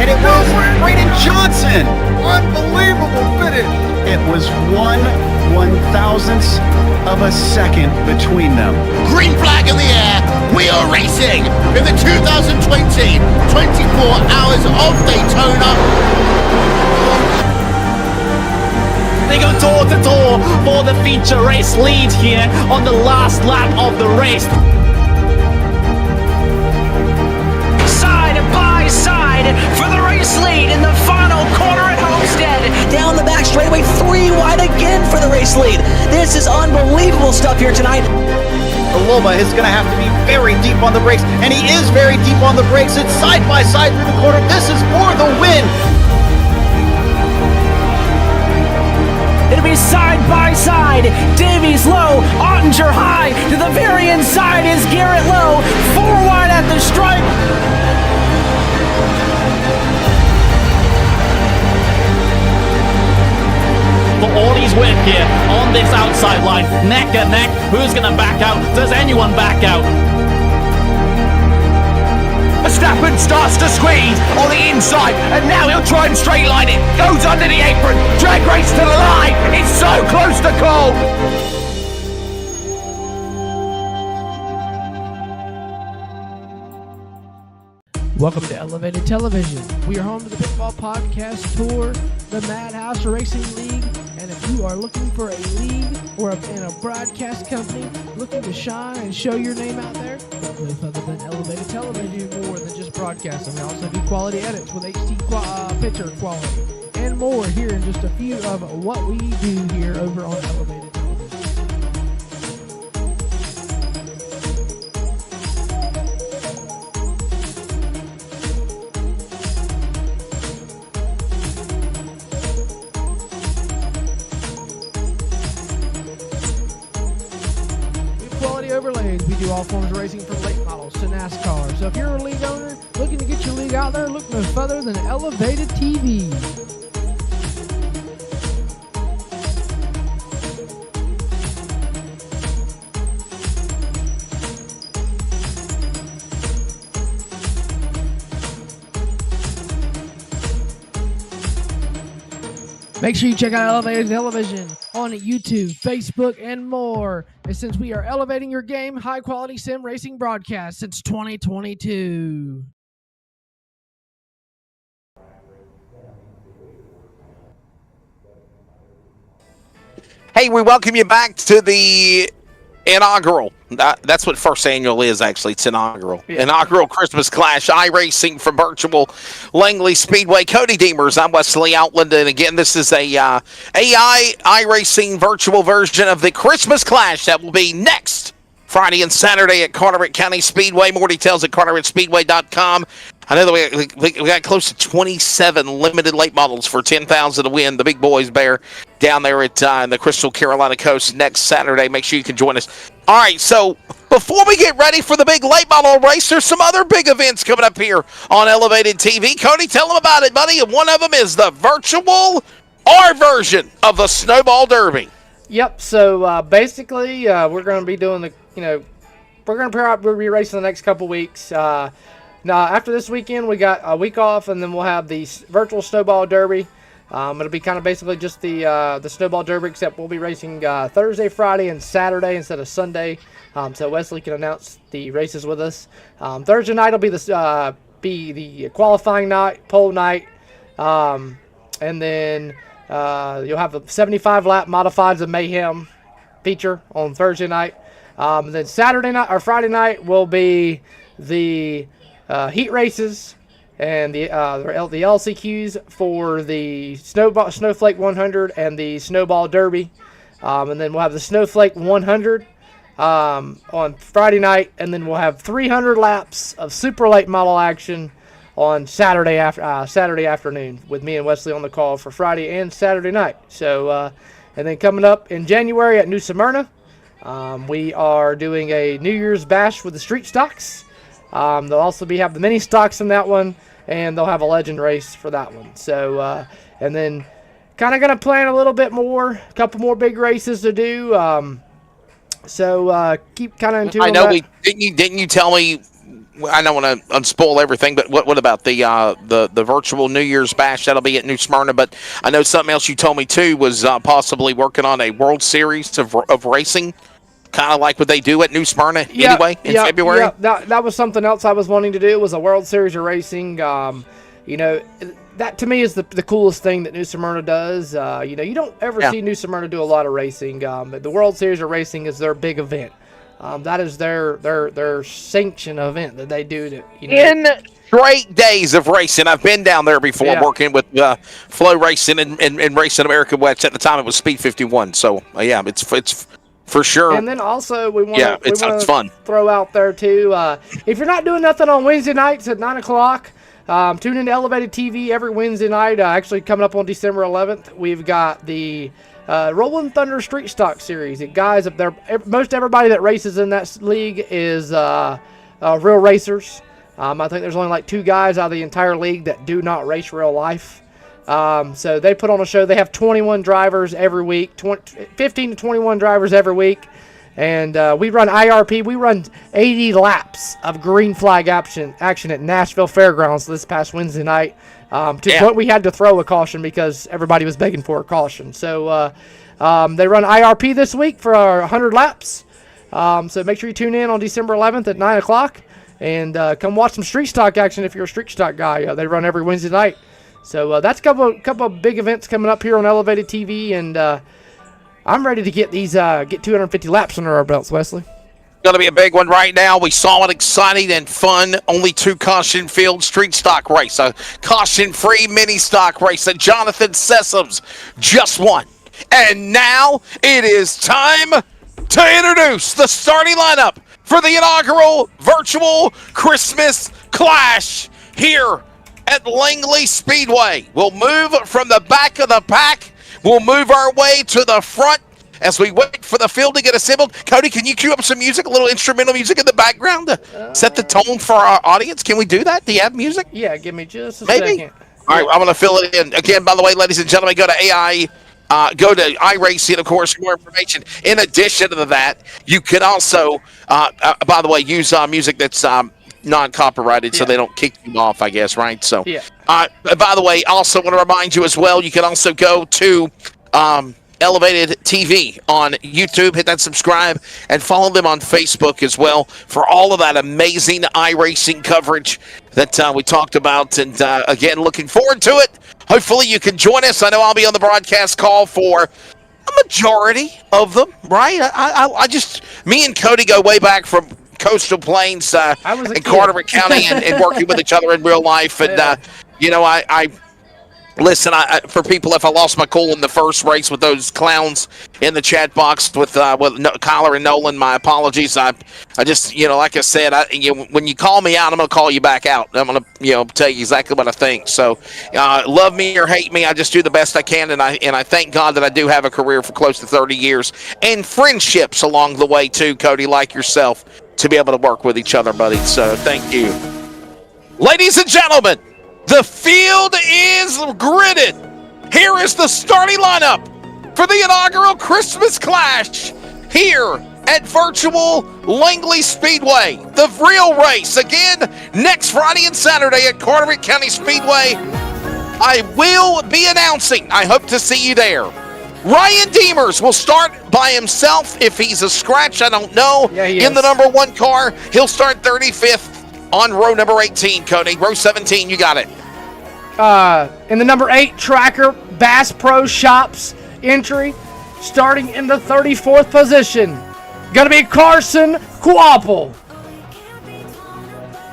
and it was Braden Johnson. Unbelievable finish. It was 1/1000th of a second between them. Green flag in the air. We are racing in the 2020 24 Hours of Daytona. They go door to door for the feature race lead here on the last lap of the race. Side by side for the race lead in the final corner at Homestead. Down the back straightaway, 3 wide again for the race lead. This is unbelievable stuff here tonight. Loma is going to have to be very deep on the brakes, and he is very deep on the brakes. It's side by side through the corner. This is for the win. It'll be side by side. Davies low, Ottinger high. To the very inside is Garrett Lowe. 4 wide at the stripe. The Audis win here on this outside line. Neck and neck. Who's going to back out? Does anyone back out? Verstappen starts to squeeze on the inside, and now he'll try and straight line it. Goes under the apron. Drag race to the line. It's so close to call. Welcome to Elevated Television. We are home to the Pitfall Podcast Tour, the Madhouse Racing League, and if you are looking for a league or in a broadcast company looking to shine and show your name out there, look no further than Elevated Television. More than just broadcasting. We also do quality edits with HD picture quality and more here in just a few of what we do here over on Elevated Television. Overlays. We do all forms of racing from late models to NASCAR. So if you're a league owner looking to get your league out there, look no further than Elevated TV. Make sure you check out Elevated Television on YouTube, Facebook, and more. And since we are elevating your game, high-quality sim racing broadcast since 2022. Hey, we welcome you back to the inaugural. That's what first annual is, actually. It's inaugural. Yeah. Inaugural Christmas Clash, iRacing from virtual Langley Speedway. Cody Deemers, I'm Wesley Outland, and again, this is a AI iRacing virtual version of the Christmas Clash that will be next Friday and Saturday at Carteret County Speedway. More details at carteretspeedway.com. I know that we got close to 27 limited late models for $10,000 to win. The big boys bear down there at the Crystal Carolina coast next Saturday. Make sure you can join us. All right, so before we get ready for the big late model race, there's some other big events coming up here on Elevated TV. Cody, tell them about it, buddy. And one of them is the virtual R version of the Snowball Derby. Yep. So basically, we're going to be doing the, we're going to be racing the next couple weeks. Now, after this weekend, we got a week off, and then we'll have the virtual Snowball Derby. It'll be kind of basically just the Snowball Derby, except we'll be racing Thursday, Friday, and Saturday instead of Sunday. So Wesley can announce the races with us. Thursday night will be the qualifying night, pole night, and then you'll have the 75-lap Modifieds of Mayhem feature on Thursday night. And then Saturday night or Friday night will be the heat races and the LCQs for the Snowflake 100 and the Snowball Derby. And then we'll have the Snowflake 100 on Friday night, and then we'll have 300 laps of super late model action on Saturday afternoon with me and Wesley on the call for Friday and Saturday night. So, and then coming up in January at New Smyrna, we are doing a New Year's bash with the street stocks. They'll also have the mini stocks in that one, and they'll have a legend race for that one. So, and then kind of going to plan a little bit more, a couple more big races to do. So keep kind of in tune. I know didn't you tell me I don't want to unspoil everything, but what about the virtual New Year's Bash? That'll be at New Smyrna. But I know something else you told me too was possibly working on a World Series of racing, kind of like what they do at New Smyrna anyway in February. Yeah, that was something else I was wanting to do. Was a World Series of racing. You know, that to me is the coolest thing that New Smyrna does. You know, you don't ever see New Smyrna do a lot of racing. But the World Series of racing is their big event. That is their sanction event that they do. To, you know, in straight days of racing. I've been down there before working with Flow Racing and Racing America West. At the time, it was Speed 51. So, it's for sure. And then also, we want it's fun. Throw out there, too. If you're not doing nothing on Wednesday nights at 9 o'clock, tune into Elevated TV every Wednesday night. Actually, coming up on December 11th, we've got the Rolling Thunder Street Stock Series. Guys up there, most everybody that races in that league is real racers. I think there's only like 2 guys out of the entire league that do not race real life. So they put on a show. They have 21 drivers every week, 15 to 21 drivers every week. And we run IRP. We run 80 laps of green flag action at Nashville Fairgrounds this past Wednesday night. To the point we had to throw a caution because everybody was begging for a caution. So they run IRP this week for 100 laps. So make sure you tune in on December 11th at 9 o'clock. And come watch some street stock action if you're a street stock guy. They run every Wednesday night. So that's a couple of big events coming up here on Elevated TV. And I'm ready to get these get 250 laps under our belts, Wesley. Going to be a big one right now. We saw an exciting and fun, only 2 caution field street stock race, a caution-free mini stock race that Jonathan Sessoms just won. And now it is time to introduce the starting lineup for the inaugural virtual Christmas Clash here at Langley Speedway. We'll move from the back of the pack. We'll move our way to the front as we wait for the field to get assembled. Cody, can you cue up some music, a little instrumental music in the background to set the tone for our audience? Can we do that? Do you have music? Yeah, give me just a second. All right, I'm going to fill it in. Again, by the way, ladies and gentlemen, go to iRacing, of course, for more information. In addition to that, you can also, by the way, use music that's non-copyrighted so they don't kick you off, I guess, right? So, by the way, also want to remind you as well, you can also go to Elevated TV on YouTube, hit that subscribe, and follow them on Facebook as well for all of that amazing iRacing coverage that we talked about. And again, looking forward to it. Hopefully you can join us. I know I'll be on the broadcast call for a majority of them, right? I just, me and Cody go way back from Coastal Plains in Carteret County and working with each other in real life. And, you know, listen, for people, if I lost my cool in the first race with those clowns in the chat box with Kyler and Nolan, my apologies. I just, you know, like I said, when you call me out, I'm going to call you back out. I'm going to, you know, tell you exactly what I think. So, love me or hate me, I just do the best I can, and I thank God that I do have a career for close to 30 years and friendships along the way too, Cody, like yourself, to be able to work with each other, buddy. So, thank you, ladies and gentlemen. The field is gridded. Here is the starting lineup for the inaugural Christmas Clash here at virtual Langley Speedway. The real race, again, next Friday and Saturday at Carteret County Speedway. I will be announcing. I hope to see you there. Ryan Demers will start by himself. If he's a scratch, I don't know. Yeah, he in is. the number 1 car, he'll start 35th. On row number 18, Cody. Row 17, you got it. In the number 8 tracker, Bass Pro Shops entry, starting in the 34th position. Gonna be Carson Quapple.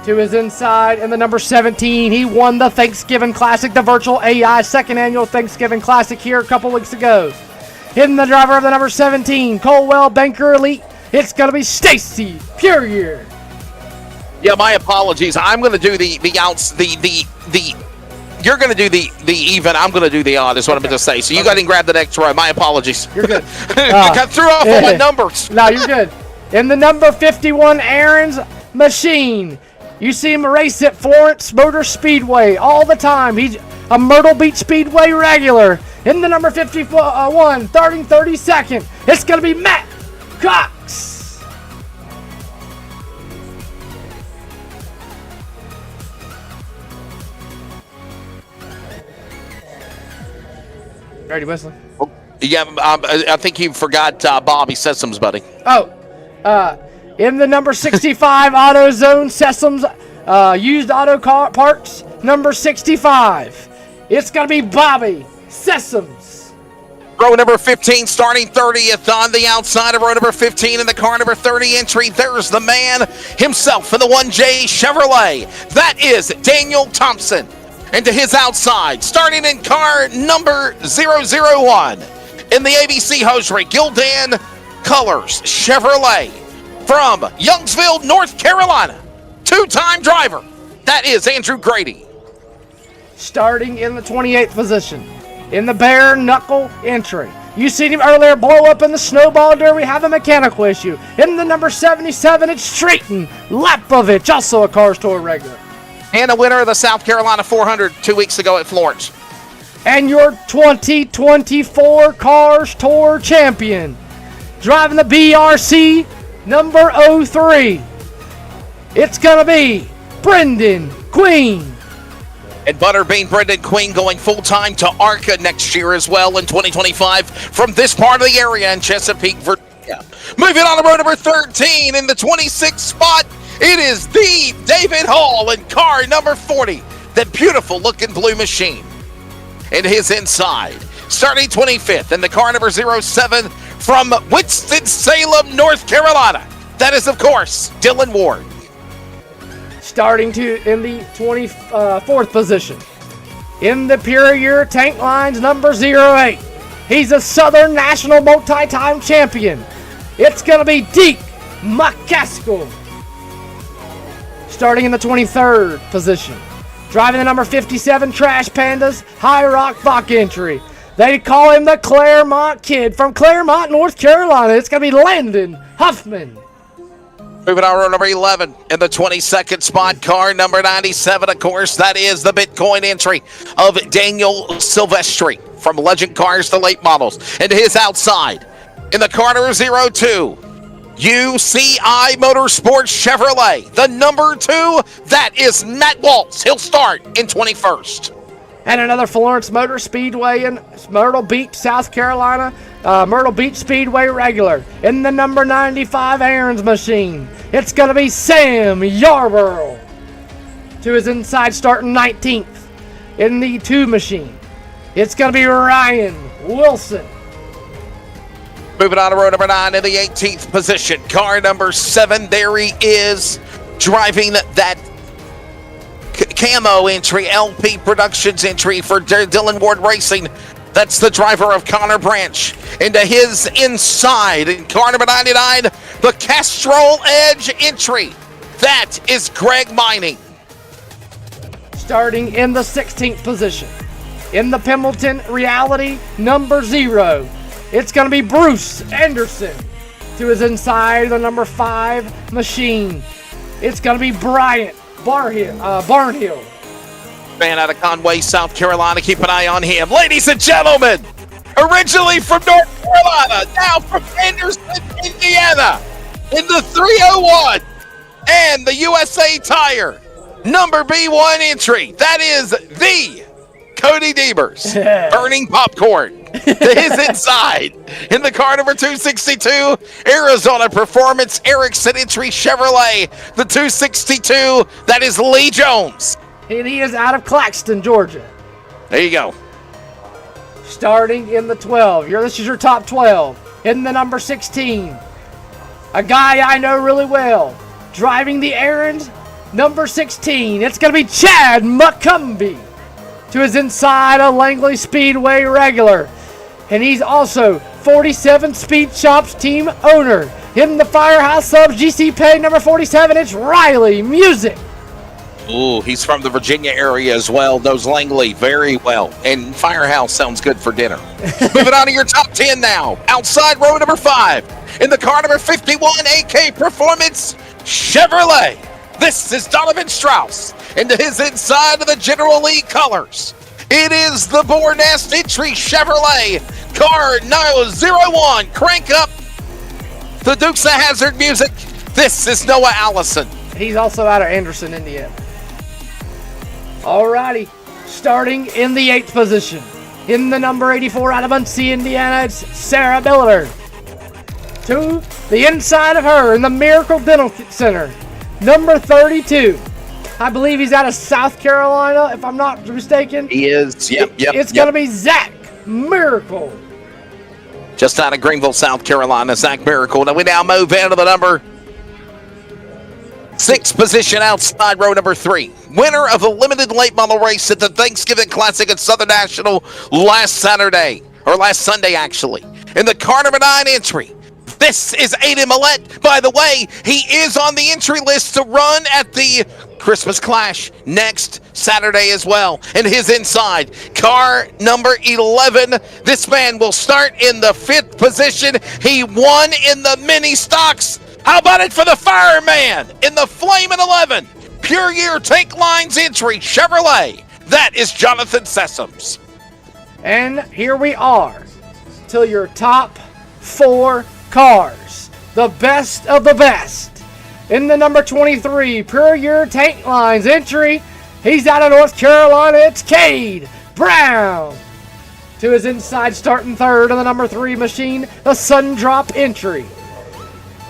To his inside in the number 17, he won the Thanksgiving Classic, the virtual AI second annual Thanksgiving Classic here a couple weeks ago. Hitting the driver of the number 17, Colwell Banker Elite, it's gonna be Stacy Purier. Yeah, my apologies. I'm going to do the outs, you're going to do the even, I'm going to do the odd, is what I'm going to say. So you go ahead and grab the next row. My apologies. You're good. I threw off all my numbers. No, you're good. In the number 51, Aaron's Machine. You see him race at Florence Motor Speedway all the time. He's a Myrtle Beach Speedway regular. In the number 51, starting 32nd, it's going to be Matt Cox. Grady Wesley. Yeah, I think you forgot Bobby Sessoms, buddy. Oh, in the number 65 AutoZone Sessoms used auto car parts, number 65. It's going to be Bobby Sessoms. Row number 15 starting 30th on the outside of row number 15 in the car number 30 entry. There's the man himself in the 1J Chevrolet. That is Daniel Thompson. And to his outside, starting in car number 001 in the ABC hosiery, Gildan Colors Chevrolet from Youngsville, North Carolina. Two-time driver. That is Andrew Grady. Starting in the 28th position, in the bare knuckle entry. You seen him earlier blow up in the snowball derby, have a mechanical issue. In the number 77, it's Trayton Lapovich, also a Cars Tour regular. And a winner of the South Carolina 400 2 weeks ago at Florence. And your 2024 Cars Tour champion, driving the BRC number 03. It's going to be Brendan Queen. And Butterbean Brendan Queen going full-time to ARCA next year as well in 2025 from this part of the area in Chesapeake, Virginia. Moving on to row number 13 in the 26th spot, it is the David Hall in car number 40, that beautiful-looking blue machine. And his inside, starting 25th in the car number 07 from Winston-Salem, North Carolina. That is, of course, Dylan Ward. Starting in the 24th position, in the Pure Tank Lines number 08. He's a Southern National multi-time champion. It's going to be Deke McCaskill. Starting in the 23rd position, driving the number 57 Trash Pandas High Rock Bach entry. They call him the Claremont Kid from Claremont, North Carolina. It's going to be Landon Huffman. Moving on, row number 11 in the 22nd spot, car number 97, of course, that is the Bitcoin entry of Daniel Silvestri from Legend Cars to Late Models. And to his outside, in the car number 02, UCI Motorsports Chevrolet, the number 2, that is Matt Waltz. He'll start in 21st. And another Florence Motor Speedway in Myrtle Beach, South Carolina. Myrtle Beach Speedway regular in the number 95 Aaron's machine. It's going to be Sam Yarborough. To his inside, starting 19th in the 2 machine. It's going to be Ryan Wilson. Moving on to row number 9 in the 18th position. Car number 7, there he is, driving that camo entry, LP Productions entry for Dylan Ward Racing. That's the driver of Connor Branch. Into his inside, in car number 99, the Castrol Edge entry. That is Greg Mining. Starting in the 16th position, in the Pendleton Reality number 0, it's going to be Bruce Anderson. To his inside, the number 5 machine. It's going to be Bryant Barnhill. Man out of Conway, South Carolina. Keep an eye on him. Ladies and gentlemen, originally from North Carolina, now from Anderson, Indiana, in the 301 and the USA Tire number B1 entry. That is the Cody Devers, burning popcorn. To his inside, in the car number 262, Arizona Performance Erickson entry Chevrolet, the 262, that is Lee Jones. And he is out of Claxton, Georgia. There you go. Starting in the 12, this is your top 12. In the number 16, a guy I know really well, driving the errand, number 16. It's going to be Chad McCumbee. To his inside, a Langley Speedway regular. And he's also 47 Speed Shops team owner. In the Firehouse Subs GC Pay number 47, it's Riley Music. Ooh, he's from the Virginia area as well. Knows Langley very well. And Firehouse sounds good for dinner. Moving on to your top 10 now. Outside row number 5. In the car number 51, AK Performance Chevrolet. This is Donovan Strauss. Into his inside of the General Lee colors. It is the Bornest entry Chevrolet. Car 901. Crank up the Dukes of Hazzard music. This is Noah Allison. He's also out of Anderson, Indiana. Alrighty, starting in the 8th position. In the number 84 out of Muncie, Indiana, it's Sarah Miller. To the inside of her in the Miracle Dental Center, number 32. I believe he's out of South Carolina, if I'm not mistaken. He is. Yep. It's going to be Zach Miracle. Just out of Greenville, South Carolina, Zach Miracle. Now we move into the number 6 position outside row number 3. Winner of the limited late model race at the Thanksgiving Classic at Southern National last Sunday, actually. In the car number 9 entry. This is Aiden Millette. By the way, he is on the entry list to run at the Christmas Clash next Saturday as well. And his inside, car number 11. This man will start in the 5th position. He won in the mini stocks. How about it for the fireman in the Flamin' 11? Pure Year Tank Lines entry, Chevrolet. That is Jonathan Sessoms. And here we are till your top 4 cars. The best of the best. In the number 23, Pure Year Tank Lines entry, he's out of North Carolina, it's Cade Brown. To his inside, starting 3rd in the number 3 machine, the Sundrop entry.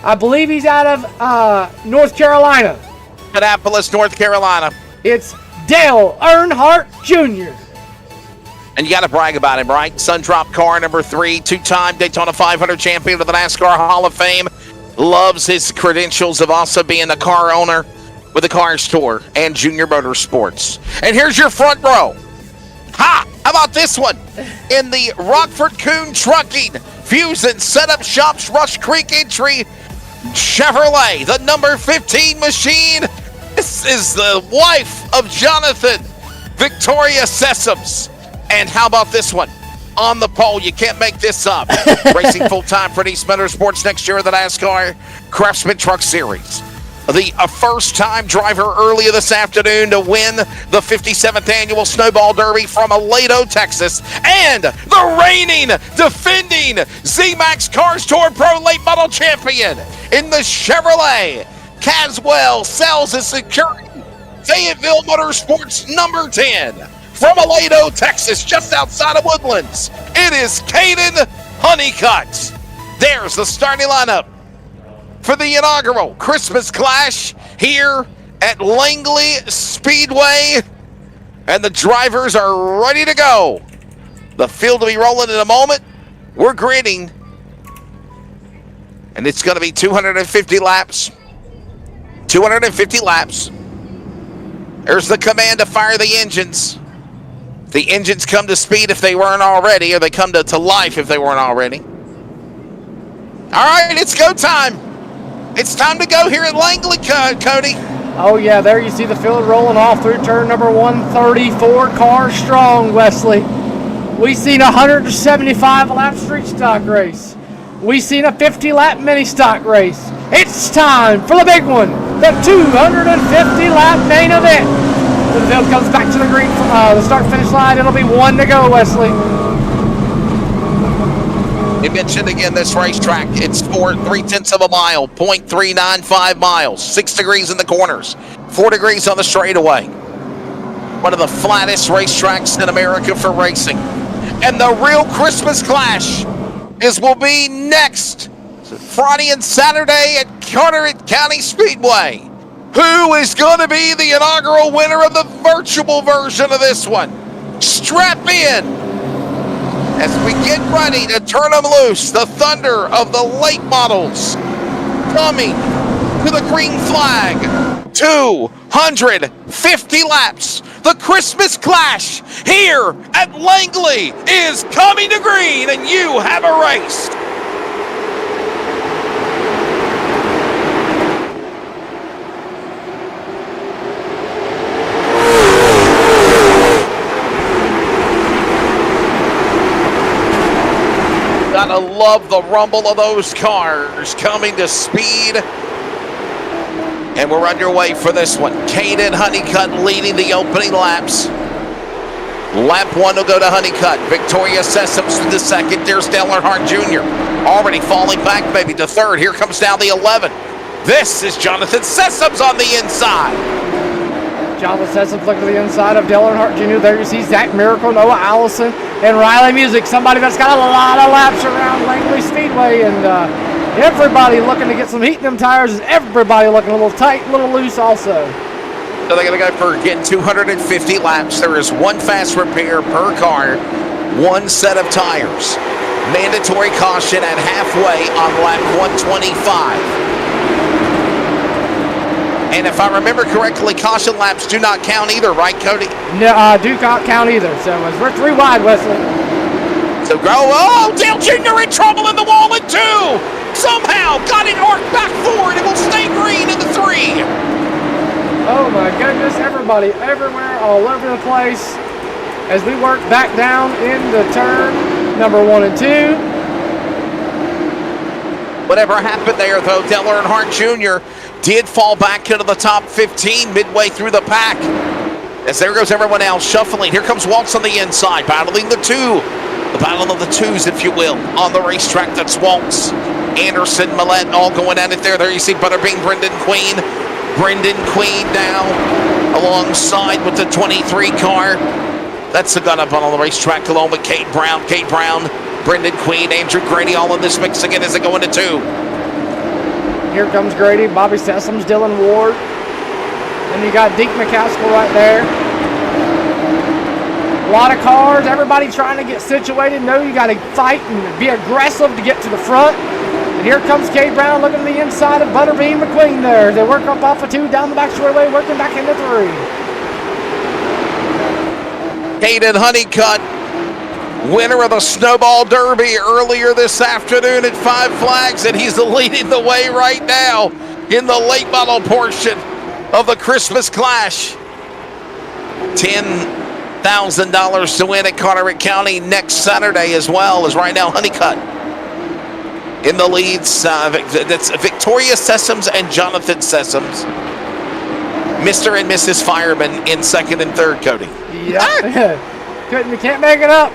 I believe he's out of North Carolina. Annapolis, North Carolina. It's Dale Earnhardt Jr. And you got to brag about him, right? Sundrop car number 3, 2-time Daytona 500 champion of the NASCAR Hall of Fame. Loves his credentials of also being a car owner with the Car Store and Junior Motorsports. And here's your front row. Ha! How about this one? In the Rockford Coon Trucking Fusion Setup Shops Rush Creek entry, Chevrolet, the number 15 machine. This is the wife of Jonathan, Victoria Sessoms. And how about this one? On the pole, you can't make this up. Racing full-time for East Motorsports next year in the NASCAR Craftsman Truck Series. The first-time driver earlier this afternoon to win the 57th Annual Snowball Derby from Aledo, Texas. And the reigning, defending Z-Max Cars Tour Pro Late Model Champion in the Chevrolet Caswell Sales and Security Fayetteville Motorsports number 10. From Aledo, Texas, just outside of Woodlands, it is Caden Honeycutt. There's the starting lineup for the inaugural Christmas Clash here at Langley Speedway. And the drivers are ready to go. The field will be rolling in a moment. We're gridding. And it's going to be 250 laps. 250 laps. There's the command to fire the engines. The engines come to speed if they weren't already, or they come to life if they weren't already. All right, it's go time. It's time to go here at Langley, Cody. Oh, yeah, there you see the field rolling off through turn number 134, car strong, Wesley. We seen a 175-lap street stock race. We seen a 50-lap mini stock race. It's time for the big one, the 250-lap main event. The field comes back to the green, the start-finish line. It'll be 1 to go, Wesley. You mentioned again this racetrack. It's 3/10 of a mile, 0.395 miles, 6 degrees in the corners, 4 degrees on the straightaway. One of the flattest racetracks in America for racing. And the real Christmas Clash will be next Friday and Saturday at Carteret County Speedway. Who is going to be the inaugural winner of the virtual version of this one? Strap in as we get ready to turn them loose. The thunder of the late models coming to the green flag. 250 laps. The Christmas Clash here at Langley is coming to green, and you have a race. Gotta love the rumble of those cars coming to speed. And we're underway for this one. Caden Honeycutt leading the opening laps. Lap 1 will go to Honeycutt. Victoria Sessoms to the second. There's Dale Earnhardt Jr. already falling back maybe to third. Here comes down the 11. This is Jonathan Sessoms on the inside. Jonathan Sessom's looking to the inside of Dale Earnhardt Jr. There you see Zach Miracle, Noah Allison, and Riley Music. Somebody that's got a lot of laps around Langley Speedway, and everybody looking to get some heat in them tires. Is everybody looking a little tight, a little loose also. So they're going to go for, again, 250 laps. There is one fast repair per car, one set of tires. Mandatory caution at halfway on lap 125. And if I remember correctly, caution laps do not count either, right, Cody? No, do not count either. So we're 3 wide, Wesley. So go. Oh, Dale Jr. in trouble in the wall in 2. Somehow got it arced back forward. It will stay green in the 3. Oh my goodness, everybody everywhere, all over the place. As we work back down into turn number 1 and 2. Whatever happened there, though, Dale Earnhardt Jr. did fall back into the top 15 midway through the pack. As there goes everyone else shuffling. Here comes Waltz on the inside, battling the 2. The battle of the 2s, if you will, on the racetrack. That's Waltz, Anderson, Millette, all going at it there. There you see Butterbean, Brendan Queen. Brendan Queen now alongside with the 23 car. That's the gun up on the racetrack along with Kate Brown, Brendan Queen, Andrew Grady, all in this mix again as they go into 2. Here comes Grady, Bobby Sessoms, Dylan Ward. And you got Deke McCaskill right there. A lot of cars, everybody trying to get situated. No, you got to fight and be aggressive to get to the front. And here comes Kate Brown looking to the inside of Butterbean McQueen there. They work up off of 2, down the back straightaway, working back into 3. Hayden Honeycutt, winner of the Snowball Derby earlier this afternoon at 5 Flags, and he's leading the way right now in the late model portion of the Christmas Clash. $10,000 to win at Carteret County next Saturday as well, as right now Honeycutt in the leads. That's Victoria Sessoms and Jonathan Sessoms. Mr. and Mrs. Fireman in 2nd and 3rd, Cody. Yeah, you can't make it up.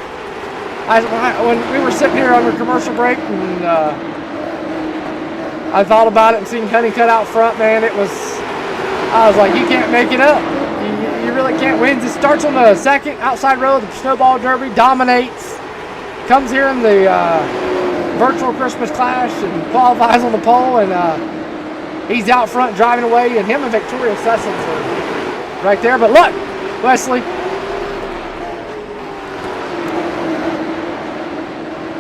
When we were sitting here on the commercial break, and I thought about it and seeing Honeycutt out front, man, I was like, you can't make it up. You really can't win. It starts on the 2nd outside row of the Snowball Derby, dominates, comes here in the virtual Christmas Clash and qualifies on the pole, and he's out front driving away, and him and Victoria Sessoms are right there. But look, Wesley.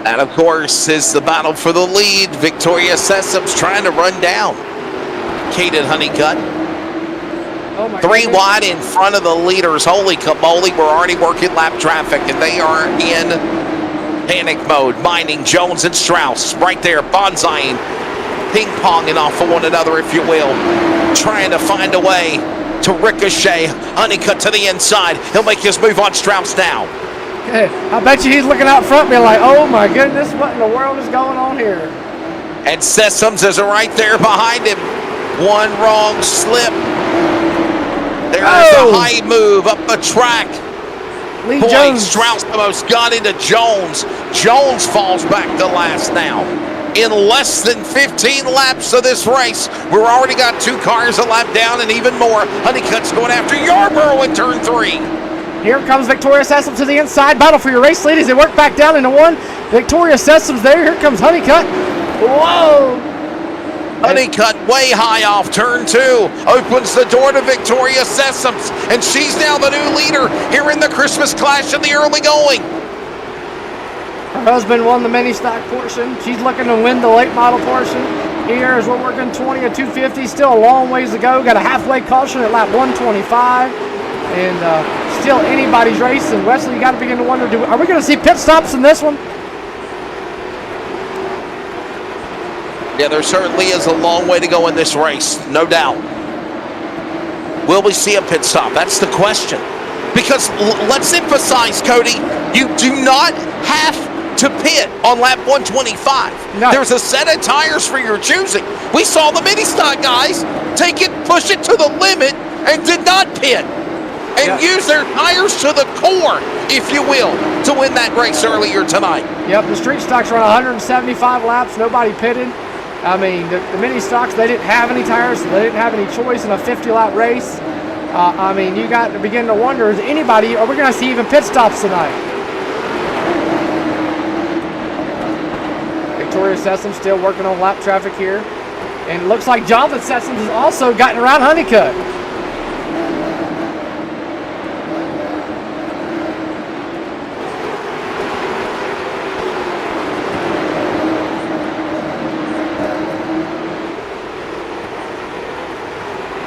And of course is the battle for the lead. Victoria Sessoms trying to run down Caden Honeycutt. Oh my 3 goodness. wide in front of the leaders. Holy camole, we're already working lap traffic, and they are in panic mode. Mining, Jones and Strauss right there, bonsaiing, ping-ponging off of one another, if you will, trying to find a way to ricochet. Honeycutt to the inside. He'll make his move on Strauss now. I bet you he's looking out front being like, oh my goodness, what in the world is going on here? And Sessoms is right there behind him. One wrong slip. There's a high move up the track. Lee Boy, Jones. Strauss almost got into Jones. Jones falls back to last now. In less than 15 laps of this race, we've already got 2 cars a lap down and even more. Honeycutt's going after Yarborough in turn 3. Here comes Victoria Sessoms to the inside. Battle for your race lead as they work back down into 1. Victoria Sessoms there. Here comes Honeycutt. Whoa! Honeycutt way high off turn 2. Opens the door to Victoria Sessoms. And she's now the new leader here in the Christmas Clash in the early going. Her husband won the mini stock portion. She's looking to win the late model portion. Here as we're working 20 at 250. Still a long ways to go. Got a halfway caution at lap 125. And still anybody's race. And Wesley, you got to begin to wonder, are we going to see pit stops in this one? Yeah, there certainly is a long way to go in this race, no doubt. Will we see a pit stop? That's the question. Because let's emphasize, Cody, you do not have to pit on lap 125. No. There's a set of tires for your choosing. We saw the mini stock guys push it to the limit and did not pit. And use their tires to the core, if you will, to win that race earlier tonight. Yep, the street stocks run 175 laps, nobody pitted. I mean, the mini stocks, they didn't have any tires, so they didn't have any choice in a 50-lap race. I mean, you got to begin to wonder, are we going to see even pit stops tonight? Victoria Sessom still working on lap traffic here. And it looks like Jonathan Sessom has also gotten around Honeycutt.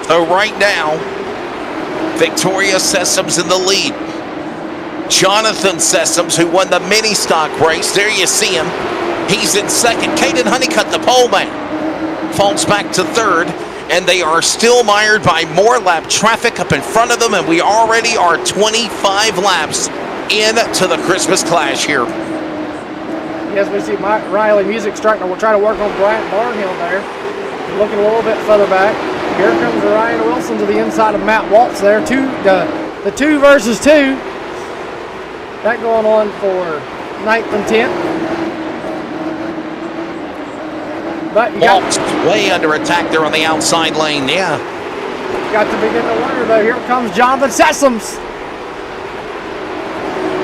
So right now, Victoria Sessom's in the lead. Jonathan Sessoms, who won the mini stock race, there you see him. He's in second. Caden Honeycutt, the pole man, falls back to third, and they are still mired by more lap traffic up in front of them, and we already are 25 laps into the Christmas Clash here. Yes, we see Riley Music starting to try to work on Bryant Barnhill there. Looking a little bit further back. Here comes Ryan Wilson to the inside of Matt Waltz there. The 2 versus 2. That going on for 9th and 10th. But you Waltz way under attack there on the outside lane, yeah. Got to begin to wonder though. Here comes Jonathan Sessoms.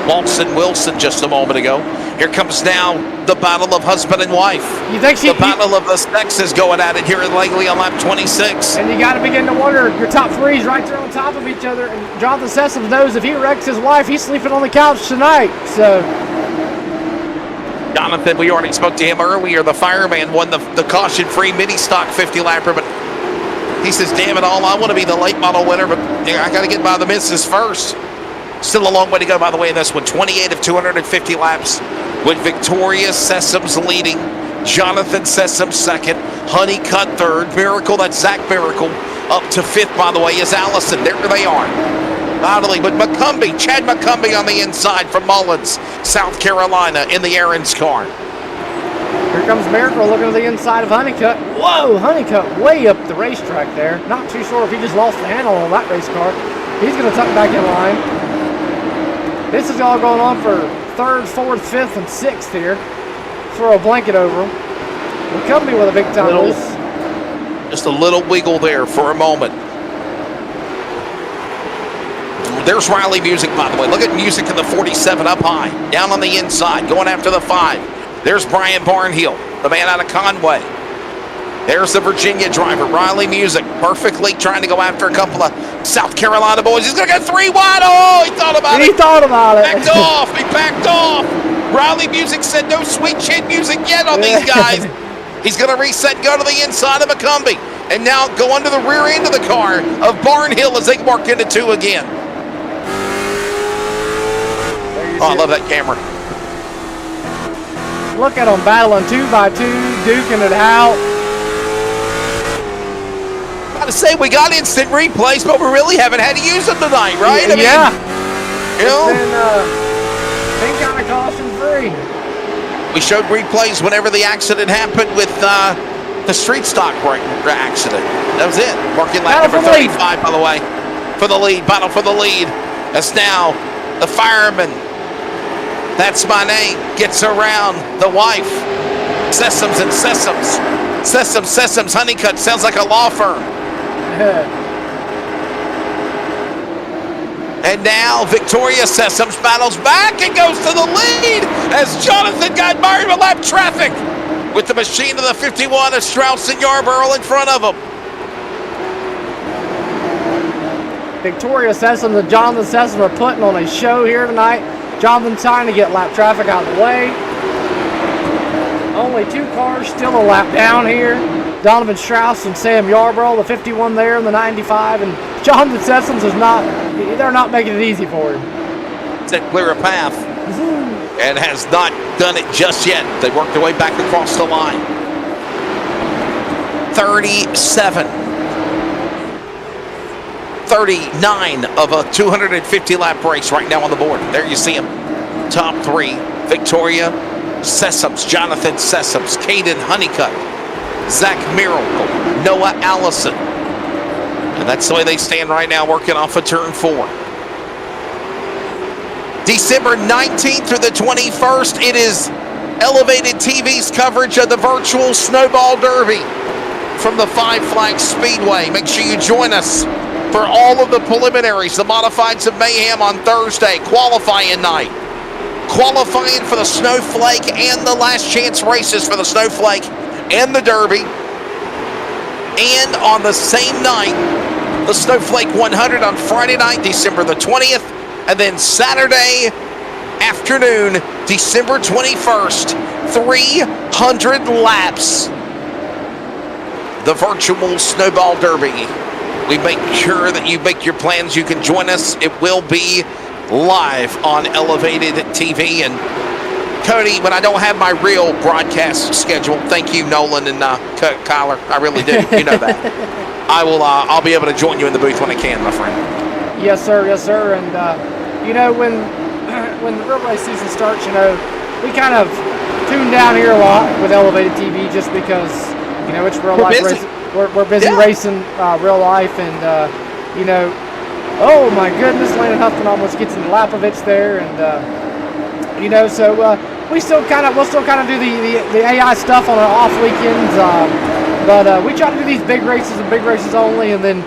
Waltz and Wilson just a moment ago. Here comes now the battle of husband and wife. You think the battle of the sexes going at it here in Langley on lap 26. And you got to begin to wonder, your top 3 is right there on top of each other. And Jonathan Sessoms knows if he wrecks his wife, he's sleeping on the couch tonight. So, Jonathan, we already spoke to him earlier. The fireman won the caution-free mini stock 50-lapper, but he says, damn it all, I want to be the late model winner, but I got to get by the missus first. Still a long way to go, by the way, in this one. 28 of 250 laps with Victoria Sessoms leading. Jonathan Sessoms second. Honeycutt third. Miracle, that's Zach Miracle. Up to fifth, by the way, is Allison. There they are. Battling, but Chad McCumbee on the inside from Mullins, South Carolina in the Aaron's car. Here comes Miracle looking at the inside of Honeycutt. Whoa, Honeycutt way up the racetrack there. Not too sure if he just lost the handle on that race car. He's going to tuck back in line. This is all going on for 3rd, 4th, 5th, and 6th here. Throw a blanket over him. McCumbee with a big time loose. Just a little wiggle there for a moment. There's Riley Music, by the way. Look at Music in the 47 up high. Down on the inside, going after the 5. There's Brian Barnhill, the man out of Conway. There's the Virginia driver, Riley Music, perfectly trying to go after a couple of South Carolina boys. He's going to get 3 wide. Oh, he thought about it. He thought about it. Backed off. He backed off. Riley Music said no sweet chin music yet on these guys. He's going to reset and go to the inside of McCumbee. And now go under the rear end of the car of Barnhill as they work into 2 again. Oh, I love that camera. Look at them battling 2 by 2, duking it out. To say we got instant replays, but we really haven't had to use them tonight, right? I mean, yeah. You know, been kind of caution free. We showed replays whenever the accident happened with the street stock accident. That was it. Working lap number 35, by the way, for the lead. Battle for the lead. As now the fireman. That's my name. Gets around the wife. Sessoms and Sessoms. Sessoms, Honeycutt. Sounds like a law firm. And now Victoria Sessoms battles back and goes to the lead as Jonathan got mired with lap traffic with the machine of the 51 of Strauss and Yarborough in front of him. Victoria Sessoms and Jonathan Sessoms are putting on a show here tonight. Jonathan trying to get lap traffic out of the way. Only 2 cars still a lap down here. Donovan Strauss and Sam Yarborough, the 51 there and the 95, and Jonathan Sessoms they're not making it easy for him. Said clear a path and has not done it just yet. They worked their way back across the line. 37. 39 of a 250 lap race right now on the board. There you see them. Top 3, Victoria Sessoms, Jonathan Sessoms, Caden Honeycutt, Zach Miracle, Noah Allison. And that's the way they stand right now, working off of turn 4. December 19th through the 21st, it is Elevated TV's coverage of the virtual Snowball Derby from the Five Flags Speedway. Make sure you join us for all of the preliminaries, the Modifieds of Mayhem on Thursday, qualifying night. Qualifying for the Snowflake and the last chance races for the Snowflake and the Derby. And on the same night, the Snowflake 100 on Friday night, December the 20th. And then Saturday afternoon, December 21st, 300 laps. The virtual Snowball Derby. We make sure that you make your plans. You can join us. It will be live on Elevated TV. And Cody, when I don't have my real broadcast schedule, thank you, Nolan and Kyler. I really do. You know that. I'll be able to join you in the booth when I can, my friend. Yes, sir. Yes, sir. And when the real race season starts, we kind of tune down here a lot with Elevated TV just because it's real life racing. We're busy racing real life, and oh my goodness, Landon Huffman almost gets in the Lapovich there, and so we'll still kind of do the AI stuff on our off weekends, but we try to do these big races and big races only, and then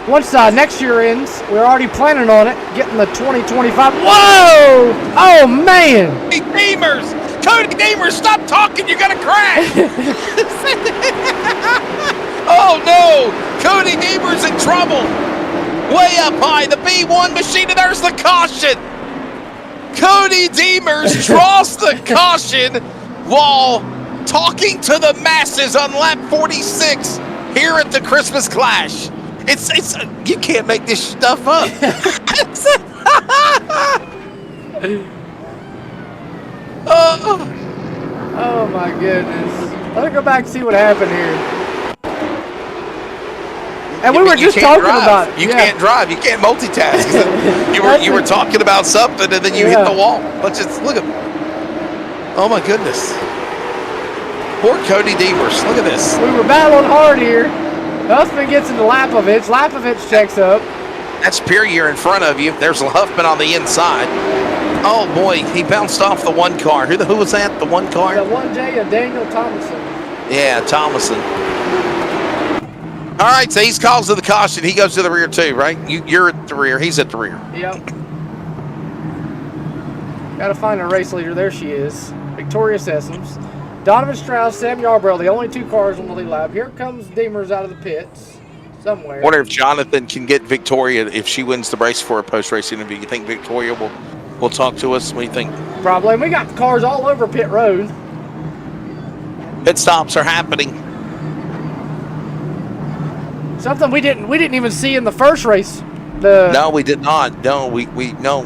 once next year ends, we're already planning on it, getting the 2025. Whoa! Oh man! Cody Deemers, stop talking! You're gonna crash! Oh no! Cody Deemers in trouble! Way up high, the B1 machine, and there's the caution! Cody Deemers draws the caution while talking to the masses on lap 46 here at the Christmas Clash. It's you can't make this stuff up. Oh my goodness. Let's go back and see what happened here. And we were just talking about it. You can't drive. You can't multitask. You were talking about something and then you hit the wall. Let's just look at. Oh my goodness. Poor Cody Deemers. Look at this. We were battling hard here. Huffman gets into Lapovich. Lapovich checks up. That's Perrier in front of you. There's Huffman on the inside. Oh boy, he bounced off the one car. Who was that? The one car? The 1J of Daniel Thomason. Yeah, Thomason. All right, so he's calls to the caution. He goes to the rear too, right? You're at the rear. He's at the rear. Yep. Got to find a race leader. There she is. Victoria Sessoms. Donovan Strauss, Sam Yarborough, the only two cars on the lead lap. Here comes Deemers out of the pits somewhere. Wonder if Jonathan can get Victoria if she wins the race for a post-race interview. You think Victoria will talk to us? What do you think? Probably. And we got cars all over pit road. Pit stops are happening. Something we didn't even see in the first race. No, we did not. No, we no.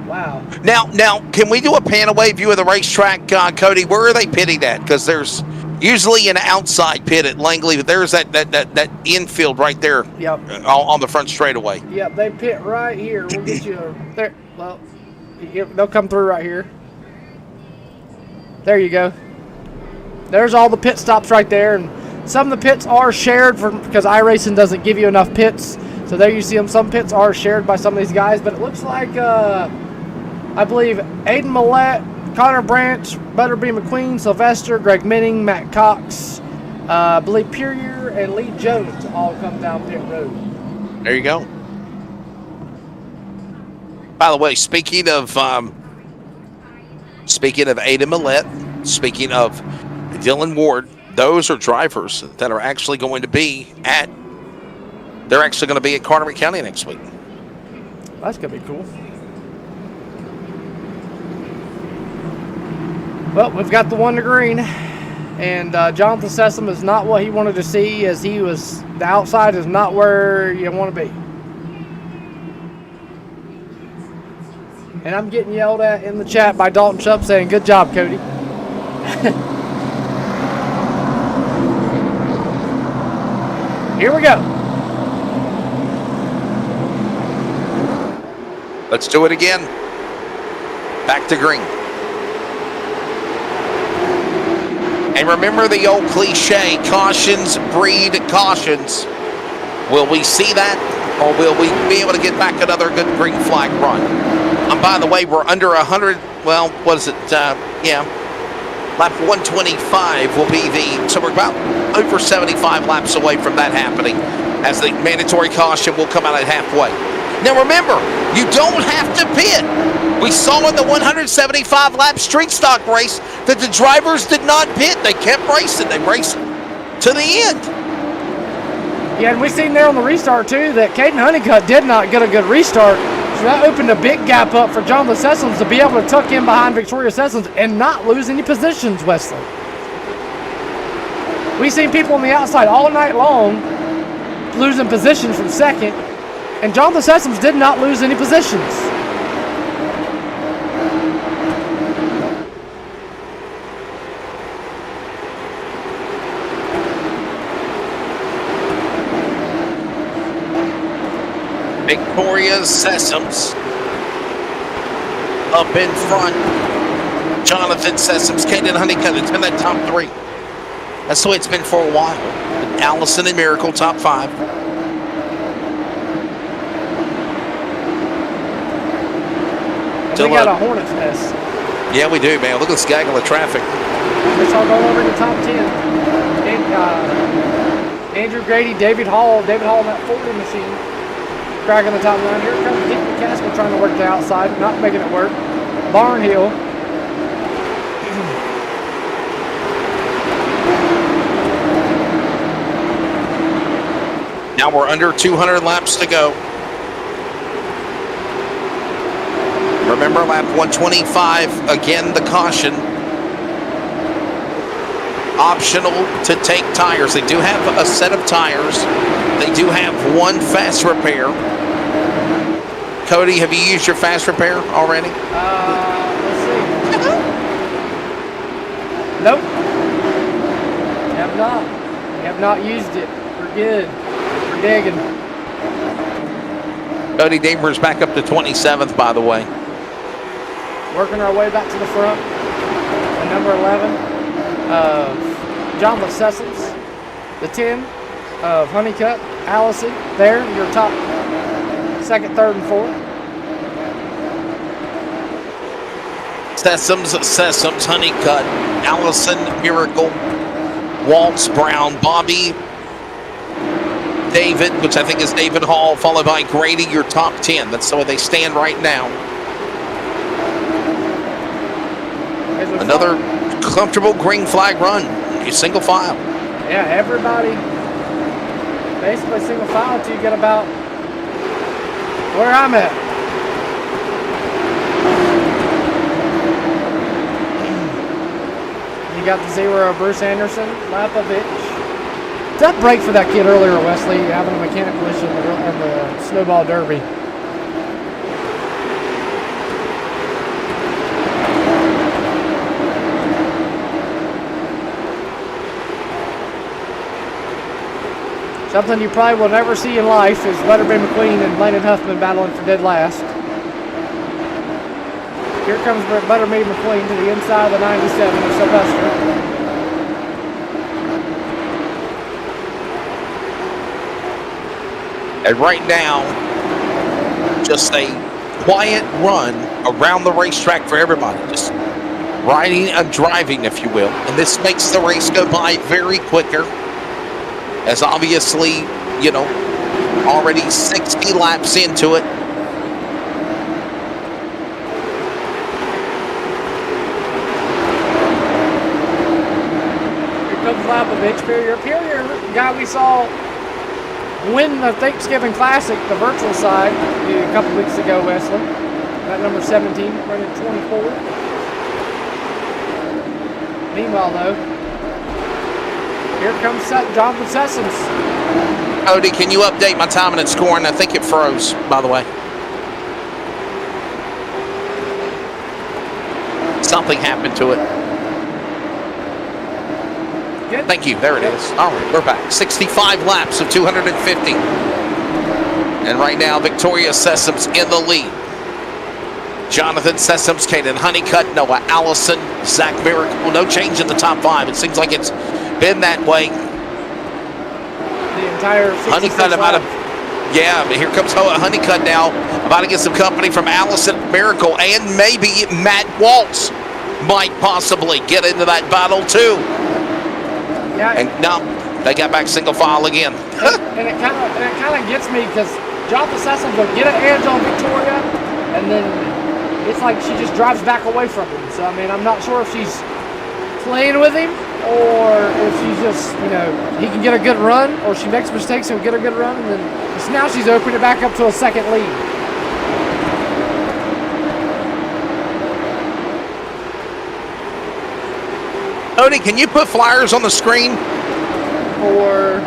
Wow. Now, can we do a pan-away view of the racetrack, Cody? Where are they pitting at? Because there's usually an outside pit at Langley, but there's that infield right there. Yep. On the front straightaway. Yep, they pit right here. We'll get you there. Well, they'll come through right here. There you go. There's all the pit stops right there, and some of the pits are shared because iRacing doesn't give you enough pits. So there you see them. Some pits are shared by some of these guys, but it looks like I believe Aiden Millette, Connor Branch, Butterby McQueen, Sylvester, Greg Minning, Matt Cox, I believe Perrier and Lee Jones all come down pit road. There you go. By the way, speaking of Aiden Millette, speaking of Dylan Ward, those are drivers that are actually going to be at Carteret County next week. That's going to be cool. Well, we've got the one to green, and Jonathan Sessom is not what he wanted to see, as the outside is not where you want to be. And I'm getting yelled at in the chat by Dalton Chubb saying, "Good job, Cody." Here we go. Let's do it again. Back to green. And remember the old cliche, cautions breed cautions. Will we see that, or will we be able to get back another good green flag run? And by the way, we're under 100, well, what is it? Lap 125 will be so we're about over 75 laps away from that happening. as the mandatory caution will come out at halfway. Now remember, you don't have to pit. We saw in the 175-lap street stock race that the drivers did not pit. They kept racing. They raced to the end. Yeah, and we seen there on the restart too that Caden Honeycutt did not get a good restart. So that opened a big gap up for Jonathan Sessoms to be able to tuck in behind Victoria Sessoms and not lose any positions, Wesley. We seen people on the outside all night long losing positions from second, and Jonathan Sessoms did not lose any positions. Victoria Sessoms up in front. Jonathan Sessoms, Caden Honeycutt, it's been that top three. That's the way it's been for a while. Allison and Miracle, top five. We got a hornet's nest. Yeah, we do, man. Look at this gaggle of traffic. It's all going over the top 10. Andrew Grady, David Hall in that 40 machine. Cracking the top 9. Here comes Dick McCaskill trying to work the outside, not making it work. Barnhill. Now we're under 200 laps to go. Remember, lap 125, again, the caution. Optional to take tires. They do have a set of tires. They do have one fast repair. Cody, have you used your fast repair already? Let's see. Nope. Have not used it. We're good. We're digging. Cody Damer's back up to 27th, by the way. Working our way back to the front. The number 11 of Jonathan Sessoms. The 10 of Honeycutt. Allison, there, your top second, third, and fourth. Sessoms, Honeycutt, Allison, Miracle, Waltz, Brown, Bobby, David, which I think is David Hall, followed by Grady, your top 10. That's the way they stand right now. Another comfortable green flag run. You single file. Yeah, everybody basically single file until you get about where I'm at. You got the 0 of Bruce Anderson, Lapovich. That break for that kid earlier, Wesley, having a mechanical issue in the snowball derby. Something you probably will never see in life is Butterbean McQueen and Landon Huffman battling for dead last. Here comes Butterbean McQueen to the inside of the 97 of Sylvester. And right now, just a quiet run around the racetrack for everybody. Just riding and driving, if you will. And this makes the race go by very quicker. As obviously, you know, already 60 laps into it. Here comes Lapovich, Superior guy we saw win the Thanksgiving Classic, the virtual side, a couple weeks ago, Wesley. That number 17, running 24. Meanwhile, though, here comes Jonathan Sessoms. Cody, can you update my timing and scoring? I think it froze, by the way. Something happened to it. Good. Thank you. There it is. All right, we're back. 65 laps of 250. And right now, Victoria Sessoms in the lead. Jonathan Sessoms, Caden Honeycutt, Noah Allison, Zach Miracle. No change in the top 5. It seems like it's been that way. The entire Honeycutt about to, yeah, but here comes Honeycutt now, about to get some company from Allison Miracle, and maybe Matt Waltz might possibly get into that battle too. Yeah. And now They got back single file again. and it kind of gets me because Jonathan Sessoms will get an edge on Victoria, and then it's like she just drives back away from him. So, I mean, I'm not sure if she's playing with him or if she's just, he can get a good run, or she makes mistakes and get a good run, and then now she's opening it back up to a second lead. Cody, can you put flyers on the screen? Or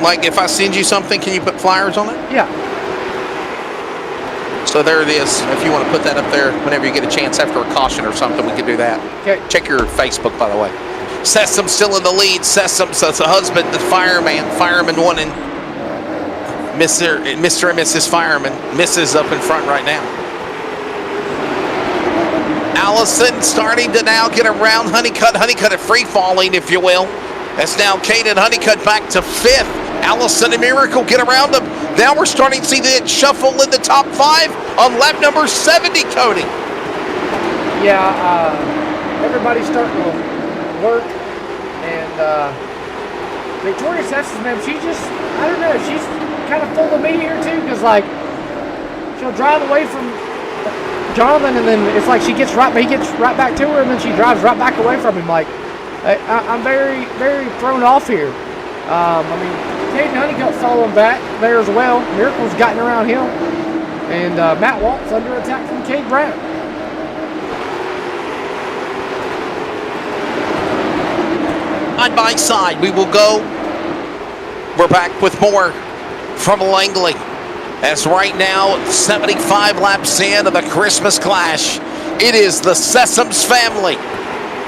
like if I send you something, can you put flyers on it? Yeah. So there it is. If you want to put that up there whenever you get a chance after a caution or something, we can do that. Okay. Check your Facebook, by the way. Sessom still in the lead. Sessom's the husband, the fireman winning. Mr. and Mrs. Fireman. Mrs. up in front right now. Allison starting to now get around Honeycutt. Honeycutt at free falling, if you will. That's now Kaden Honeycutt back to 5th. Allison and Miracle get around them. Now we're starting to see the shuffle in the top 5 on lap number 70, Cody. Yeah, everybody's starting to work. And Victoria Sessoms, man, she just, I don't know, she's kind of full of me here too, because like she'll drive away from Jonathan, and then it's like he gets right back to her, and then she drives right back away from him. Like I'm very, very thrown off here. I mean, Caden Honeycutt following back there as well. Miracle's gotten around him, and Matt Walt's under attack from Cade Brown. Side by side, we will go. We're back with more from Langley. As right now, 75 laps in of the Christmas Clash. It is the Sessoms family,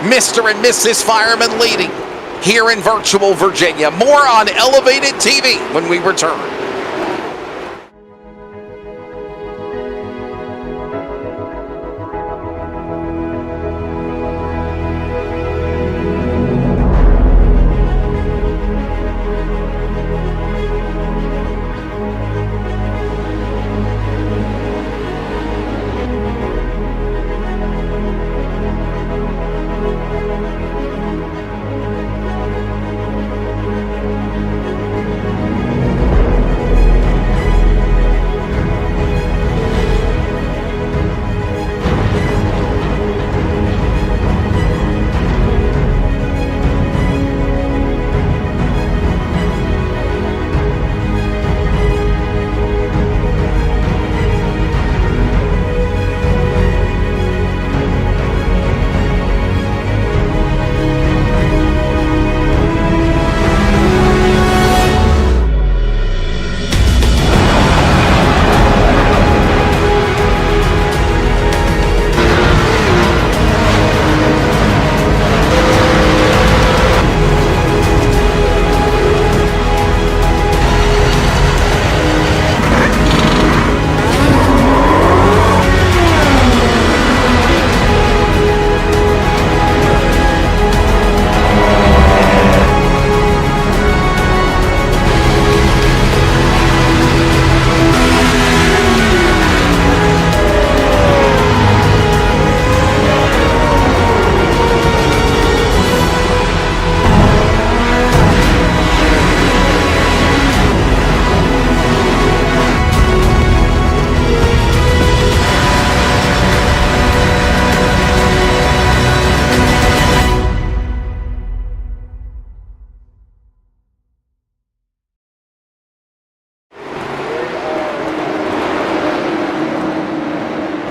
Mr. and Mrs. Fireman leading here in virtual Virginia. More on Elevated TV when we return.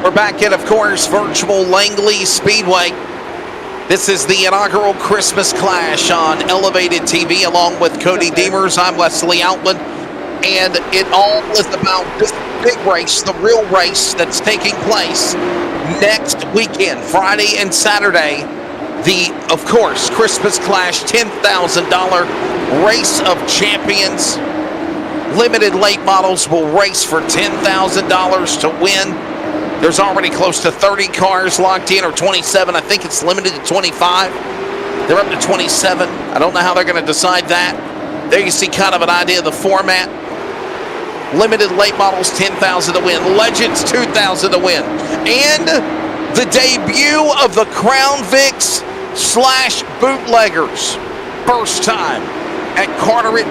We're back in, of course, virtual Langley Speedway. This is the inaugural Christmas Clash on Elevated TV, along with Cody Deemers. I'm Wesley Outland, and it all is about this big race, the real race that's taking place next weekend, Friday and Saturday. The, of course, Christmas Clash $10,000 Race of Champions. Limited late models will race for $10,000 to win. There's already close to 30 cars locked in, or 27. I think it's limited to 25. They're up to 27. I don't know how they're going to decide that. There you see kind of an idea of the format. Limited late models, $10,000 to win. Legends, $2,000 to win. And the debut of the Crown Vics / bootleggers. First time at Carteret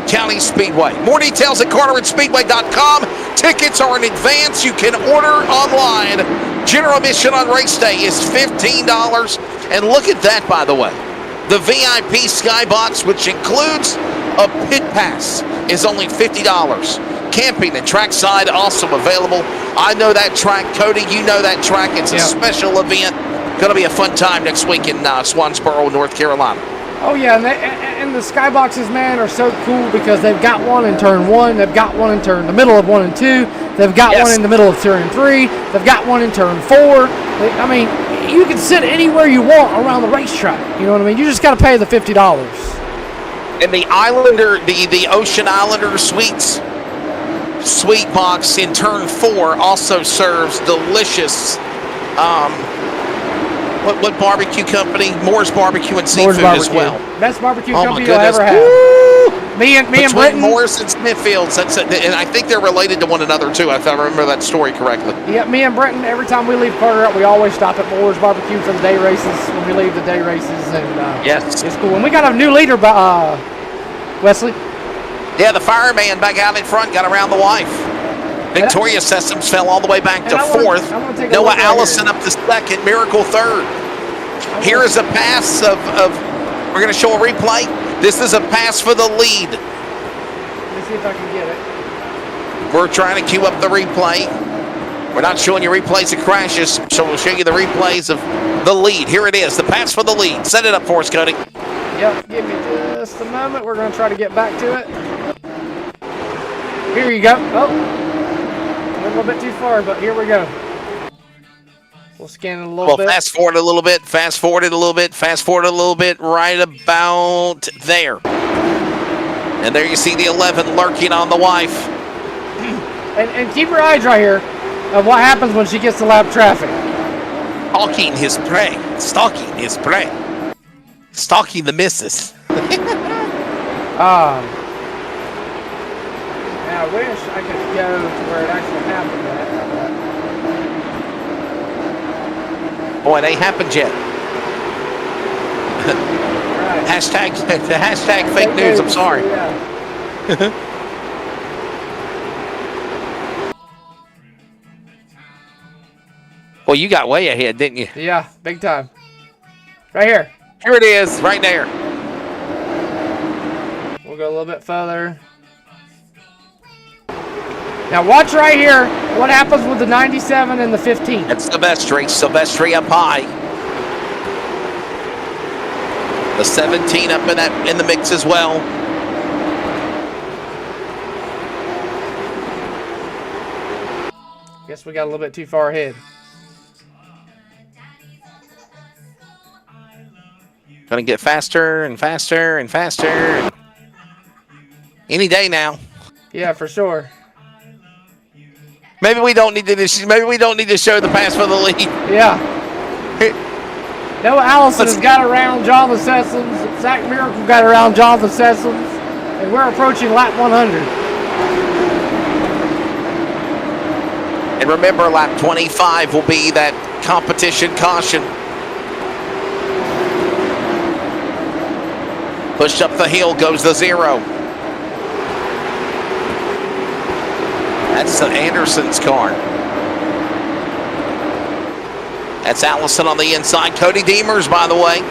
County Speedway. More details at CarteretSpeedway.com. Tickets are in advance. You can order online. General admission on race day is $15. And look at that, by the way. The VIP Skybox, which includes a pit pass, is only $50. Camping and trackside also available. I know that track. Cody, you know that track. It's a special event. Going to be a fun time next week in Swansboro, North Carolina. Oh, yeah, and the skyboxes, man, are so cool because they've got one in turn 1, they've got one in the middle of 1 and 2, they've got one in the middle of turn 3, they've got one in turn 4. I mean, you can sit anywhere you want around the racetrack. You know what I mean? You just got to pay the $50. And the Islander, the Ocean Islander Suites suite box in turn 4 also serves delicious. What barbecue company? Moore's Barbecue and Seafood as well. Best barbecue company you'll ever have. Me and Britton. Morris and Smithfields. And I think they're related to one another too, if I remember that story correctly. Yeah, me and Britton, every time we leave Carteret, we always stop at Moore's Barbecue for the day races when we leave the day races. And yes, it's cool. And we got a new leader, Wesley. Yeah, the fireman back out in front got around the wife. Victoria Sessoms fell all the way back to 4th. Noah Allison up to 2nd. Miracle 3rd. Here is a pass of we're going to show a replay. This is a pass for the lead. Let me see if I can get it. We're trying to queue up the replay. We're not showing you replays of crashes, so we'll show you the replays of the lead. Here it is, the pass for the lead. Set it up for us, Cody. Yep, give me just a moment. We're going to try to get back to it. Here you go. Oh. A little bit too far, but here we go. We'll scan it a little bit. Well, fast forward a little bit, fast forward it a little bit, fast forward a little bit, right about there. And there you see the 11 lurking on the wife. And keep your eyes right here of what happens when she gets to lap traffic. Stalking his prey. Stalking his prey. Stalking the missus. I wish I could go to where it actually happened at. Boy, it ain't happened yet. Right. hashtag fake news. I'm sorry. Yeah. Well, you got way ahead, didn't you? Yeah, big time. Right here. Here it is, right there. We'll go a little bit further. Now watch right here what happens with the 97 and the 15. That's Silvestri. Silvestri up high. The 17 up in the mix as well. Guess we got a little bit too far ahead. Gonna get faster and faster and faster. Any day now. Yeah, for sure. Maybe we don't need to show the pass for the lead. Yeah. Noah Allison has got around Jonathan Sessoms. Zach Miracle got around Jonathan Sessoms. And we're approaching lap 100. And remember, lap 25 will be that competition caution. Pushed up the hill goes the 0. That's Anderson's car. That's Allison on the inside. Cody Deemers, by the way.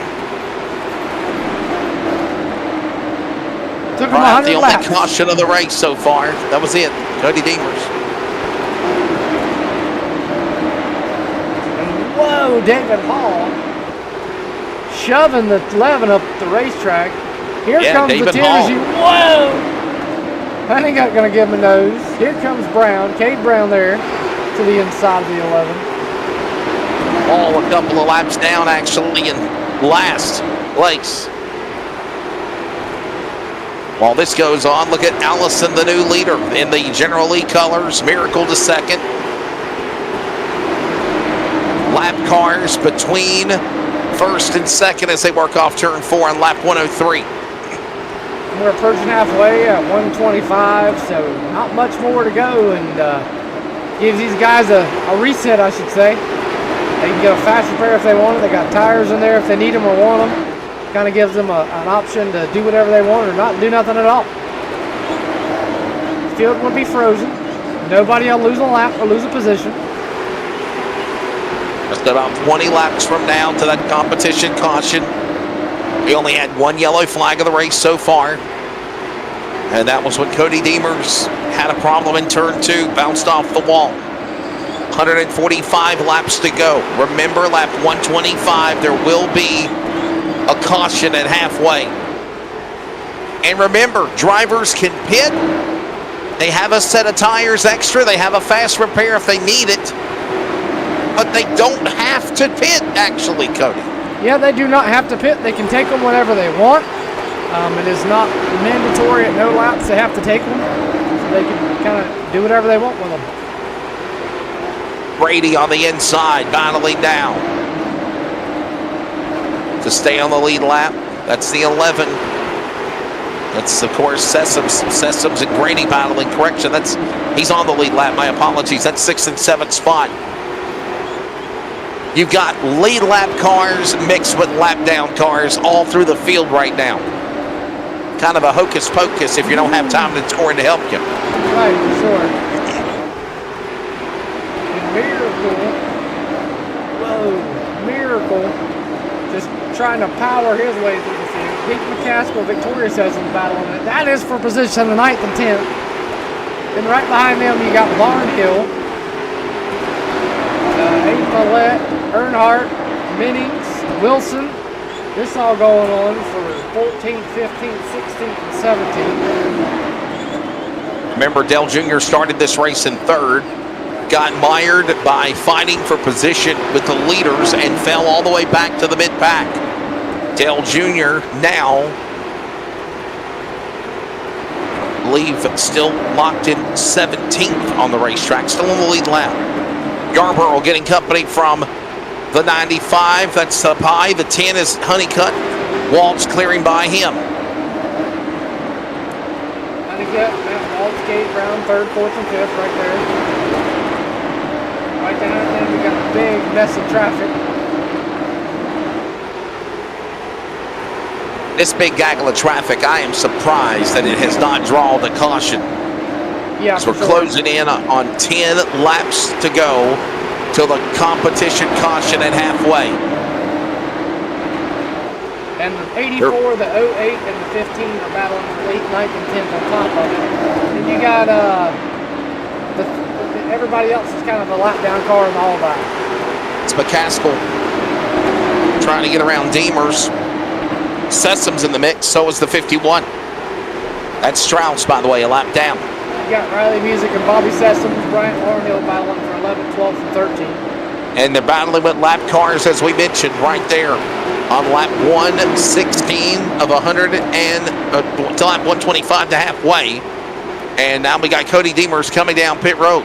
Took him 100 the only laps. caution of the race so far. That was it. Cody Deemers. And whoa, David Hall shoving the 11 up the racetrack. Here comes David the 10. Whoa! I ain't going to give him a nose. Here comes Brown. Cade Brown there to the inside of the 11. A couple of laps down, actually, in last place. While this goes on, look at Allison, the new leader in the General Lee colors. Miracle to 2nd. Lap cars between 1st and 2nd as they work off turn 4 on lap 103. We're approaching halfway at 125, so not much more to go, and gives these guys a reset, I should say. They can get a fast repair if they want it. They got tires in there if they need them or want them. kind of gives them an option to do whatever they want or not do nothing at all. The field would be frozen. Nobody will lose a lap or lose a position. Just about 20 laps from now to that competition caution. We only had one yellow flag of the race so far. And that was when Cody Deemers had a problem in turn 2, bounced off the wall. 145 laps to go. Remember, lap 125, there will be a caution at halfway. And remember, drivers can pit. They have a set of tires extra. They have a fast repair if they need it. But they don't have to pit, actually, Cody. Yeah, they do not have to pit. They can take them whenever they want. It is not mandatory at no laps they have to take them. So they can kind of do whatever they want with them. Brady on the inside, battling down to stay on the lead lap. That's the 11. That's, of course, Sessoms and Brady battling. Correction, he's on the lead lap. My apologies. That's 6th and 7th spot. You've got lead lap cars mixed with lap down cars all through the field right now. Kind of a hocus pocus if you don't have time to score to help you. Right, for sure. Miracle. Just trying to power his way through the field. Pete McCaskill, Victoria says in battling it. That is for position the 9th and 10th. Then right behind them you got Barnhill, Aiden Millette, Earnhardt, Minnings, Wilson. This all going on for 14th, 15th, 16th, and 17th. Remember, Dale Jr. started this race in 3rd, got mired by fighting for position with the leaders and fell all the way back to the mid-pack. Dale Jr. now, I believe, still locked in 17th on the racetrack, still on the lead lap. Yarborough getting company from the 95, that's Pye. The 10 is Honeycutt. Waltz clearing by him. Honeycutt, Matt Waltz, Gate Brown, 3rd, 4th, and 5th right there. Right behind them, we got a big mess of traffic. This big gaggle of traffic, I am surprised that it has not drawn the caution. Yeah, so we're closing in on 10 laps to go till the competition caution at halfway. And the 84, the 08, and the 15 are battling the 8th, 9th, and 10th on top of it. And you got everybody else is kind of a lap down car in the all by. It's McCaskill trying to get around Deemers. Sessom's in the mix, so is the 51. That's Strauss, by the way, a lap down. You got Riley Music and Bobby Sessoms, Bryant Barnhill battling for 11, 12, and 13. And they're battling with lap cars, as we mentioned, right there on lap 116 of 100 and to lap 125 to halfway. And now we got Cody Deemers coming down pit road.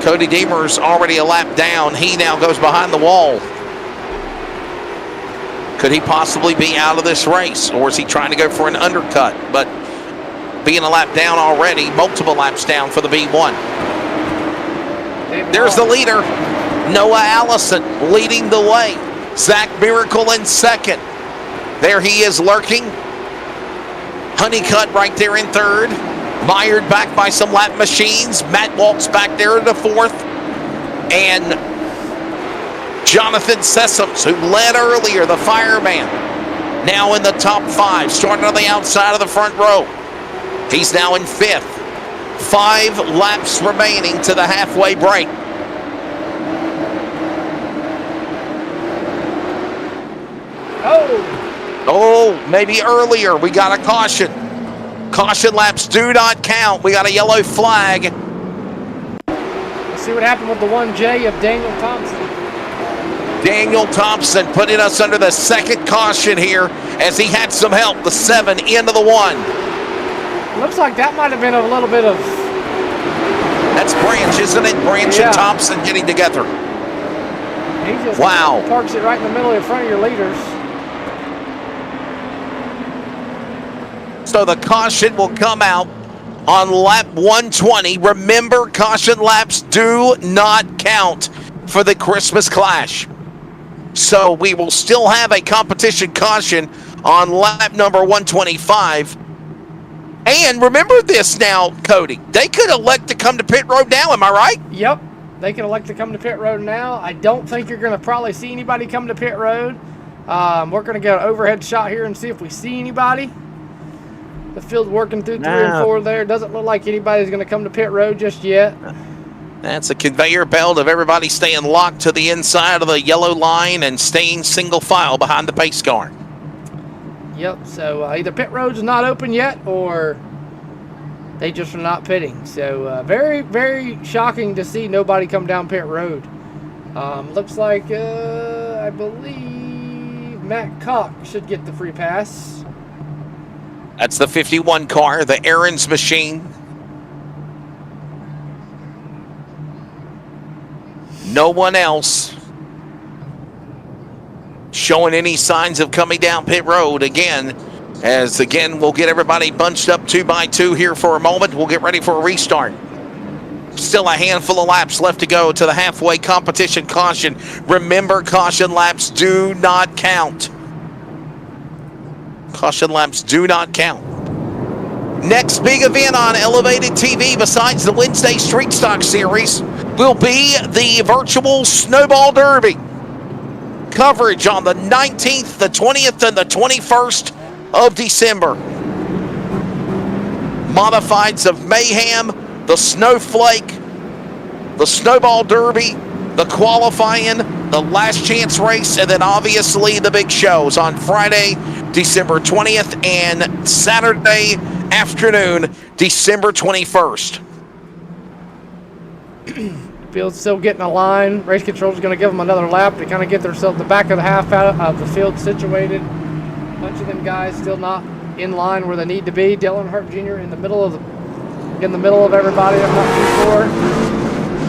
Cody Deemers already a lap down. He now goes behind the wall. Could he possibly be out of this race, or is he trying to go for an undercut? But being a lap down already, multiple laps down for the V1. There's the leader, Noah Allison, leading the way. Zach Miracle in 2nd. There he is lurking. Honeycutt right there in 3rd. Mired back by some lap machines. Matt Waltz back there in the 4th. And Jonathan Sessoms, who led earlier, the fireman, now in the top 5, starting on the outside of the front row. He's now in 5th. 5 laps remaining to the halfway break. Oh, maybe earlier. We got a caution. Caution laps do not count. We got a yellow flag. Let's see what happened with the 1J of Daniel Thompson. Daniel Thompson putting us under the 2nd caution here as he had some help. The 7 into the 1. Looks like that might have been a little bit of... That's Branch, isn't it? Branch and Thompson getting together. He just parks it right in the middle in front of your leaders. So the caution will come out on lap 120. Remember, caution laps do not count for the Christmas Clash. So we will still have a competition caution on lap number 125. And remember this now, Cody. They could elect to come to pit road now, am I right? Yep. They can elect to come to pit road now. I don't think you're going to probably see anybody come to pit road. We're going to get an overhead shot here and see if we see anybody. The field working through 3 and 4 there. Doesn't look like anybody's going to come to pit road just yet. That's a conveyor belt of everybody staying locked to the inside of the yellow line and staying single file behind the pace car. Yep, so either pit road's not open yet or they just are not pitting. So very, very shocking to see nobody come down pit road. Looks like, I believe, Matt Cock should get the free pass. That's the 51 car, the Aaron's machine. No one else showing any signs of coming down pit road again. As again, we'll get everybody bunched up 2 by 2 here for a moment. We'll get ready for a restart. Still a handful of laps left to go to the halfway competition caution. Remember, caution laps do not count. Caution laps do not count. Next big event on Elevated TV besides the Wednesday Street Stock Series will be the virtual Snowball Derby. Coverage on the 19th, the 20th, and the 21st of December. Modifieds of Mayhem, the Snowflake, the Snowball Derby, the qualifying, the last chance race, and then obviously the big shows on Friday, December 20th, and Saturday afternoon, December 21st. Field's still getting a line. Race control's going to give them another lap to kind of get themselves the back of the half out of the field situated. A bunch of them guys still not in line where they need to be. Dylan Hart Jr. in the middle of everybody. I'm not too sure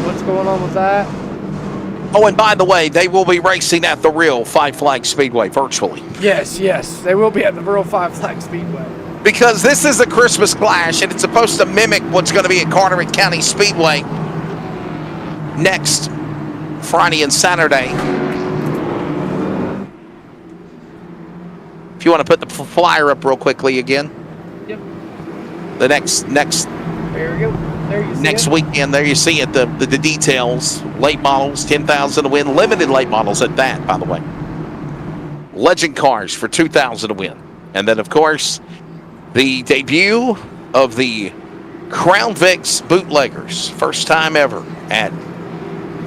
what's going on with that. Oh, and by the way, they will be racing at the real Five Flag Speedway virtually. Yes, they will be at the real Five Flag Speedway. Because this is a Christmas Clash, and it's supposed to mimic what's going to be at Carteret County Speedway next Friday and Saturday. If you want to put the flyer up real quickly again. Yep. The next. There we go. There you see next it. weekend, there you see it. The details. Late models, 10,000 to win. Limited late models at that, by the way. Legend cars for 2,000 to win, and then of course the debut of the Crown Vics bootleggers, first time ever at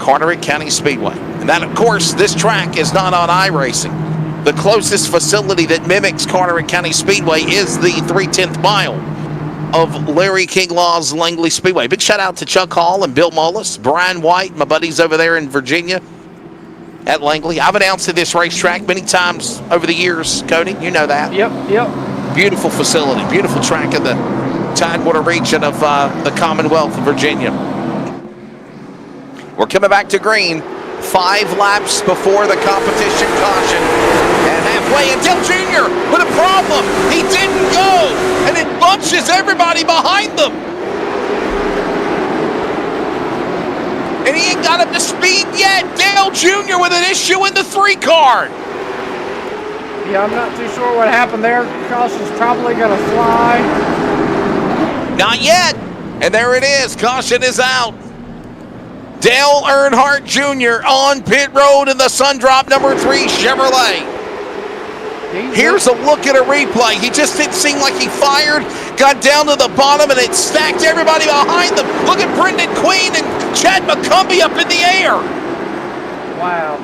Carteret County Speedway. And that, of course, this track is not on iRacing. The closest facility that mimics Carteret County Speedway is the 3/10th mile of Larry King Law's Langley Speedway. Big shout out to Chuck Hall and Bill Mullis, Brian White, my buddies over there in Virginia at Langley. I've announced at this racetrack many times over the years, Cody. You know that. Yep. Beautiful facility, beautiful track in the Tidewater region of the Commonwealth of Virginia. We're coming back to green. 5 laps before the competition caution. And halfway, and Dale Jr. with a problem. He didn't go, and it bunches everybody behind them. And he ain't got up to speed yet. Dale Jr. with an issue in the 3 car. Yeah, I'm not too sure what happened there. Caution's probably going to fly. Not yet. And there it is. Caution is out. Dale Earnhardt Jr. on pit road in the Sundrop number 3 Chevrolet. Here's a look at a replay. He just didn't seem like he fired, got down to the bottom, and it stacked everybody behind them. Look at Brendan Queen and Chad McCumbee up in the air. Wow.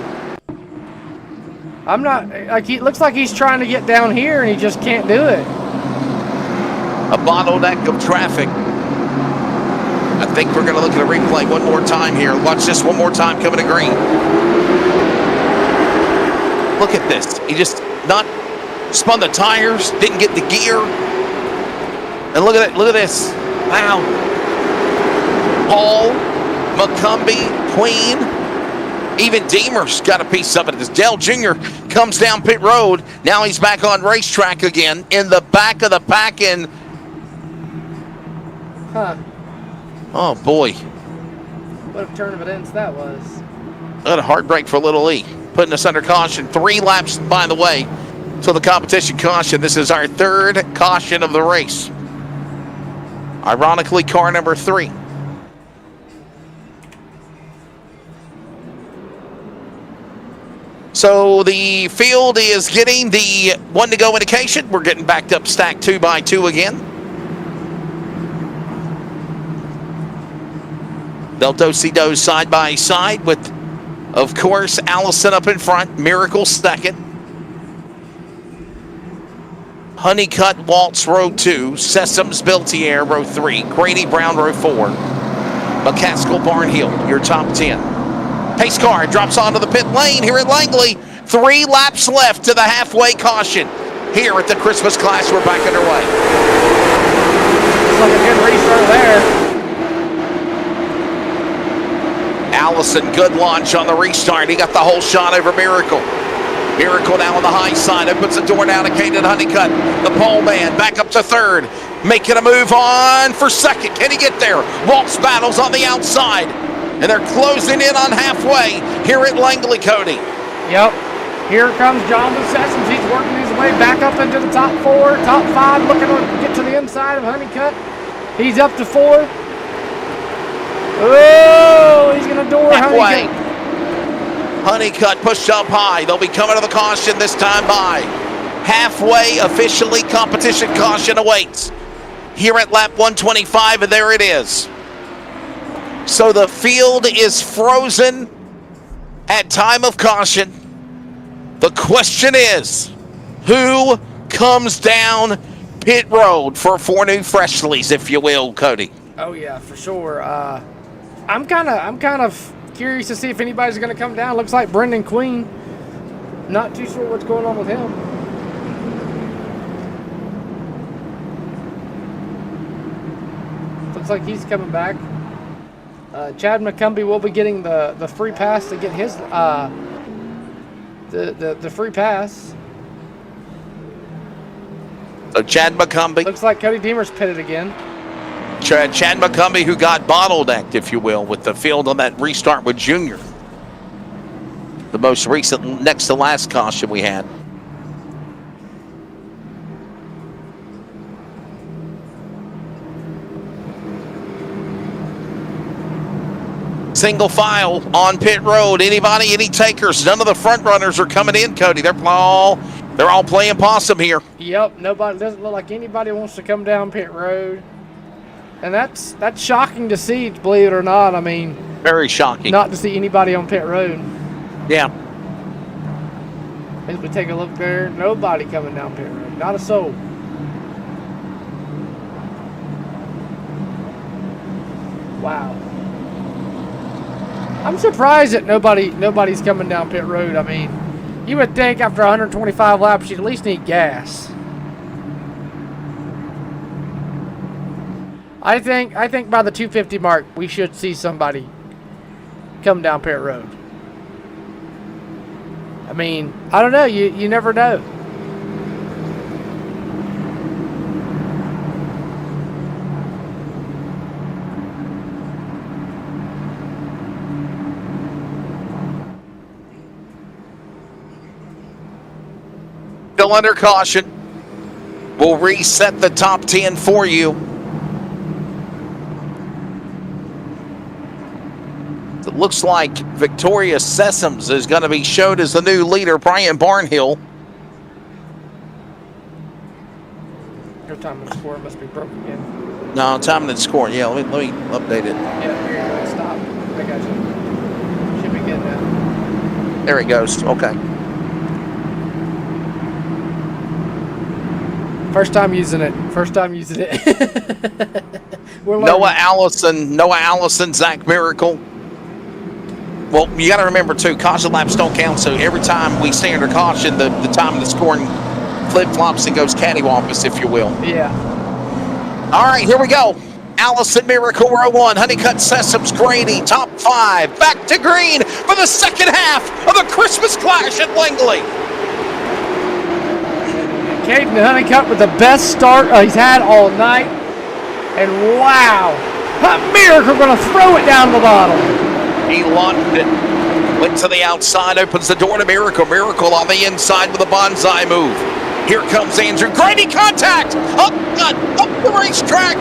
I'm not, like, it looks like he's trying to get down here, and he just can't do it. A bottleneck of traffic. I think we're going to look at a replay one more time here. Watch this one more time coming to green. Look at this. He just not spun the tires, didn't get the gear. And look at that. Look at this. Wow. Paul, McCumbee, Queen, even Deemer's got a piece of it. As Dale Jr. comes down pit road, now he's back on racetrack again in the back of the pack. And oh boy, what a turn of events that was. what a heartbreak for Little E. putting us under caution. 3 laps, by the way, to the competition caution. This is our 3rd caution of the race. Ironically, car number 3. So the field is getting the 1 to go indication. We're getting backed up stack 2 by 2 again. They'll do side by side with, of course, Allison up in front, Miracle second. Honeycutt, Waltz, row 2. Sessoms, Beltier, row 3. Grady Brown, row 4. McCaskill, Barnhill, your top 10. Pace car drops onto the pit lane here at Langley. 3 laps left to the halfway caution. Here at the Christmas Clash, we're back underway. Looks like a good restart there. Allison, good launch on the restart. He got the whole shot over Miracle. Miracle now on the high side. Opens the door down to Caden Honeycutt. The pole man back up to 3rd. Making a move on for 2nd. Can he get there? Waltz battles on the outside. And they're closing in on halfway here at Langley, Cody. Yep. Here comes John Sessoms. He's working his way back up into the top 4, top 5, looking to get to the inside of Honeycutt. He's up to 4. Oh, he's going to door halfway. Honeycutt. Honeycutt pushed up high. They'll be coming to the caution this time by. Halfway, officially, competition caution awaits. Here at lap 125, and there it is. So the field is frozen at time of caution. The question is, who comes down pit road for 4 new Freshleys, if you will, Cody? Oh yeah, for sure. I'm kind of curious to see if anybody's going to come down. Looks like Brendan Queen. Not too sure what's going on with him. Looks like he's coming back. Chad McCumbee will be getting the free pass to get his the free pass. So Chad McCumbee. Looks like Cody Deemer's pitted again. Chad McCumbee, who got bottlenecked, if you will, with the field on that restart with Junior. The most recent, next to last caution we had. Single file on pit road. Anybody, any takers? None of the front runners are coming in, Cody. They're all playing possum here. Yep, nobody, doesn't look like anybody wants to come down pit road. And that's shocking to see, believe it or not. I mean, very shocking. Not to see anybody on pit road. Yeah. As we take a look there, nobody coming down pit road. Not a soul. Wow. I'm surprised that nobody's coming down pit road. I mean, you would think after 125 laps, you'd at least need gas. I think by the 250 mark, we should see somebody come down pit road. I mean, I don't know. You never know. Still under caution. We'll reset the top 10 for you. It looks like Victoria Sessoms is going to be showed as the new leader, Brian Barnhill. Your time and score must be broken again. No, time and score. Yeah, let me update it. Yeah, here you go. Stop. I got you. Should be good now. There it goes. Okay. First time using it. We're Noah Allison, Zach Miracle. Well, you got to remember, too, caution laps don't count, so every time we stay under caution, the time of the scoring flip-flops and goes cattywampus, if you will. Yeah. All right, here we go. Allison Miracle, row 1. Honeycutt, Sessoms, Grady, top 5. Back to green for the second half of the Christmas Clash at Langley. Caden Honeycutt with the best start he's had all night. And wow, a Miracle going to throw it down the bottom. He launched it Went to the outside, opens the door to Miracle. Miracle on the inside with a bonsai move. Here comes Andrew. Grady contact! Up the racetrack!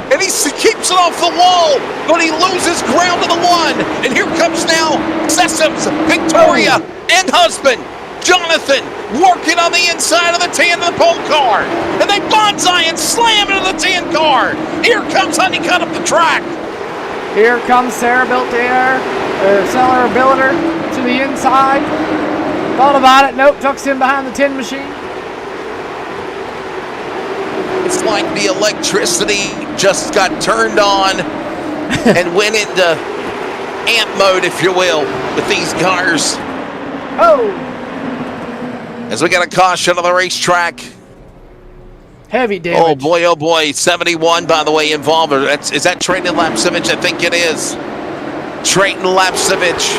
And he keeps it off the wall, but he loses ground to the one. And here comes now Sessoms, Victoria, and husband, Jonathan, working on the inside of the 10 of the pole car. And they bonsai and slam into the 10 car. Here comes Honeycutt up the track. Here comes Sarah Billiter to the inside. Thought about it. Nope, tucks in behind the 10 machine. It's like the electricity just got turned on and went into amp mode, if you will, with these cars. Oh! As we get a caution on the racetrack. Heavy damage. Oh boy, 71, by the way, involved. Is that Trayton Lapsevich? I think it is. Trayton Lapsevich,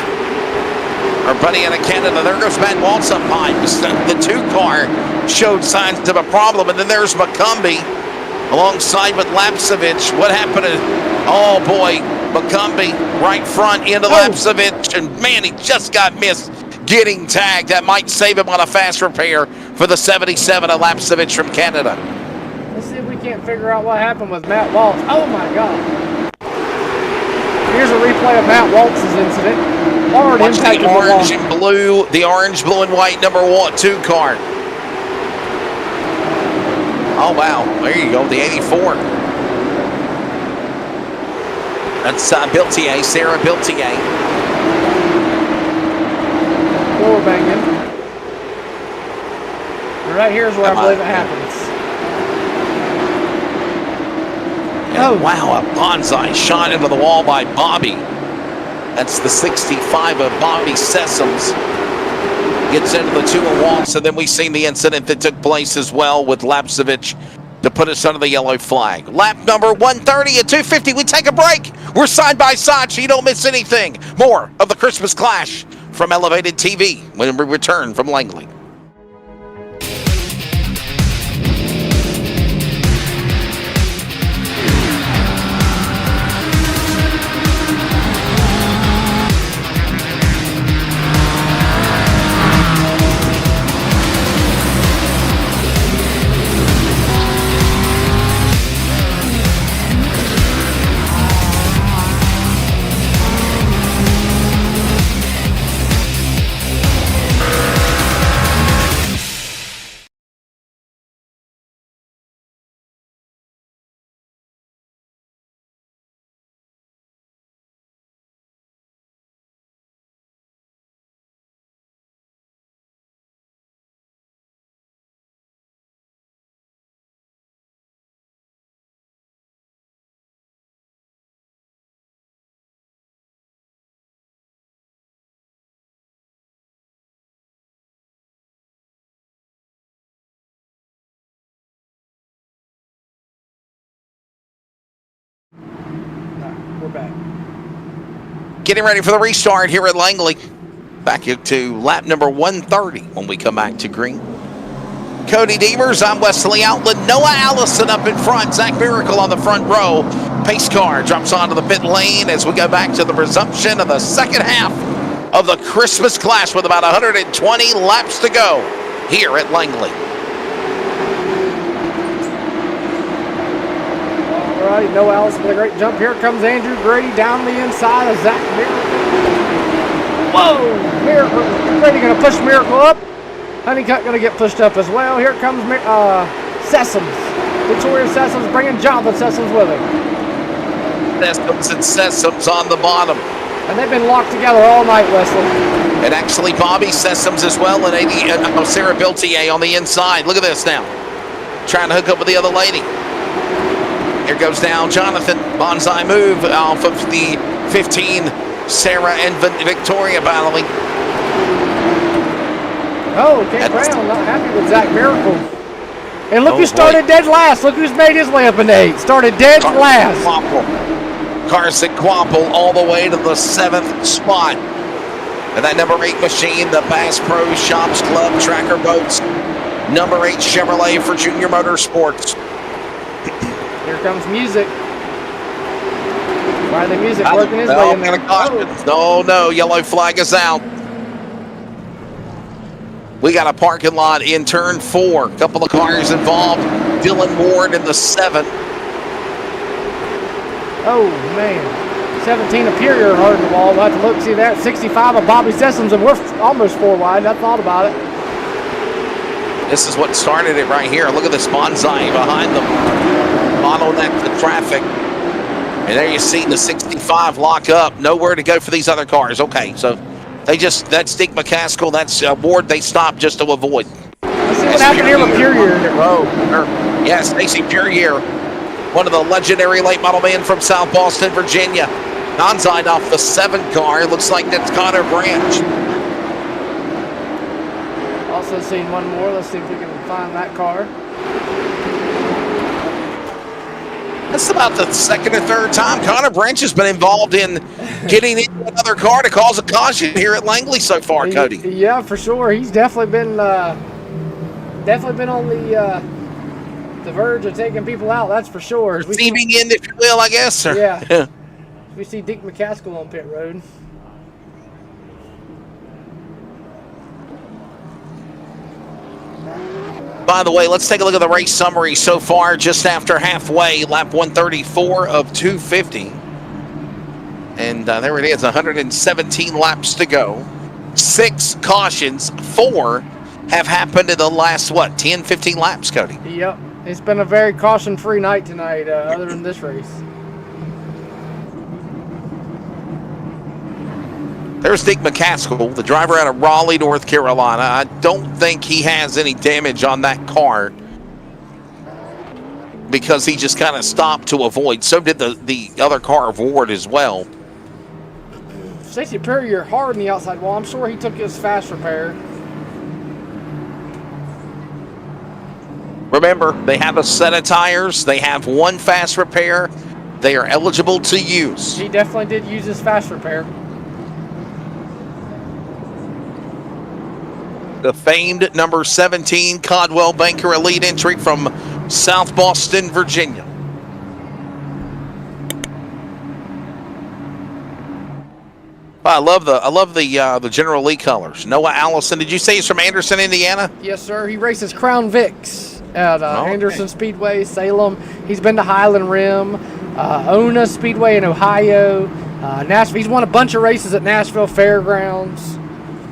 our buddy out of Canada. There goes Matt Waltz up high. The 2 car showed signs of a problem, and then there's McCumbee alongside with Lapsevich. What happened to, oh boy, McCumbee right front into Lapsevich, and man, he just got missed getting tagged. That might save him on a fast repair for the 77 of Lapsevich from Canada. Let's see if we can't figure out what happened with Matt Waltz. Oh my God. Here's a replay of Matt Waltz's incident. Hard Watch impact the orange and blue, the orange, blue, and white number 2 car. Oh wow, there you go, the 84. That's Biltier, Sarah Biltier. Floor banging. Right here's where I believe it happens. And wow, a bonsai shot into the wall by Bobby. That's the 65 of Bobby Sessoms. Gets into the 2 and walks, and then we've seen the incident that took place as well with Lapsevich to put us under the yellow flag. Lap number 130 at 250. We take a break. We're side by side so you don't miss anything. More of the Christmas Clash from Elevated TV when we return from Langley. We're back. Getting ready for the restart here at Langley. Back to lap number 130 when we come back to green. Cody Devers, I'm Wesley Outland. Noah Allison up in front. Zach Miracle on the front row. Pace car drops onto the pit lane as we go back to the resumption of the second half of the Christmas Clash with about 120 laps to go here at Langley. All right, Noah Allison with a great jump. Here comes Andrew Grady down the inside of Zach Miracle. Whoa! Miracle. Grady going to push Miracle up. Honeycutt going to get pushed up as well. Here comes Sessoms. Victoria Sessoms bringing Jonathan Sessoms with him. Sessoms and Sessoms on the bottom. And they've been locked together all night, Wesley. And actually Bobby Sessoms as well, and Sarah Biltier on the inside. Look at this now. Trying to hook up with the other lady. Here goes now Jonathan. Bonsai move off of the 15. Sarah and Victoria battling. Oh, Kate Brown not happy with Zach Miracle. And look who started dead last. Look who's made his way up in 8. Started dead last. Carson Quapple all the way to the 7th spot. And that number 8 machine, the Bass Pro Shops Club Tracker Boats. Number 8 Chevrolet for Junior Motorsports. Here comes music. Why the music working his way in there? No, yellow flag is out. We got a parking lot in turn 4. A couple of cars involved. Dylan Ward in the 7. Oh, man. 17 of Superior hard in the wall. We'll have to look, see that. 65 of Bobby Sessoms, and we're almost 4 wide. I thought about it. This is what started it right here. Look at this bonsai behind them. Bottleneck the traffic. And there you see the 65 lock up. Nowhere to go for these other cars. Okay, so that's Dick McCaskill. That's Ward they stopped just to avoid. Let's see what happened here with Superior. Yes, Stacy Superior, one of the legendary late model men from South Boston, Virginia. Nonside off the 7 car. Looks like that's Connor Branch. Also seen one more. Let's see if we can find that car. That's about the 2nd or 3rd time Connor Branch has been involved in getting into another car to cause a caution here at Langley so far, Cody. Yeah, for sure. He's definitely been on the verge of taking people out. That's for sure. Receiving end, if you will, I guess. Or? Yeah. We see Dick McCaskill on pit road. By the way, let's take a look at the race summary so far. Just after halfway, lap 134 of 250. And there it is, 117 laps to go. 6 cautions, 4 have happened in the last, 10, 15 laps, Cody? Yep. It's been a very caution-free night tonight, other than this race. There's Dick McCaskill, the driver out of Raleigh, North Carolina. I don't think he has any damage on that car because he just kind of stopped to avoid. So did the other car of Ward as well. Stacey Superior hard in the outside wall. I'm sure he took his fast repair. Remember, they have a set of tires. They have 1 fast repair. They are eligible to use. He definitely did use his fast repair. The famed number 17 Caldwell Banker Elite entry from South Boston, Virginia. I love the General Lee colors. Noah Allison. Did you say he's from Anderson, Indiana? Yes, sir. He races Crown Vics at Anderson Speedway, Salem. He's been to Highland Rim, Ona Speedway in Ohio, Nashville. He's won a bunch of races at Nashville Fairgrounds.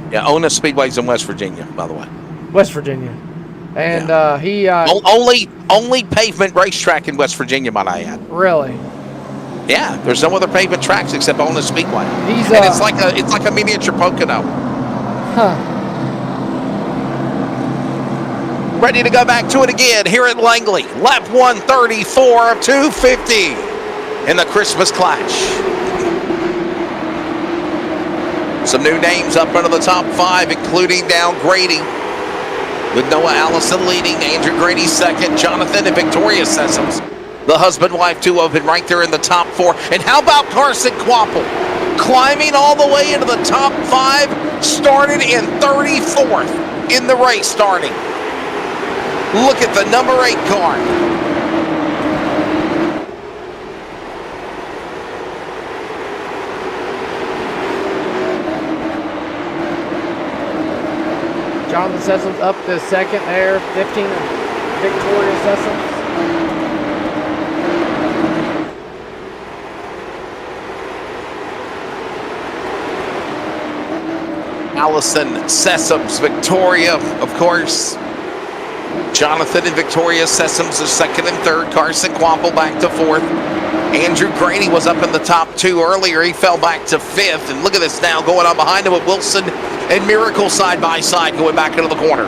Yeah, Ona Speedway's in West Virginia, by the way. West Virginia. And he... only pavement racetrack in West Virginia, might I add. Really? Yeah, there's no other pavement tracks except Ona Speedway. He's, and it's like a miniature Pocono. Huh. Ready to go back to it again here at Langley. Lap 134 of 250 in the Christmas Clash. Some new names up under the top 5, including now Grady, with Noah Allison leading, Andrew Grady second, Jonathan and Victoria Sessoms, the husband-wife duo, been right there in the top 4. And how about Carson Quapple, climbing all the way into the top 5, started in 34th in the race starting. Look at the number 8 car. Jonathan Sessoms up to second there, 15 of Victoria Sessoms. Allison Sessoms, Victoria, of course. Jonathan and Victoria Sessoms are second and third. Carson Quapple back to 4th. Andrew Grady was up in the top 2 earlier. He fell back to 5th. And look at this now going on behind him with Wilson and Miracle side by side going back into the corner.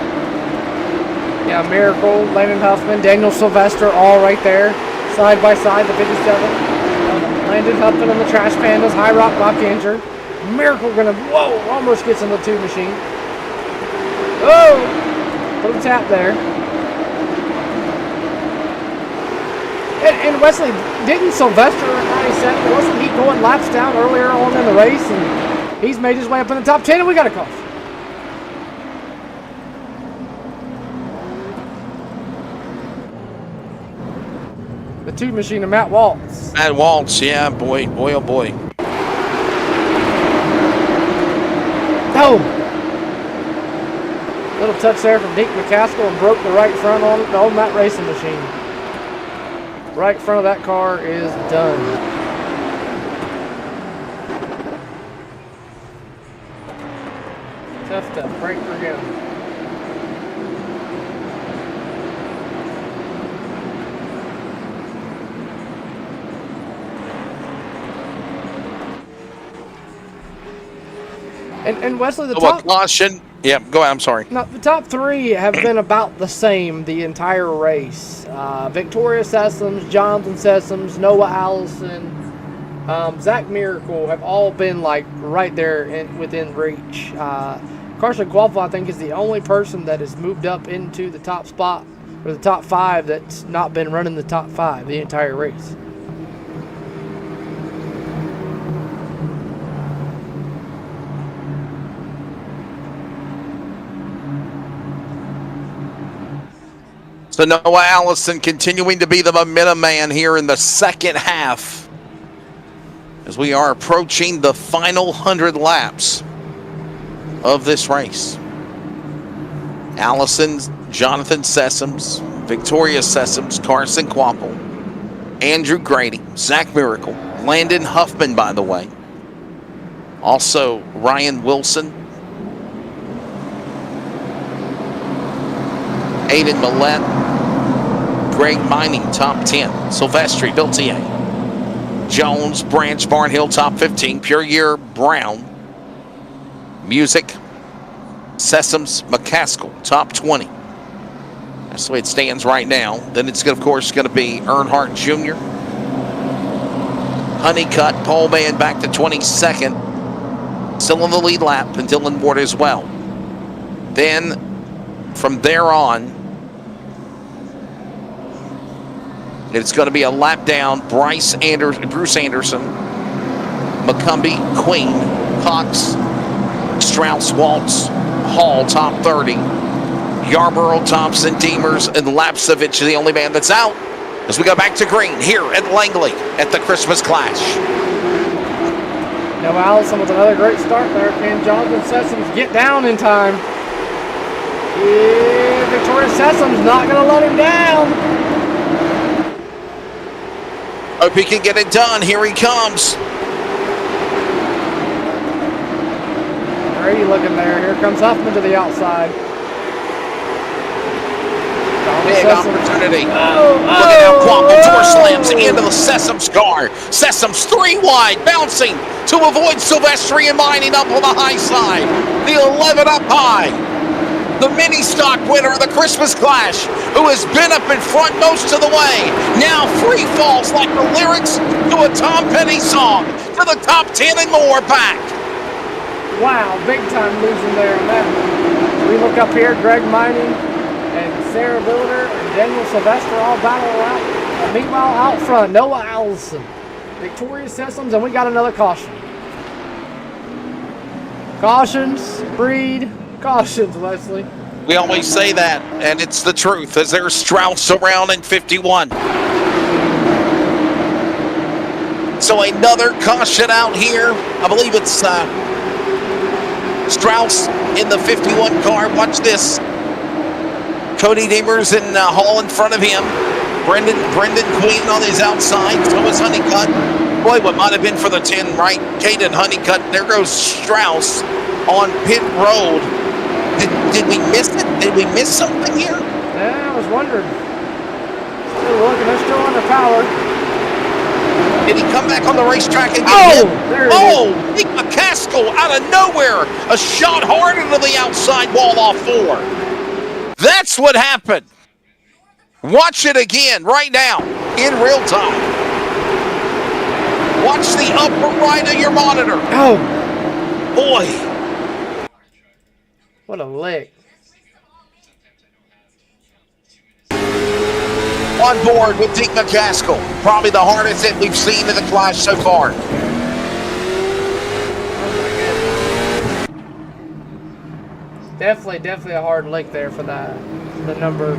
Yeah, Miracle, Landon Huffman, Daniel Sylvester, all right there, side by side, the 57. Landon Huffman on the Trash Pandas, High Rock injured. Miracle gonna, almost gets in the 2 machine. Oh, little tap there. And Wesley, didn't Sylvester at 97, wasn't he going laps down earlier on in the race? And he's made his way up in the top 10, and we got a caution. The 2 machine of Matt Waltz. Matt Waltz, yeah, boy, oh boy. Oh! Little touch there from Deke McCaskill and broke the right front on that racing machine. Right front of that car is done. Tough to break for him. And Wesley, the top caution. Yeah, go ahead. I'm sorry. No, the top 3 have been about the same the entire race. Victoria Sessoms, Jonathan Sessoms, Noah Allison, Zach Miracle have all been like right there within reach. Carson Quaffle, I think, is the only person that has moved up into the top spot or the top 5 that's not been running the top 5 the entire race. So Noah Allison continuing to be the momentum man here in the second half as we are approaching the final 100 laps of this race. Allison, Jonathan Sessoms, Victoria Sessoms, Carson Quappel, Andrew Grady, Zach Miracle, Landon Huffman, by the way. Also Ryan Wilson, Aiden Millette, Greg Mining, top 10. Silvestri, Biltier, Jones, Branch, Barnhill, top 15. Pure Year, Brown, Music, Sessoms, McCaskill, top 20. That's the way it stands right now. Then it's, of course, going to be Earnhardt Jr., Honeycutt, Poleman back to 22nd. Still in the lead lap, and Dylan Ward as well. Then, from there on, it's going to be a lap down. Bruce Anderson, McCumbee, Queen, Cox, Strauss, Waltz, Hall, top 30. Yarborough, Thompson, Demers, and Lapsevich, the only man that's out. As we go back to green here at Langley at the Christmas Clash. Now Allison with another great start there. Can Jonathan Sessoms get down in time? Yeah, Victoria Sessoms not going to let him down. Hope he can get it done. Here he comes. Grady looking there. Here comes Huffman to the outside. Big opportunity. Look at how Quappel door slams into the Sessoms car. Sessoms 3 wide, bouncing to avoid Silvestri and Mining up on the high side. The 11 up high. The mini stock winner of the Christmas Clash, who has been up in front most of the way, now free falls like the lyrics to a Tom Petty song, to the top 10 and more back. Wow, big time losing there on that one. We look up here, Greg Mining and Sarah Billiter and Daniel Sylvester all battle out. Meanwhile, out front, Noah Allison, Victoria Sessoms, and we got another caution. Cautions, Breed. Cautions, Leslie. We always say that, and it's the truth, as there's Strauss around in 51. So another caution out here. I believe it's Strauss in the 51 car. Watch this. Cody Demers and Hall in front of him. Brendan Queen on his outside. So is Honeycutt. Boy, what might have been for the 10, right? Caden Honeycutt. There goes Strauss on pit road. Did we miss it? Did we miss something here? Yeah, I was wondering. Still looking, they're still under power. Did he come back on the racetrack and get hit? There it is. Nick McCaskill out of nowhere. A shot hard into the outside wall off 4. That's what happened. Watch it again right now in real time. Watch the upper right of your monitor. Oh. Boy. What a lick. On board with Deke McCaskill. Probably the hardest hit we've seen in the Clash so far. Definitely a hard lick there for that. The number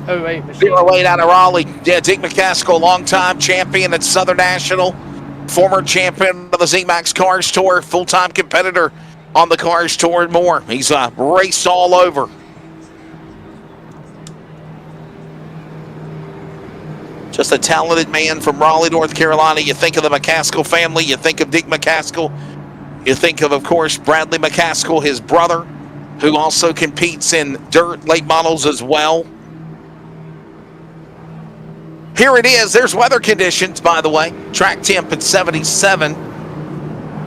08 machine. 08 out of Raleigh. Yeah, Dick McCaskill, longtime champion at Southern National, former champion of the Z-Max Cars Tour, full-time competitor on the Cars Tour and more. He's raced all over. Just a talented man from Raleigh, North Carolina. You think of the McCaskill family, you think of Dick McCaskill, you think of course, Bradley McCaskill, his brother, who also competes in dirt late models as well. Here it is. There's weather conditions, by the way. Track temp at 77,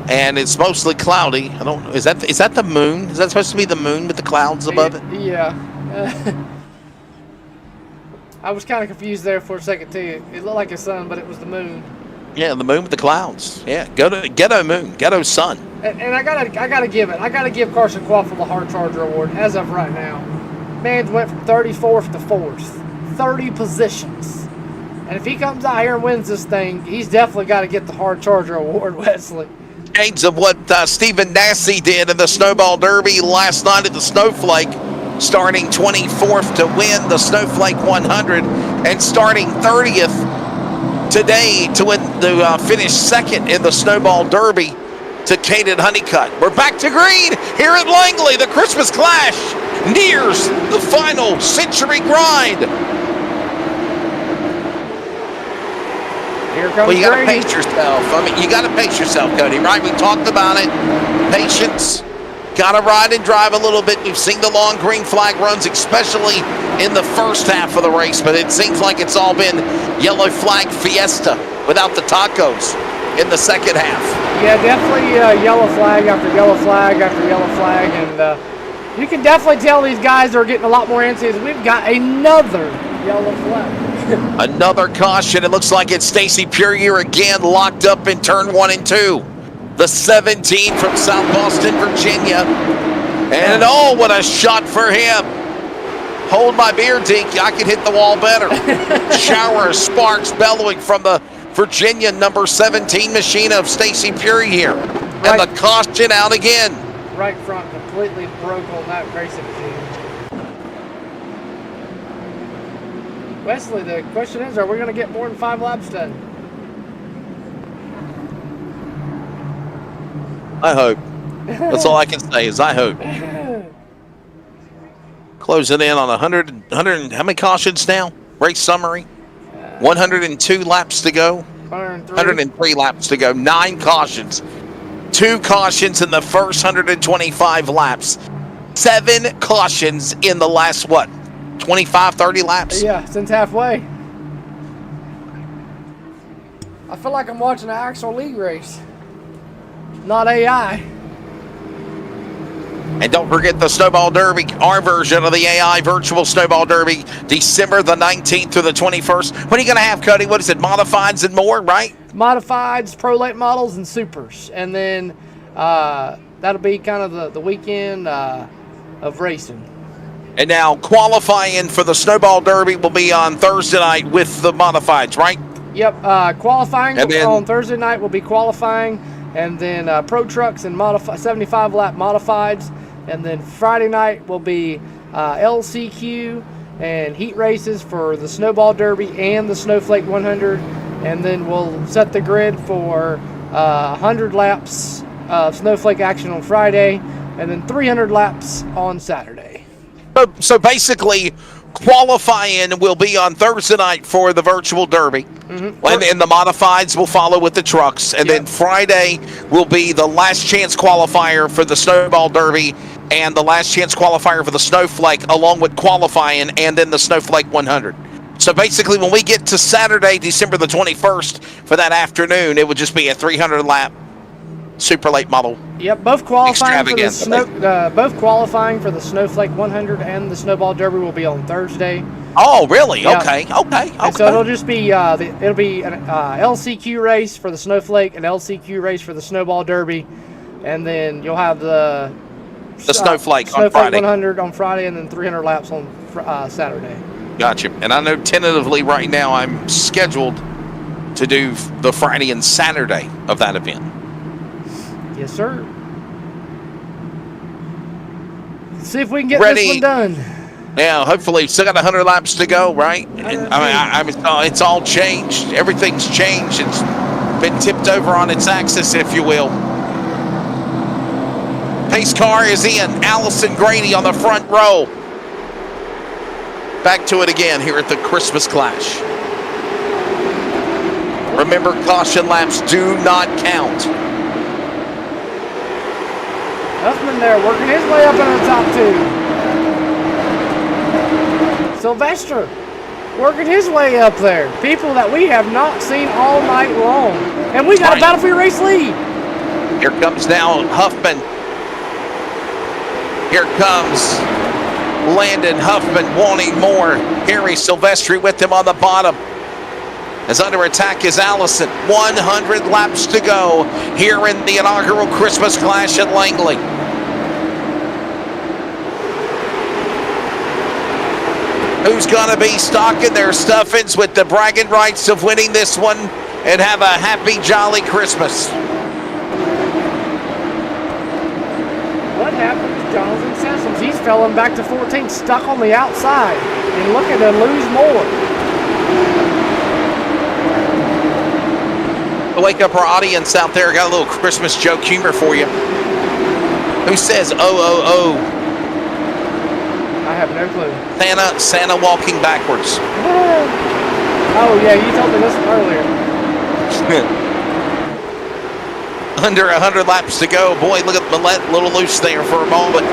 and it's mostly cloudy. I don't know. Is that the moon? Is that supposed to be the moon with the clouds above it? Yeah. I was kind of confused there for a second too. It looked like a sun, but it was the moon. Yeah, the moon with the clouds. Yeah, ghetto moon, ghetto sun. And I gotta give Carson Quaffle the Hard Charger Award as of right now. Man went from 34th to 4th, 30 positions. And if he comes out here and wins this thing, he's definitely got to get the Hard Charger Award, Wesley. Shades of what Stephen Nasse did in the Snowball Derby last night at the Snowflake, starting 24th to win the Snowflake 100 and starting 30th today to finish second in the Snowball Derby to Caden Honeycutt. We're back to green here at Langley. The Christmas Clash nears the final century grind. Here comes well, you got to Grady. pace yourself. I mean, you got to pace yourself, Cody, right? We talked about it. Patience. Got to ride and drive a little bit. We've seen the long green flag runs, especially in the first half of the race, but it seems like it's all been yellow flag fiesta without the tacos in the second half. Yeah, definitely yellow flag after yellow flag after yellow flag, and you can definitely tell these guys are getting a lot more antsy. We've got another yellow flag. Another caution. It looks like it's Stacy Puryear again, locked up in turn 1 and 2. The 17 from South Boston, Virginia. And oh, what a shot for him. Hold my beer, Deke. I can hit the wall better. Shower of sparks bellowing from the Virginia number 17 machine of Stacy Puryear. And the caution out again. Right front completely broke on that racing machine. Wesley, the question is, are we going to get more than 5 laps done? I hope. That's all I can say is I hope. Closing in on 100, how many cautions now? Race summary. 102 laps to go. 103 laps to go. 9 cautions. 2 cautions in the first 125 laps. 7 cautions in the last, 25, 30 laps? Yeah, since halfway. I feel like I'm watching an actual league race, not AI. And don't forget the Snowball Derby, our version of the AI Virtual Snowball Derby, December the 19th through the 21st. What are you going to have, Cody? What is it, modifieds and more, right? Modifieds, pro late models, and supers. And then that'll be kind of the weekend of racing. And now qualifying for the Snowball Derby will be on Thursday night with the modifieds, right? Yep, qualifying on Thursday night will be qualifying, and then pro trucks and 75 lap modifieds, and then Friday night will be LCQ and heat races for the Snowball Derby and the Snowflake 100, and then we'll set the grid for 100 laps of Snowflake action on Friday, and then 300 laps on Saturday. So basically, qualifying will be on Thursday night for the virtual derby, and the modifieds will follow with the trucks, and then Friday will be the last chance qualifier for the Snowball Derby and the last chance qualifier for the Snowflake, along with qualifying and then the Snowflake 100. So basically, when we get to Saturday, December the 21st, for that afternoon, it would just be a 300 lap super late model. Yep, both qualifying for the Snowflake 100 and the Snowball Derby will be on Thursday. Oh, really? Yep. Okay. And so it'll just be it'll be an LCQ race for the Snowflake, an LCQ race for the Snowball Derby, and then you'll have the Snowflake on Friday. 100 on Friday, and then 300 laps on Saturday. Gotcha. And I know tentatively right now I'm scheduled to do the Friday and Saturday of that event. Yes, sir. See if we can get this one done. Yeah, hopefully. Still got 100 laps to go, right? And, I mean, it's all changed. Everything's changed. It's been tipped over on its axis, if you will. Pace car is in. Allison Grady on the front row. Back to it again here at the Christmas Clash. Remember, caution laps do not count. Huffman there working his way up into the top 2. Sylvester working his way up there. People that we have not seen all night long. And we got a Battle for Your Race lead. Here comes now Huffman. Here comes Landon Huffman wanting more. Harry Silvestri with him on the bottom. As under attack is Allison. 100 laps to go here in the inaugural Christmas Clash at Langley. Who's going to be stocking their stuffings with the bragging rights of winning this one and have a happy, jolly Christmas? What happened to Jonathan Sessoms? He's falling back to 14, stuck on the outside and looking to lose more. To wake up our audience out there, got a little Christmas joke humor for you. Who says, oh, oh, oh? I have no clue. Santa walking backwards. Oh, yeah, you told me this earlier. Under 100 laps to go. Boy, look at Millette, a little loose there for a moment.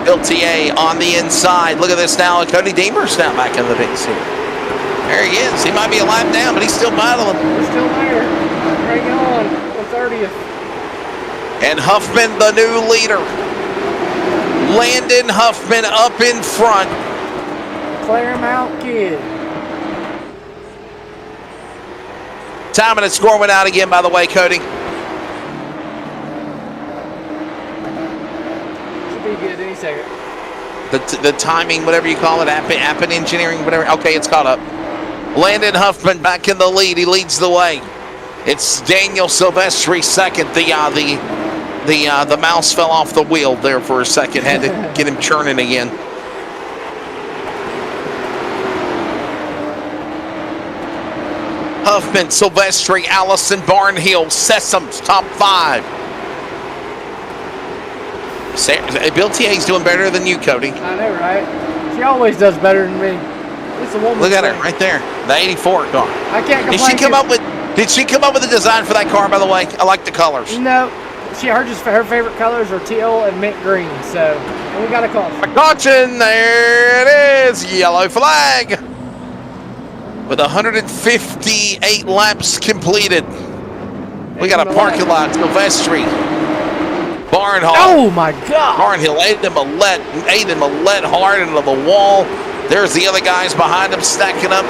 LTA on the inside. Look at this now. Cody Deemer's now back in the mix here. There he is. He might be a lap down, but he's still battling. He's still there. Hang on. The 30th. And Huffman, the new leader. Landon Huffman up in front. Claremont Kid. Time and the score went out again, by the way, Cody. Should be good any second. The timing, whatever you call it, app and engineering, whatever. Okay, it's caught up. Landon Huffman back in the lead. He leads the way. It's Daniel Silvestri second. The mouse fell off the wheel there for a second. Had to get him churning again. Huffman, Silvestri, Allison, Barnhill, Sessoms, top 5. Bill TA's doing better than you, Cody. I know, right? She always does better than me. It's a woman. Look at her right there, the '84 car. I can't complain. Did she come up with the design for that car? By the way, I like the colors. No, her favorite colors are teal and mint green. So, and we got a call. A caution, there it is, yellow flag. With 158 laps completed, we got a parking lot. Silvestri, Barnhill. Oh my God! Barnhill, Aiden Millette hard into the wall. There's the other guys behind him stacking up.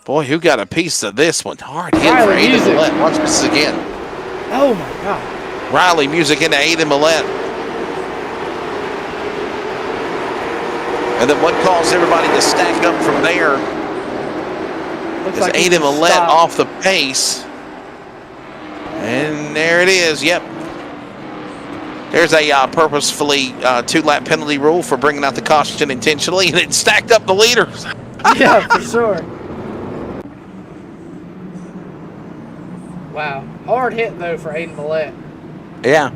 Boy, who got a piece of this one? Hard hit for Aiden Millette. Watch this again. Oh my God! Riley music into Aiden Millette. And then what caused everybody to stack up from there is like Aiden Millette off the pace. And there it is. Yep. There's a purposefully 2-lap penalty rule for bringing out the caution intentionally, and it stacked up the leaders. Yeah, for sure. Wow. Hard hit, though, for Aiden Millette. Yeah.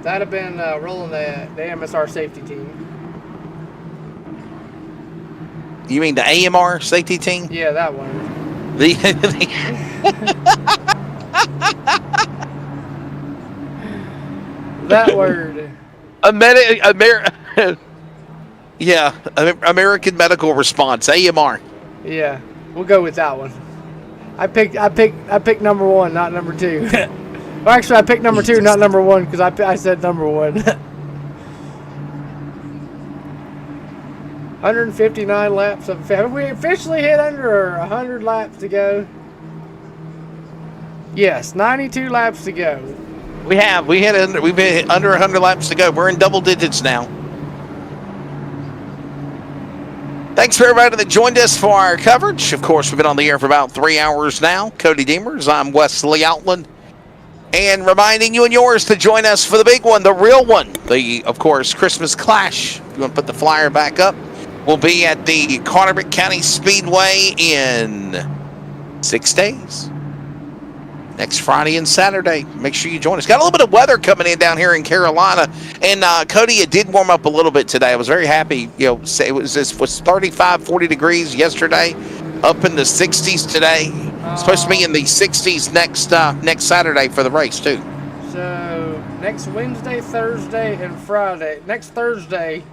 That'd have been rolling the MSR safety team. You mean the AMR safety team? Yeah, that one. That word. Yeah, American Medical Response, AMR. Yeah, we'll go with that one. I picked number 1, not number 2. Well, actually, I picked number 2, not number 1, because I said number 1. 159 laps. Have we officially hit under 100 laps to go? Yes, 92 laps to go. We've hit under 100 laps to go. We're in double digits now. Thanks for everybody that joined us for our coverage. Of course, we've been on the air for about 3 hours now. Cody Deemers, I'm Wesley Outland. And reminding you and yours to join us for the big one, the real one. The, of course, Christmas Clash. If you want to put the flyer back up, we'll be at the Carteret County Speedway in 6 days. Next Friday and Saturday. Make sure you join us. Got a little bit of weather coming in down here in Carolina. And Cody, it did warm up a little bit today. I was very happy. You know, it was 35, 40 degrees yesterday, up in the 60s today. Supposed to be in the 60s next Saturday for the race too. So next Wednesday, Thursday, and Friday. Next Thursday,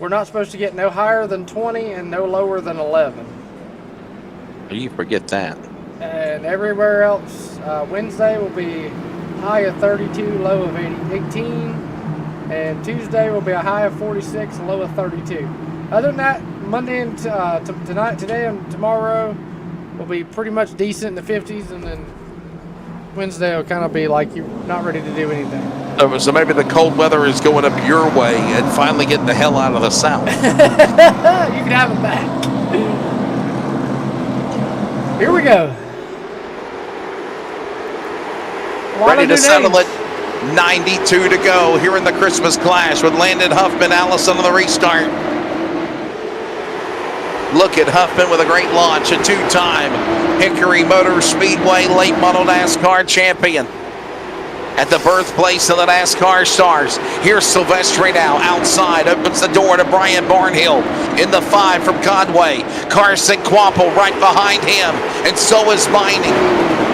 we're not supposed to get no higher than 20 and no lower than 11. You forget that. And everywhere else, Wednesday will be high of 32, low of 18. And Tuesday will be a high of 46, low of 32. Other than that, Monday and today and tomorrow will be pretty much decent in the 50s, and then Wednesday will kind of be like you're not ready to do anything. So maybe the cold weather is going up your way and finally getting the hell out of the south. You can have it back. Here we go. Ready to settle it. 92 to go here in the Christmas Clash with Landon Huffman, Allison on the restart. Look at Huffman with a great launch, a two-time Hickory Motor Speedway late model NASCAR champion. At the birthplace of the NASCAR stars. Here's Silvestri now, outside, opens the door to Brian Barnhill in the 5 from Conway. Carson Quapple right behind him, and so is Mining.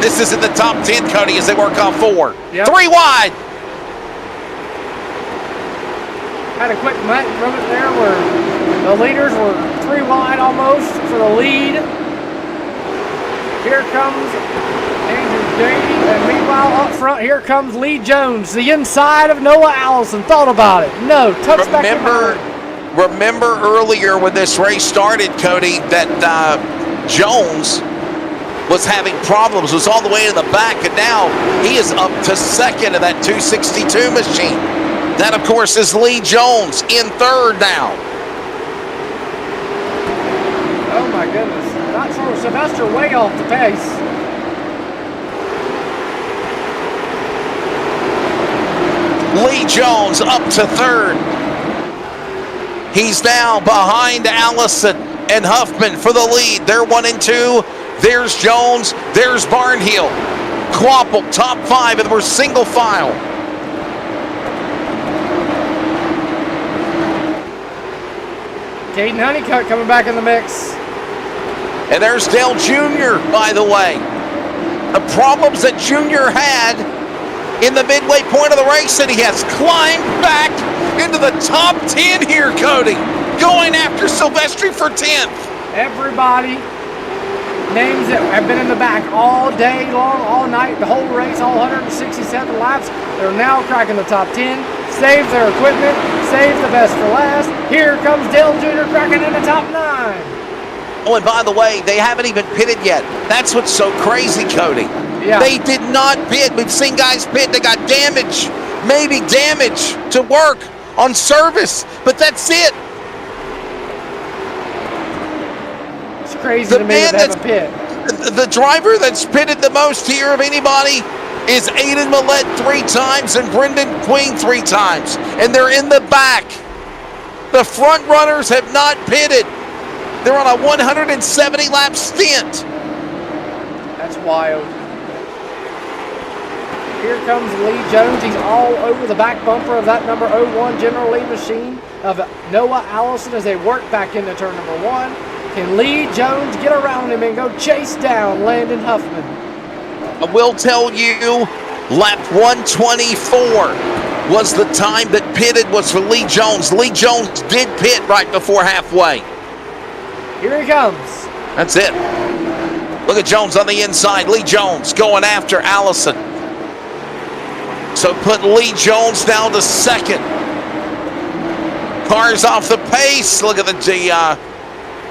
This is in the top 10, Cody, as they work on 4. Yep. 3 wide. Had a quick moment there where the leaders were 3 wide almost for the lead. Here comes Andrew Davey, and meanwhile up front, here comes Lee Jones, the inside of Noah Allison. Thought about it. No, touch back in. Remember earlier when this race started, Cody, that Jones was having problems, was all the way to the back, and now he is up to second in that 262 machine. That, of course, is Lee Jones in third now. Oh, my goodness. Not sure. Sylvester way off the pace. Lee Jones up to third. He's now behind Allison and Huffman for the lead. They're 1 and 2. There's Jones. There's Barnhill. Quapple, top 5, and we're single file. Caden Honeycutt coming back in the mix. And there's Dale Jr., by the way. The problems that Jr. had in the midway point of the race, and he has climbed back into the top 10 here, Cody. Going after Silvestri for 10th. Everybody, names that have been in the back all day long, all night, the whole race, all 167 laps, they're now cracking the top 10. Save their equipment, save the best for last. Here comes Dale Jr. cracking in the top 9. Oh, and by the way, they haven't even pitted yet. That's what's so crazy, Cody. Yeah. They did not pit. We've seen guys pit. They got damage, maybe damage to work on service, but that's it. It's crazy to me that they haven't pit. The driver that's pitted the most here of anybody is Aiden Millett 3 times and Brendan Queen 3 times, and they're in the back. The front runners have not pitted. They're on a 170-lap stint. That's wild. Here comes Lee Jones. He's all over the back bumper of that number 01 General Lee machine of Noah Allison as they work back into turn number 1. Can Lee Jones get around him and go chase down Landon Huffman? I will tell you, lap 124 was the time that pitted was for Lee Jones. Lee Jones did pit right before halfway. Here he comes. That's it. Look at Jones on the inside. Lee Jones going after Allison. So put Lee Jones down to second. Cars off the pace. Look at the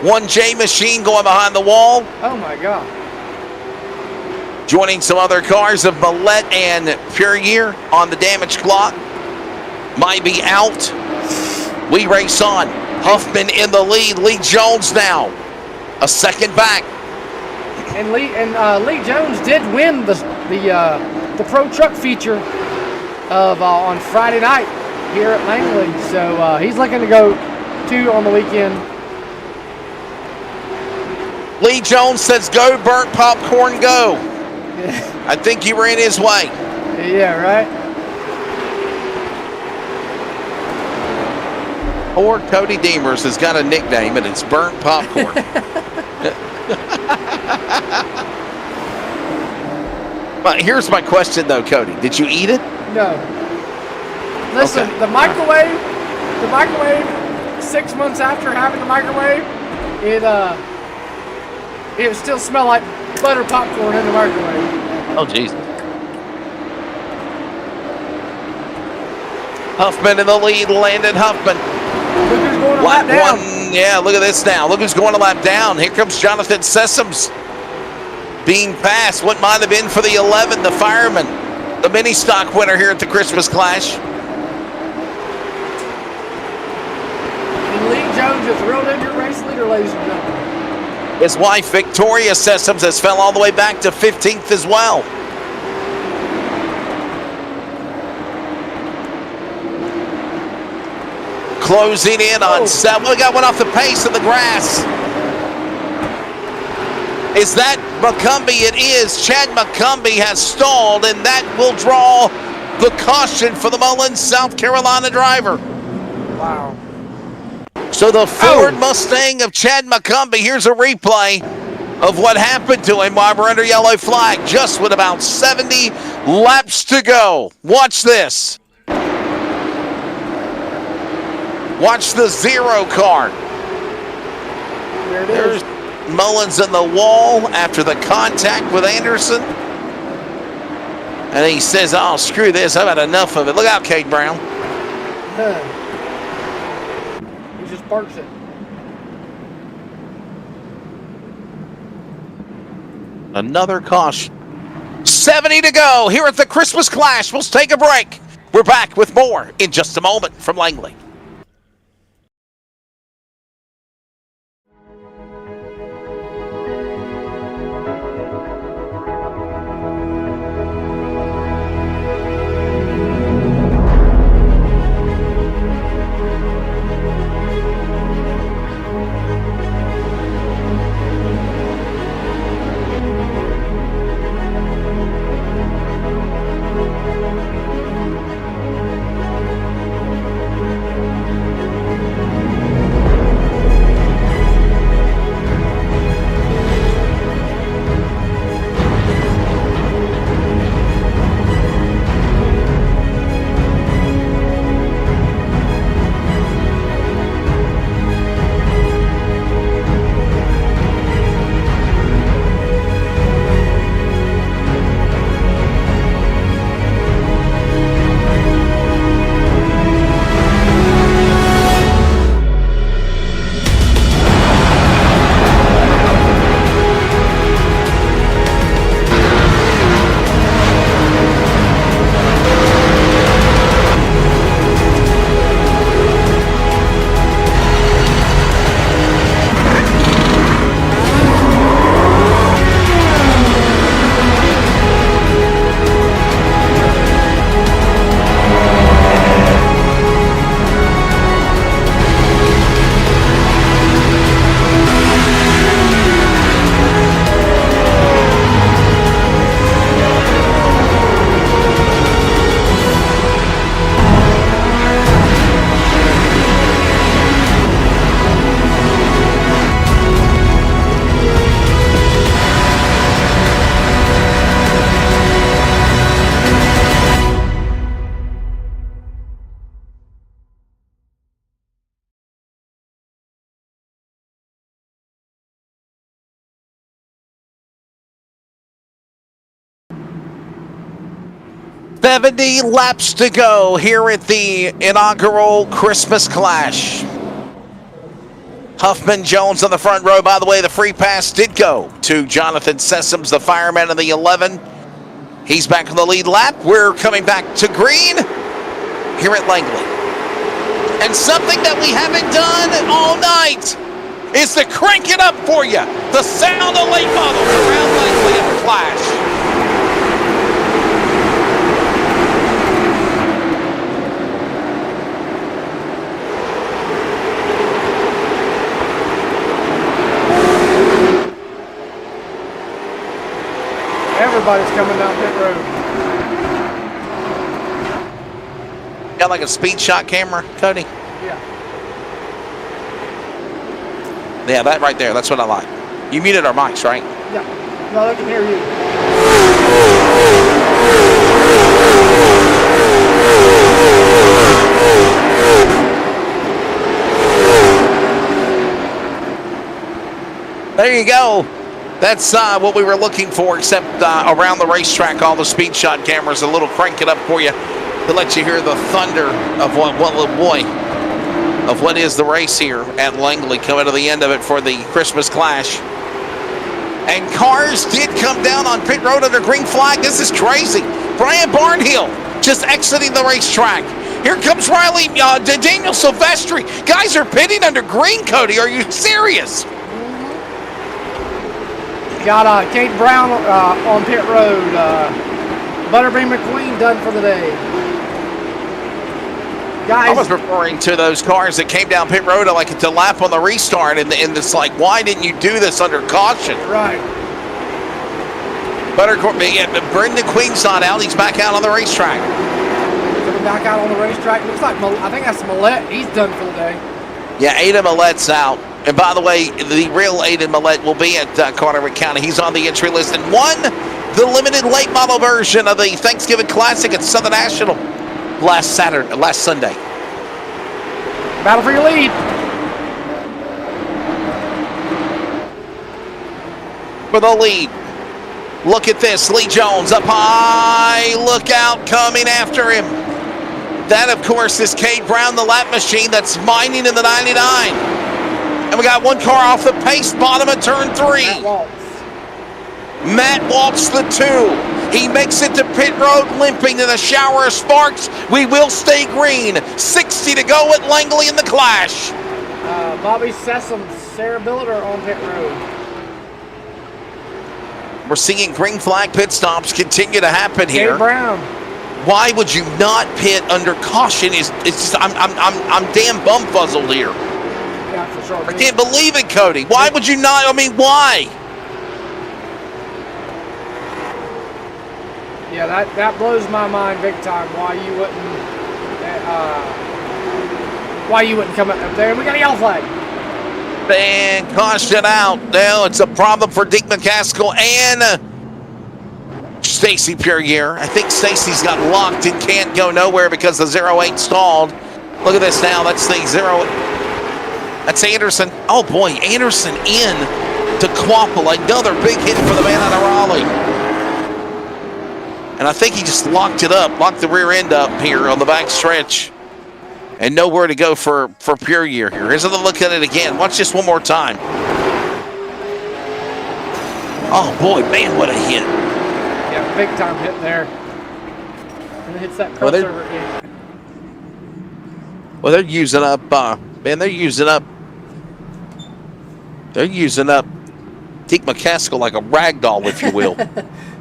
1J machine going behind the wall. Oh my God. Joining some other cars of Millett and Puryear on the damage clock. Might be out. We race on. Huffman in the lead. Lee Jones now a second back. And Lee Jones did win the the Pro Truck feature of on Friday night here at Langley. So he's looking to go 2 on the weekend. Lee Jones says, "Go, burnt popcorn, go." I think you ran his way. Yeah, right. Poor Cody Deemers has got a nickname, and it's burnt popcorn. But here's my question, though, Cody. Did you eat it? No. Listen, Okay. the microwave, 6 months after having the microwave, it still smelled like butter popcorn in the microwave. Oh, Jesus. Huffman in the lead, Landon Huffman. Look who's going a lap down. Yeah, look at this now. Look who's going a lap down. Here comes Jonathan Sessoms being passed. What might have been for the 11, the fireman, the mini stock winner here at the Christmas Clash. And Lee Jones is real into race leader, ladies and gentlemen. His wife, Victoria Sessoms, has fell all the way back to 15th as well. Closing in on 7. We got one off the pace of the grass. Is that McCumbee? It is. Chad McCumbee has stalled, and that will draw the caution for the Mullins, South Carolina driver. Wow. So the Ford Mustang of Chad McCumbee, here's a replay of what happened to him while we're under yellow flag, just with about 70 laps to go. Watch this. Watch the 0 car. There it is. There's Mullins in the wall after the contact with Anderson. And he says, "Oh, screw this. I've had enough of it." Look out, Cade Brown. He just parks it. Another caution. 70 to go here at the Christmas Clash. We'll take a break. We're back with more in just a moment from Langley. $70 laps to go here at the inaugural Christmas Clash. Huffman Jones on the front row. By the way, the free pass did go to Jonathan Sessoms, the fireman in the 11. He's back on the lead lap. We're coming back to green here at Langley. And something that we haven't done all night is to crank it up for you. The sound of late models around Langley at the Clash. everybody's coming down pit road. Got like a speed shot camera, Cody? Yeah. Yeah, that right there. That's what I like. You muted our mics, right? Yeah. No, they can hear you. There you go. That's what we were looking for, except around the racetrack, all the speed shot cameras, a little crank it up for you to let you hear the thunder of what is the race here at Langley, coming to the end of it for the Christmas Clash. And cars did come down on pit road under green flag. This is crazy. Brian Barnhill just exiting the racetrack. Here comes Riley, Daniel Silvestri. Guys are pitting under green, Cody. Are you serious? Got Kate Brown on pit road. Butterbean McQueen done for the day. Guys, I was referring to those cars that came down pit road like to lap on the restart, and it's like, why didn't you do this under caution? Right. Brendan Queen's not out. He's back out on the racetrack. Coming back out on the racetrack. Looks like, I think that's Millette. He's done for the day. Yeah, Aidan Millet's out. And by the way, the real Aidan Millette will be at Carteret County. He's on the entry list and won the limited late model version of the Thanksgiving Classic at Southern National last Sunday. Battle for your lead. For the lead. Look at this. Lee Jones up high. Look out, coming after him. That, of course, is Cade Brown, the lap machine that's mining in the 99. And we got one car off the pace, bottom of turn 3. Matt Waltz, the 2. He makes it to pit road limping in a shower of sparks. We will stay green. 60 to go at Langley in the Clash. Bobby Sessom, Sarah Billiter on pit road. We're seeing green flag pit stops continue to happen here. Kate Brown. Why would you not pit under caution? It's just I'm damn bumfuzzled here. Yeah, for sure. I can't believe it, Cody. Why would you not? I mean, why? Yeah, that blows my mind big time. Why you wouldn't come up there? We got a yellow flag. And caution out. Now it's a problem for Dick McCaskill and Stacy Puryear. I think Stacy's got locked and can't go nowhere because the 08 stalled. Look at this now. That's the 0. That's Anderson. Oh boy, Anderson in to Quapple. Another big hit for the man out of Raleigh. And I think he just locked it up, locked the rear end up here on the back stretch. And nowhere to go for Puryear here. Here's another look at it again. Watch this one more time. Oh boy, man, what a hit. Yeah, big time hit there. And it hits that crossover again. Well, they're using up, man, they're using up Dick McCaskill like a rag doll, if you will.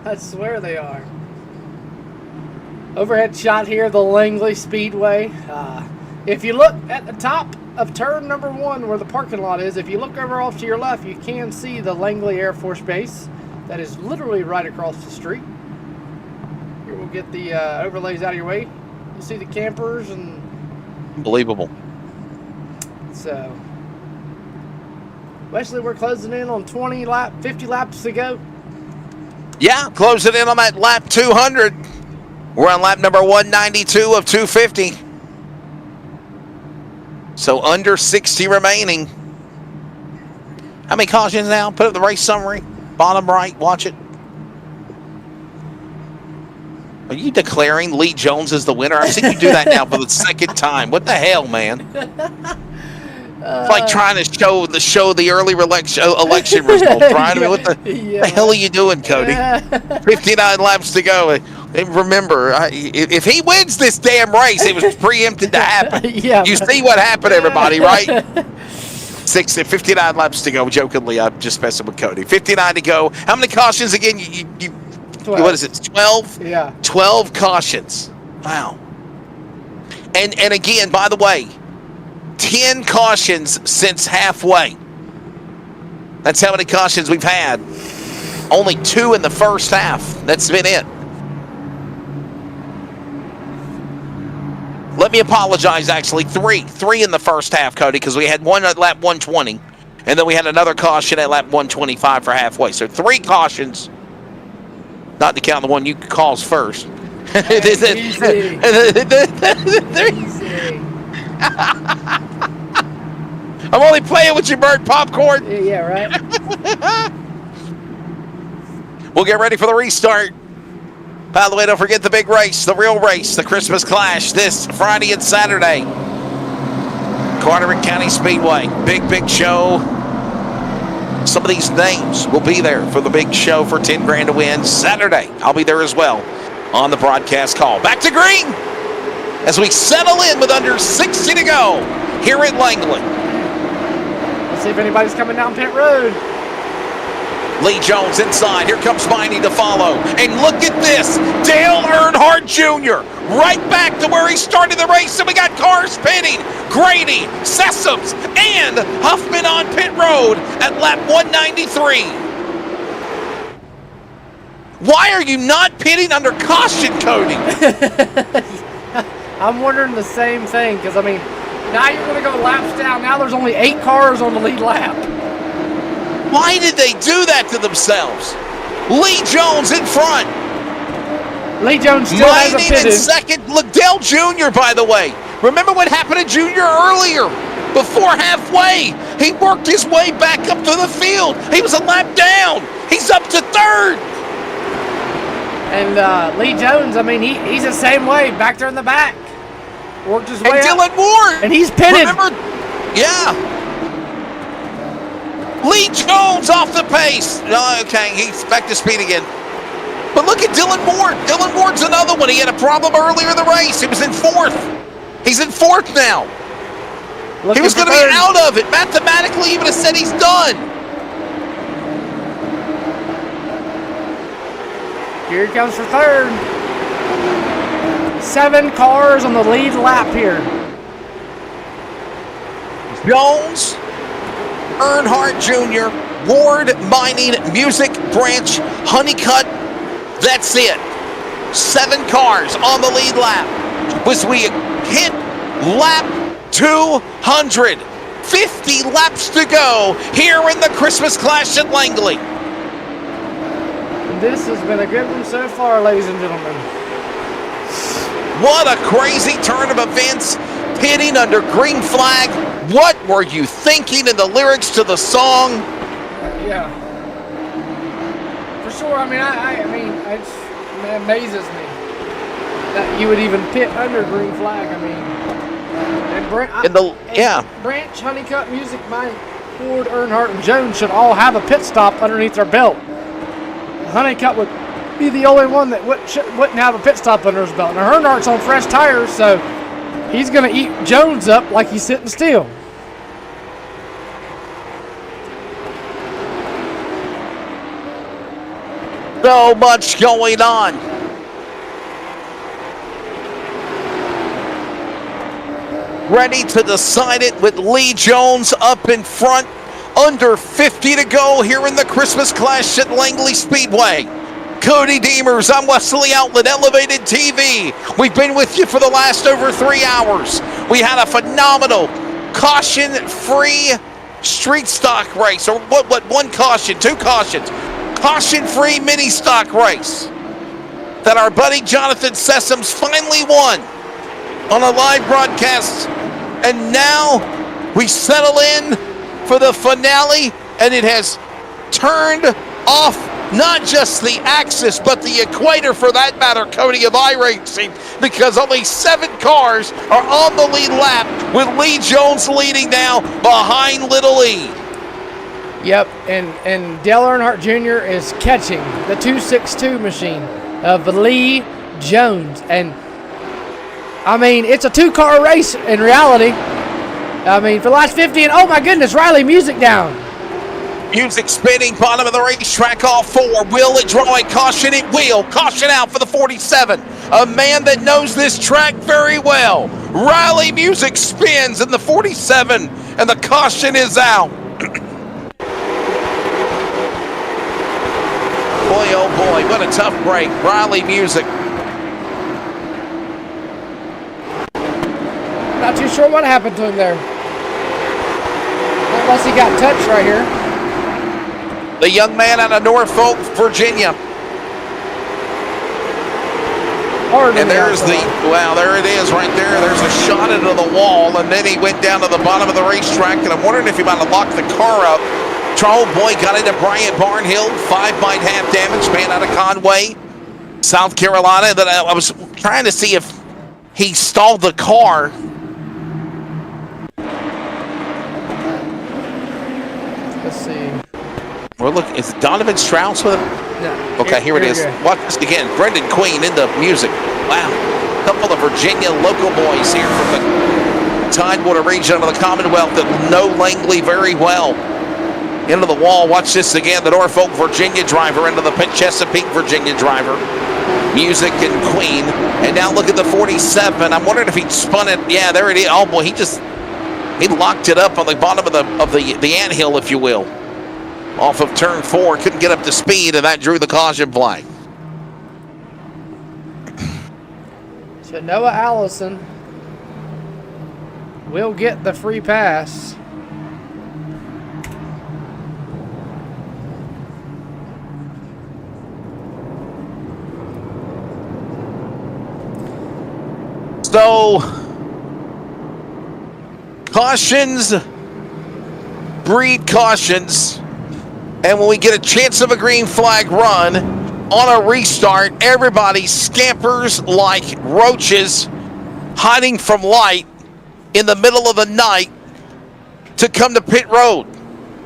I swear they are. Overhead shot here, the Langley Speedway. If you look at the top of turn number 1 where the parking lot is, if you look over off to your left, you can see the Langley Air Force Base. That is literally right across the street. Here we'll get the overlays out of your way. You see the campers and... Unbelievable. So, Wesley, we're closing in on 50 laps to go. Yeah, closing in on that lap 200. We're on lap number 192 of 250. So under 60 remaining. How many cautions now? Put up the race summary. Bottom right, watch it. Are you declaring Lee Jones as the winner? I've seen you do that now for the second time. What the hell, man? It's like trying to show the early election result, Brian. I mean, what the hell are you doing, Cody? 59 laps to go. And remember, if he wins this damn race, it was preempted to happen. Yeah, you see what happened, everybody, right? 59 laps to go. Jokingly, I'm just messing with Cody. 59 to go. How many cautions again? You 12. What is it? 12? Yeah. 12 cautions. Wow. And again, by the way, 10 cautions since halfway. That's how many cautions we've had Only 2 in the first half. That's been it. Let me apologize, actually. 3 in the first half, Cody, because we had one at lap 120, and then we had another caution at lap 125 for halfway. So 3 cautions, not to count the one you calls first. Easy. I'm only playing with your bird popcorn. Yeah, right. We'll get ready for the restart. By the way, don't forget the big race, the real race, the Christmas Clash this Friday and Saturday. Carteret County Speedway, big show. Some of these names will be there for the big show for 10 grand to win Saturday. I'll be there as well on the broadcast call. Back to green as we settle in with under 60 to go here at Langley. Let's see if anybody's coming down pit road. Lee Jones inside. Here comes Miney to follow. And look at this. Dale Earnhardt Jr. right back to where he started the race. And we got cars pitting. Grady, Sessoms, and Huffman on pit road at lap 193. Why are you not pitting under caution, Cody? I'm wondering the same thing because, I mean, now you're going to go laps down. Now there's only 8 cars on the lead lap. Why did they do that to themselves? Lee Jones in front. Lee Jones still has a pitted. In second. Liddell Jr., by the way. Remember what happened to Jr. earlier? Before halfway, he worked his way back up to the field. He was a lap down. He's up to 3rd. And Lee Jones, I mean, he's the same way, back there in the back. Worked his way up. And Dylan Ward. And he's pitted. Remember? Yeah. Lee Jones off the pace. Okay, he's back to speed again. But look at Dylan Ward. Dylan Ward's another one. He had a problem earlier in the race. He was in 4th. He's in 4th now. He was going to be out of it. Mathematically, even have said he's done. Here he comes for 3rd. 7 cars on the lead lap here. Jones, Earnhardt Jr., Ward, Mining, Music, Branch, Honeycutt. That's it. 7 cars on the lead lap. As we hit lap 200. 50 laps to go here in the Christmas Clash at Langley. This has been a good one so far, ladies and gentlemen. What a crazy turn of events. Pitting under green flag. What were you thinking in the lyrics to the song? Yeah. For sure. I mean, it amazes me that you would even pit under green flag. I mean, Branch, Honeycutt, Music, Mike, Ford, Earnhardt, and Jones should all have a pit stop underneath their belt. Honeycutt would be the only one that wouldn't have a pit stop under his belt. Now, Earnhardt's on fresh tires, so he's going to eat Jones up like he's sitting still. So much going on. Ready to decide it with Lee Jones up in front. Under 50 to go here in the Christmas Clash at Langley Speedway. Cody Deemers, I'm Wesley Outlet, Elevated TV. We've been with you for the last over 3 hours. We had a phenomenal caution-free street stock race. Or what? One caution, 2 cautions. Caution-free mini stock race that our buddy Jonathan Sessoms finally won on a live broadcast. And now we settle in for the finale, and it has turned off not just the axis, but the equator for that matter, Cody, of iRacing, because only 7 cars are on the lead lap, with Lee Jones leading now behind Little E. Yep, and Dale Earnhardt Jr. is catching the 262 machine of Lee Jones. And, I mean, it's a 2-car race in reality. I mean, for the last 50, and oh my goodness, Riley, Music down. Music spinning, bottom of the racetrack, all 4. Will it draw a caution? It will. Caution out for the 47. A man that knows this track very well. Riley Music spins in the 47, and the caution is out. boy, what a tough break. Riley Music. Not too sure what happened to him there. Unless he got touched right here. The young man out of Norfolk, Virginia. And there's wow, there it is right there. There's a shot into the wall, and then he went down to the bottom of the racetrack, and I'm wondering if he might have locked the car up. Charles Boy got into Bryant Barnhill, 5 might have damage, man out of Conway, South Carolina. That I was trying to see if he stalled the car. Let's see. Well, look, is Donovan Strauss with him? No. Okay, here it is. Watch this again. Brendan Queen into music. Wow. A couple of Virginia local boys here from the Tidewater region of the Commonwealth that know Langley very well. Into the wall. Watch this again. The Norfolk, Virginia driver into the Chesapeake, Virginia driver. Music and Queen. And now look at the 47. I'm wondering if he spun it. Yeah, there it is. Oh, boy, he locked it up on the bottom of the anthill, if you will. Off of turn 4, couldn't get up to speed, and that drew the caution flag. So Noah Allison will get the free pass. So, cautions breed cautions. And when we get a chance of a green flag run on a restart, everybody scampers like roaches hiding from light in the middle of the night to come to pit road.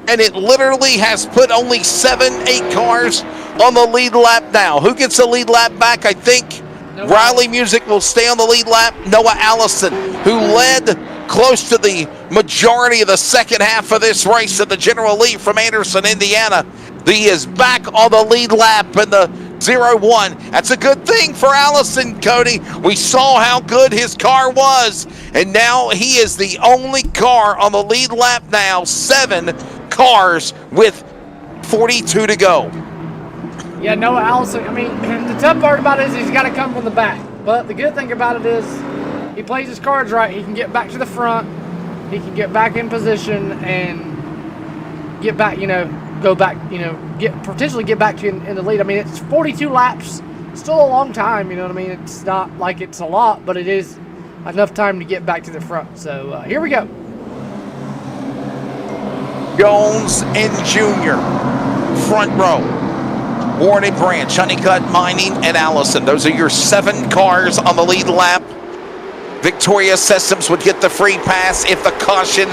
And it literally has put only 7, 8 cars on the lead lap now. Who gets the lead lap back? I think Riley Music will stay on the lead lap. Noah Allison, who led close to the majority of the second half of this race at the General Lee from Anderson, Indiana. He is back on the lead lap in the 0-1. That's a good thing for Allison, Cody. We saw how good his car was, and now he is the only car on the lead lap now. 7 cars with 42 to go. Yeah, Noah Allison, I mean, the tough part about it is he's got to come from the back. But the good thing about it is he plays his cards right. He can get back to the front. He can get back in position and get back, go back, potentially get back in the lead. I mean, it's 42 laps. Still a long time, you know what I mean? It's not like it's a lot, but it is enough time to get back to the front. So here we go. Jones and Jr., front row. Warren and Branch, Honeycutt, Mining, and Allison. Those are your 7 cars on the lead lap. Victoria Systems would get the free pass if the caution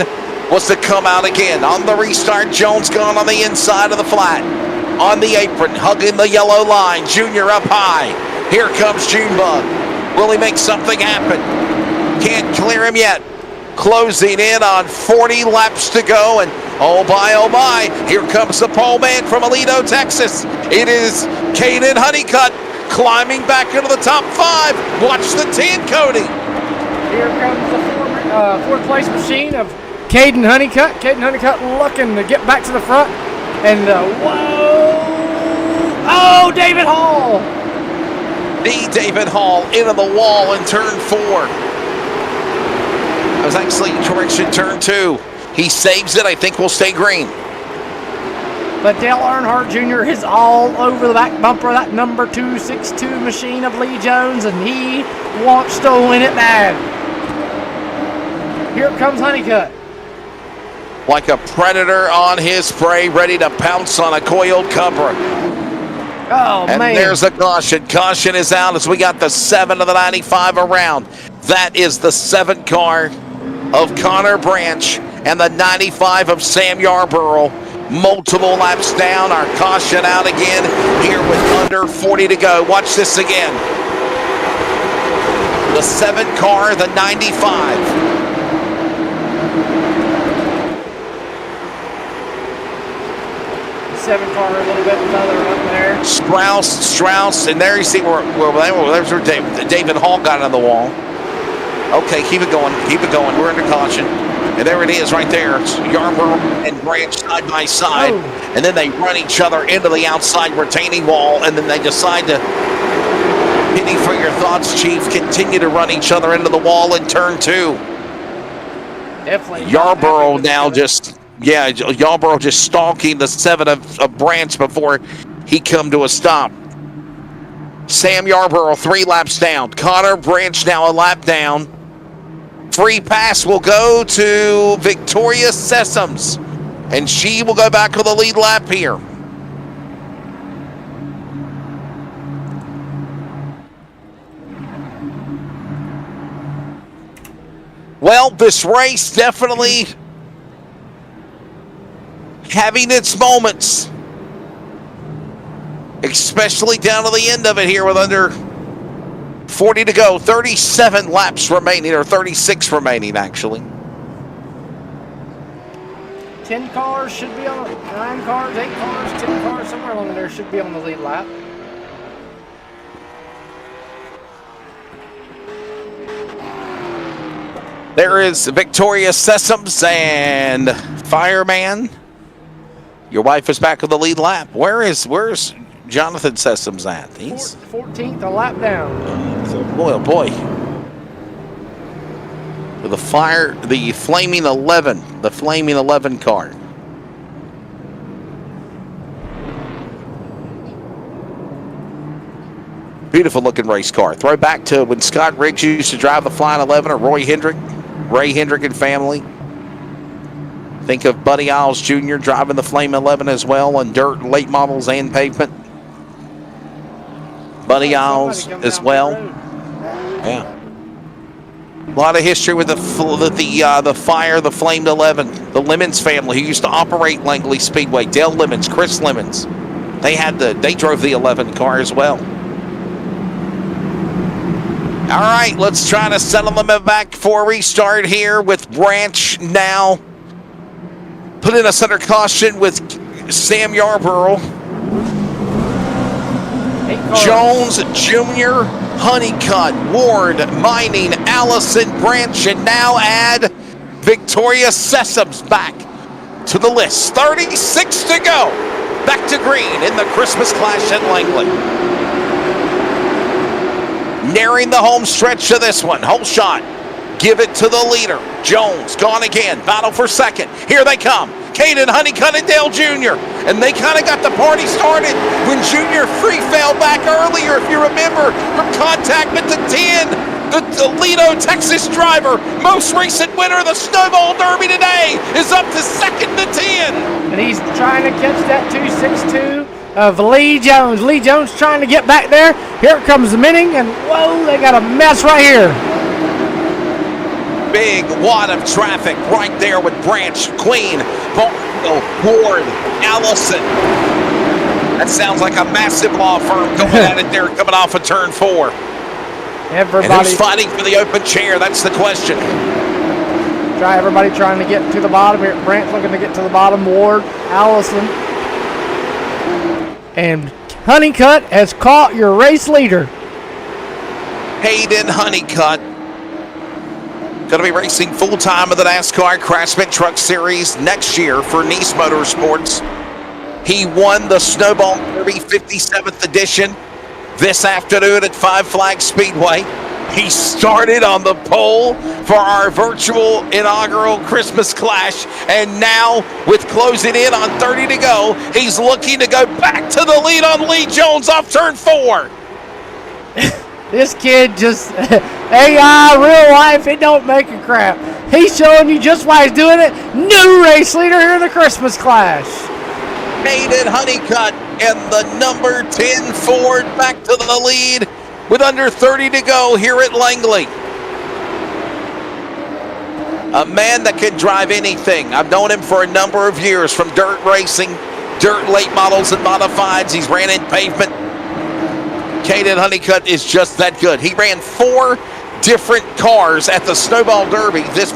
was to come out again. On the restart, Jones gone on the inside of the flat. On the apron, hugging the yellow line. Junior up high. Here comes Junebug. Will he make something happen? Can't clear him yet. Closing in on 40 laps to go, and oh my, here comes the pole man from Aledo, Texas. It is Caden Honeycutt climbing back into the top 5. Watch the 10, Cody. Here comes the fourth place machine of Caden Honeycutt. Caden Honeycutt looking to get back to the front. And whoa! Oh, David Hall! The David Hall into the wall in turn 4. That was actually correction turn 2. He saves it. I think we'll stay green. But Dale Earnhardt Jr. is all over the back bumper of that number 262 machine of Lee Jones, and he wants to win it bad. Here comes Honeycutt. Like a predator on his prey, ready to pounce on a coiled cobra. Oh, and man. There's a caution. Caution is out as we got the 7 of the 95 around. That is the 7 car of Connor Branch and the 95 of Sam Yarborough. Multiple laps down. Our caution out again here with under 40 to go. Watch this again. The 7 car, the 95. Car a little bit further up there. Strauss, and there you see where David Hall got on the wall. Okay, keep it going. We're under caution. And there it is right there. It's Yarborough and Branch side by side. And then they run each other into the outside retaining wall. And then they decide to, Penny, for your thoughts, Chief, continue to run each other into the wall in turn 2. Definitely. Yarborough now Yarborough just stalking the 7 of Branch before he come to a stop. Sam Yarborough 3 laps down. Connor Branch now a lap down. Free pass will go to Victoria Sessoms, and she will go back to the lead lap here. Well, this race definitely having its moments, especially down to the end of it here with under 40 to go, 37 laps remaining, or 36 remaining, actually. 10 cars should be on, 9 cars, 8 cars, 10 cars, somewhere along there should be on the lead lap. There is Victoria Sessoms and Fireman. Your wife is back on the lead lap. Where's Jonathan Sessoms at? He's 14th, a lap down. Boy, oh boy. With the Flaming 11 car. Beautiful looking race car. Throw back to when Scott Riggs used to drive the Flying 11, or Ray Hendrick and family. Think of Buddy Isles Jr. driving the Flame 11 as well on dirt, late models, and pavement. Buddy Isles as well. Yeah. A lot of history with the Flamed 11. The Lemons family who used to operate Langley Speedway. Dale Lemons, Chris Lemons. They drove the 11 car as well. All right, let's try to settle them back for a restart here with Branch now putting us under caution with Sam Yarborough. Jones Jr., Honeycutt, Ward, Mining, Allison, Branch, and now add Victoria Sessoms back to the list. 36 to go. Back to green in the Christmas Clash at Langley. Nearing the home stretch of this one. Whole shot. Give it to the leader. Jones gone again. Battle for second. Here they come. Caden, Honeycutt, and Dale Jr. And they kind of got the party started when Jr. free fell back earlier, if you remember, from contact with the 10. The Toledo, Texas driver, most recent winner of the Snowball Derby today, is up to second to 10. And he's trying to catch that 262 of Lee Jones. Lee Jones trying to get back there. Here comes Minning, and whoa, they got a mess right here. Big wad of traffic right there with Branch, Queen, Ward, Allison. That sounds like a massive law firm going at it there, coming off of turn 4. Everybody, and who's fighting for the open chair? That's the question. Everybody trying to get to the bottom here. Branch looking to get to the bottom. Ward, Allison, and Honeycutt has caught your race leader. Hayden Honeycutt. Going to be racing full-time in the NASCAR Craftsman Truck Series next year for Nice Motorsports. He won the Snowball Derby 57th edition this afternoon at Five Flags Speedway. He started on the pole for our virtual inaugural Christmas Clash, and now with closing in on 30 to go, he's looking to go back to the lead on Lee Jones off turn 4. This kid just, AI, real life, it don't make a crap. He's showing you just why he's doing it. New race leader here in the Christmas Clash. Hayden Honeycutt and the number 10 Ford back to the lead with under 30 to go here at Langley. A man that can drive anything. I've known him for a number of years, from dirt racing, dirt late models and modifieds. He's ran in pavement. Caden Honeycutt is just that good. He ran 4 different cars at the Snowball Derby this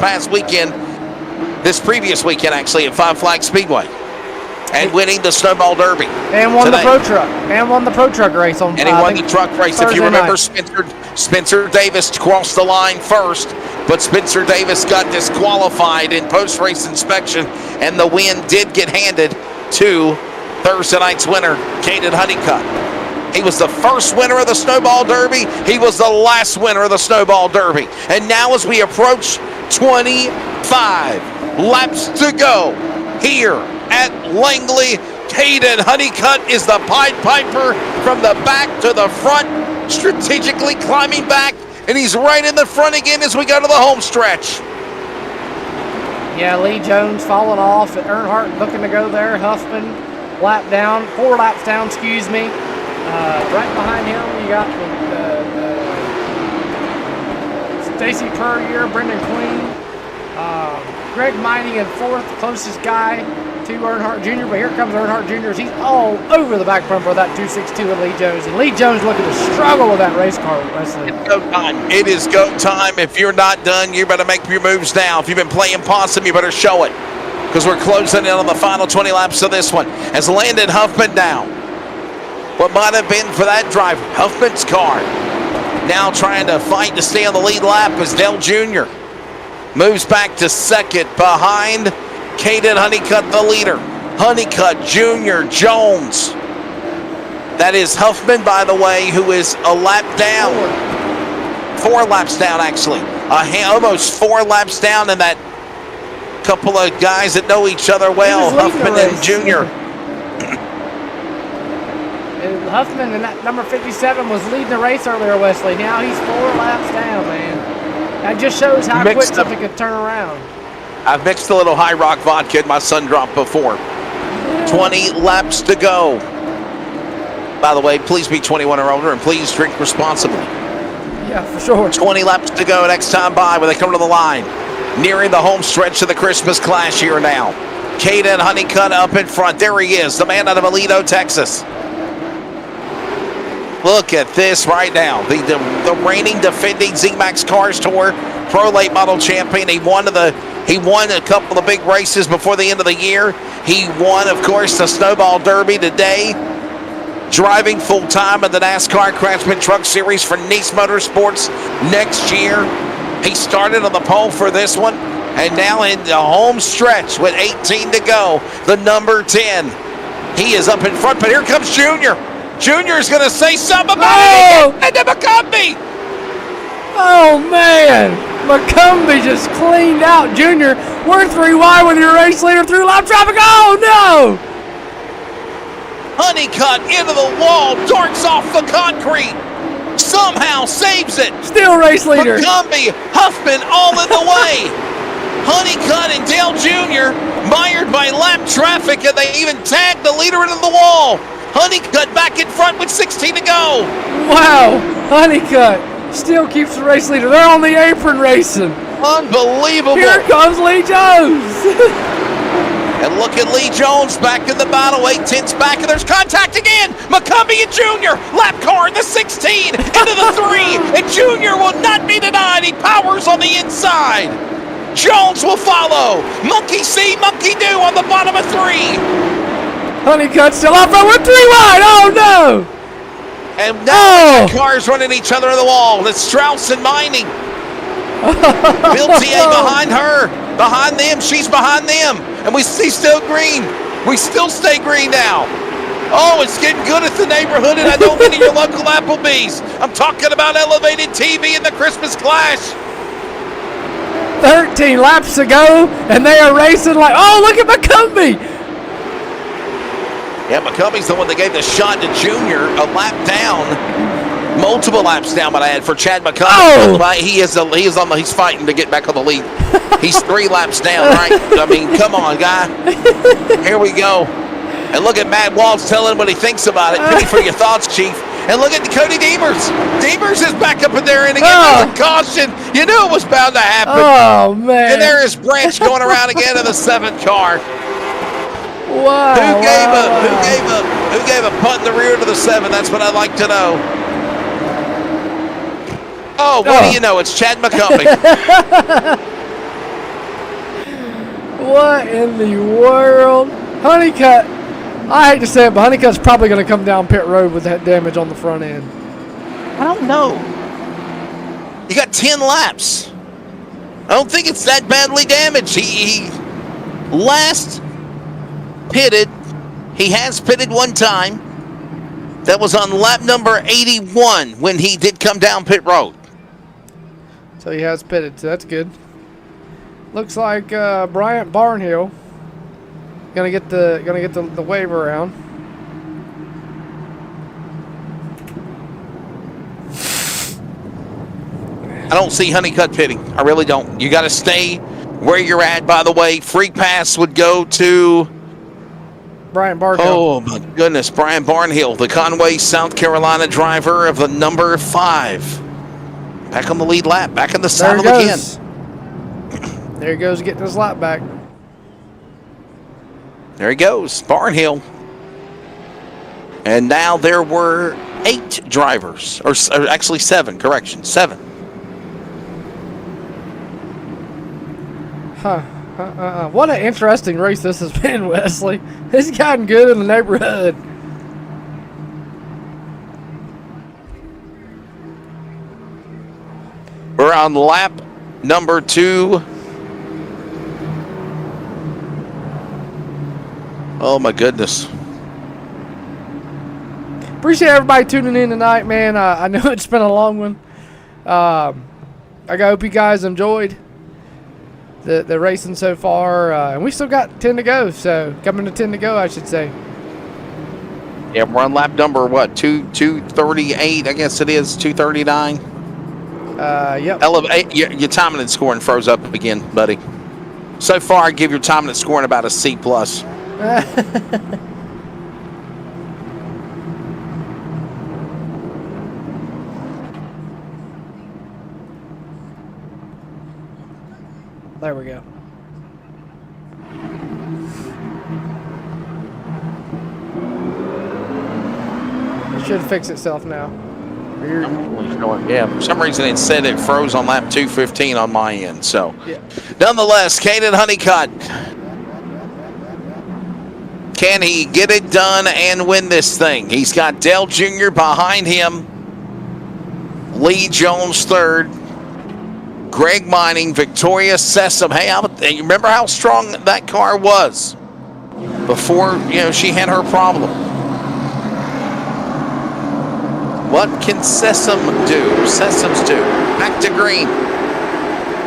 previous weekend actually, at Five Flags Speedway, and winning the Snowball Derby. And won the Pro Truck. And won the Pro Truck race on. And he won the truck race. Thursday if you remember, night. Spencer Davis crossed the line first but Spencer Davis got disqualified in post-race inspection, and the win did get handed to Thursday night's winner, Caden Honeycutt. He was the first winner of the Snowball Derby. He was the last winner of the Snowball Derby. And now as we approach 25 laps to go here at Langley, Caden Honeycutt is the Pied Piper from the back to the front, strategically climbing back, and he's right in the front again as we go to the home stretch. Yeah, Lee Jones falling off. Earnhardt looking to go there. Huffman, 4 laps down, excuse me. Right behind him, you got Stacy Puryear, Brendan Queen, Greg Mining in 4th, closest guy to Earnhardt Jr., but here comes Earnhardt Jr. He's all over the back bumper of that 262 with Lee Jones, and Lee Jones looking to struggle with that race car. It's go time. It is go time. If you're not done, you better make your moves now. If you've been playing possum, you better show it, because we're closing in on the final 20 laps of this one. As Landon Huffman down. What might have been for that driver, Huffman's car. Now trying to fight to stay on the lead lap as Dale Jr. moves back to second behind Caden Honeycutt, the leader. Honeycutt, Jr., Jones. That is Huffman, by the way, who is a lap down. 4 laps down, actually. Almost 4 laps down, and that couple of guys that know each other well, Huffman and Jr. Huffman, and that number 57, was leading the race earlier, Wesley. Now he's 4 laps down, man. That just shows how quick something can turn around. I've mixed a little High Rock vodka in my sun drop before. 20 laps to go. By the way, please be 21 or older, and please drink responsibly. Yeah, for sure. 20 laps to go next time by when they come to the line. Nearing the home stretch of the Christmas Clash here now. Caden Honeycutt up in front. There he is, the man out of Aledo, Texas. Look at this right now. The reigning defending ZMAX Cars Tour Pro Late Model champion. He won a couple of big races before the end of the year. He won, of course, the Snowball Derby today. Driving full-time in the NASCAR Craftsman Truck Series for Nice Motorsports next year. He started on the pole for this one, and now in the home stretch with 18 to go, the number 10. He is up in front, but here comes Junior. Junior's going to say something about it, and then McCumbee. Oh, man. McCumbee just cleaned out Junior. We're 3 wide with your race leader through lap traffic. Oh, no. Honeycutt into the wall, darts off the concrete. Somehow saves it. Still race leader. McCumbee, Huffman all in the way. Honeycutt and Dale Jr. mired by lap traffic, and they even tagged the leader into the wall. Honeycutt back in front with 16 to go. Wow, Honeycutt still keeps the race leader. They're on the apron racing. Unbelievable. Here comes Lee Jones. And look at Lee Jones back in the battle. 8-10's back, and there's contact again. McCumbee and Junior, lap car in the 16, into the 3, and Junior will not be denied. He powers on the inside. Jones will follow. Monkey see, monkey do on the bottom of 3. Honeycutt still up front. We're 3 wide. Oh, no. And now the cars running each other in the wall. It's Strauss and Mining. Bill T.A. behind her. Behind them. She's behind them. And we see still green. We still stay green now. Oh, it's getting good at the neighborhood, and I don't mean at your local Applebee's. I'm talking about Elevated TV and the Christmas Clash. 13 laps to go, and they are racing like, oh, look at McCumbee. Yeah, McCumbie's the one that gave the shot to Junior, a lap down, multiple laps down, but I had for Chad McCumbee. Oh. He's fighting to get back on the lead. He's 3 laps down, right? I mean, come on, guy. Here we go. And look at Matt Waltz telling what he thinks about it. Pity for your thoughts, Chief. And look at Cody Demers. Demers is back up in there, and again, there's a caution. You knew it was bound to happen. Oh, man. And there is Branch going around again in the 7th car. Wow. Who gave a putt in the rear to the 7? That's what I'd like to know. Oh, what do you know? It's Chad McCumbee. What in the world? Honeycutt, I hate to say it, but Honeycutt's probably going to come down pit road with that damage on the front end. I don't know. You got 10 laps. don't think it's that badly damaged. He last pitted. He has pitted one time. That was on lap number 81 when he did come down pit road. So he has pitted, so that's good. Looks like Bryant Barnhill gonna get the waiver around. I don't see Honeycutt pitting. I really don't. You got to stay where you're at. By the way, free pass would go to Bryant Barnhill. Oh my goodness, Brian Barnhill, the Conway, South Carolina driver of the number 5. Back on the lead lap, back in the saddle again. There he goes, getting his lap back. There he goes, Barnhill. And now there were 8 drivers, or actually 7, correction, 7. What an interesting race this has been, Wesley. It's gotten good in the neighborhood. We're on lap number 2. Oh my goodness. Appreciate everybody tuning in tonight, man. I know it's been a long one. I hope you guys enjoyed the racing so far, and we still got 10 to go, so coming to 10 to go, I should say. Yeah, we're on lap number, what, 238, I guess it is, 239? Yep. Your timing and scoring froze up again, buddy. So far, I give your timing and scoring about a C+. There we go. It should fix itself now. Yeah, for some reason it said it froze on lap 215 on my end. So, yeah. Nonetheless, Caden Honeycutt, can he get it done and win this thing? He's got Dale Jr. behind him, Lee Jones third, Greg Mining, Victoria Sessom. Hey, you remember how strong that car was before she had her problem? What can Sessom do? Sessom's do. Back to green.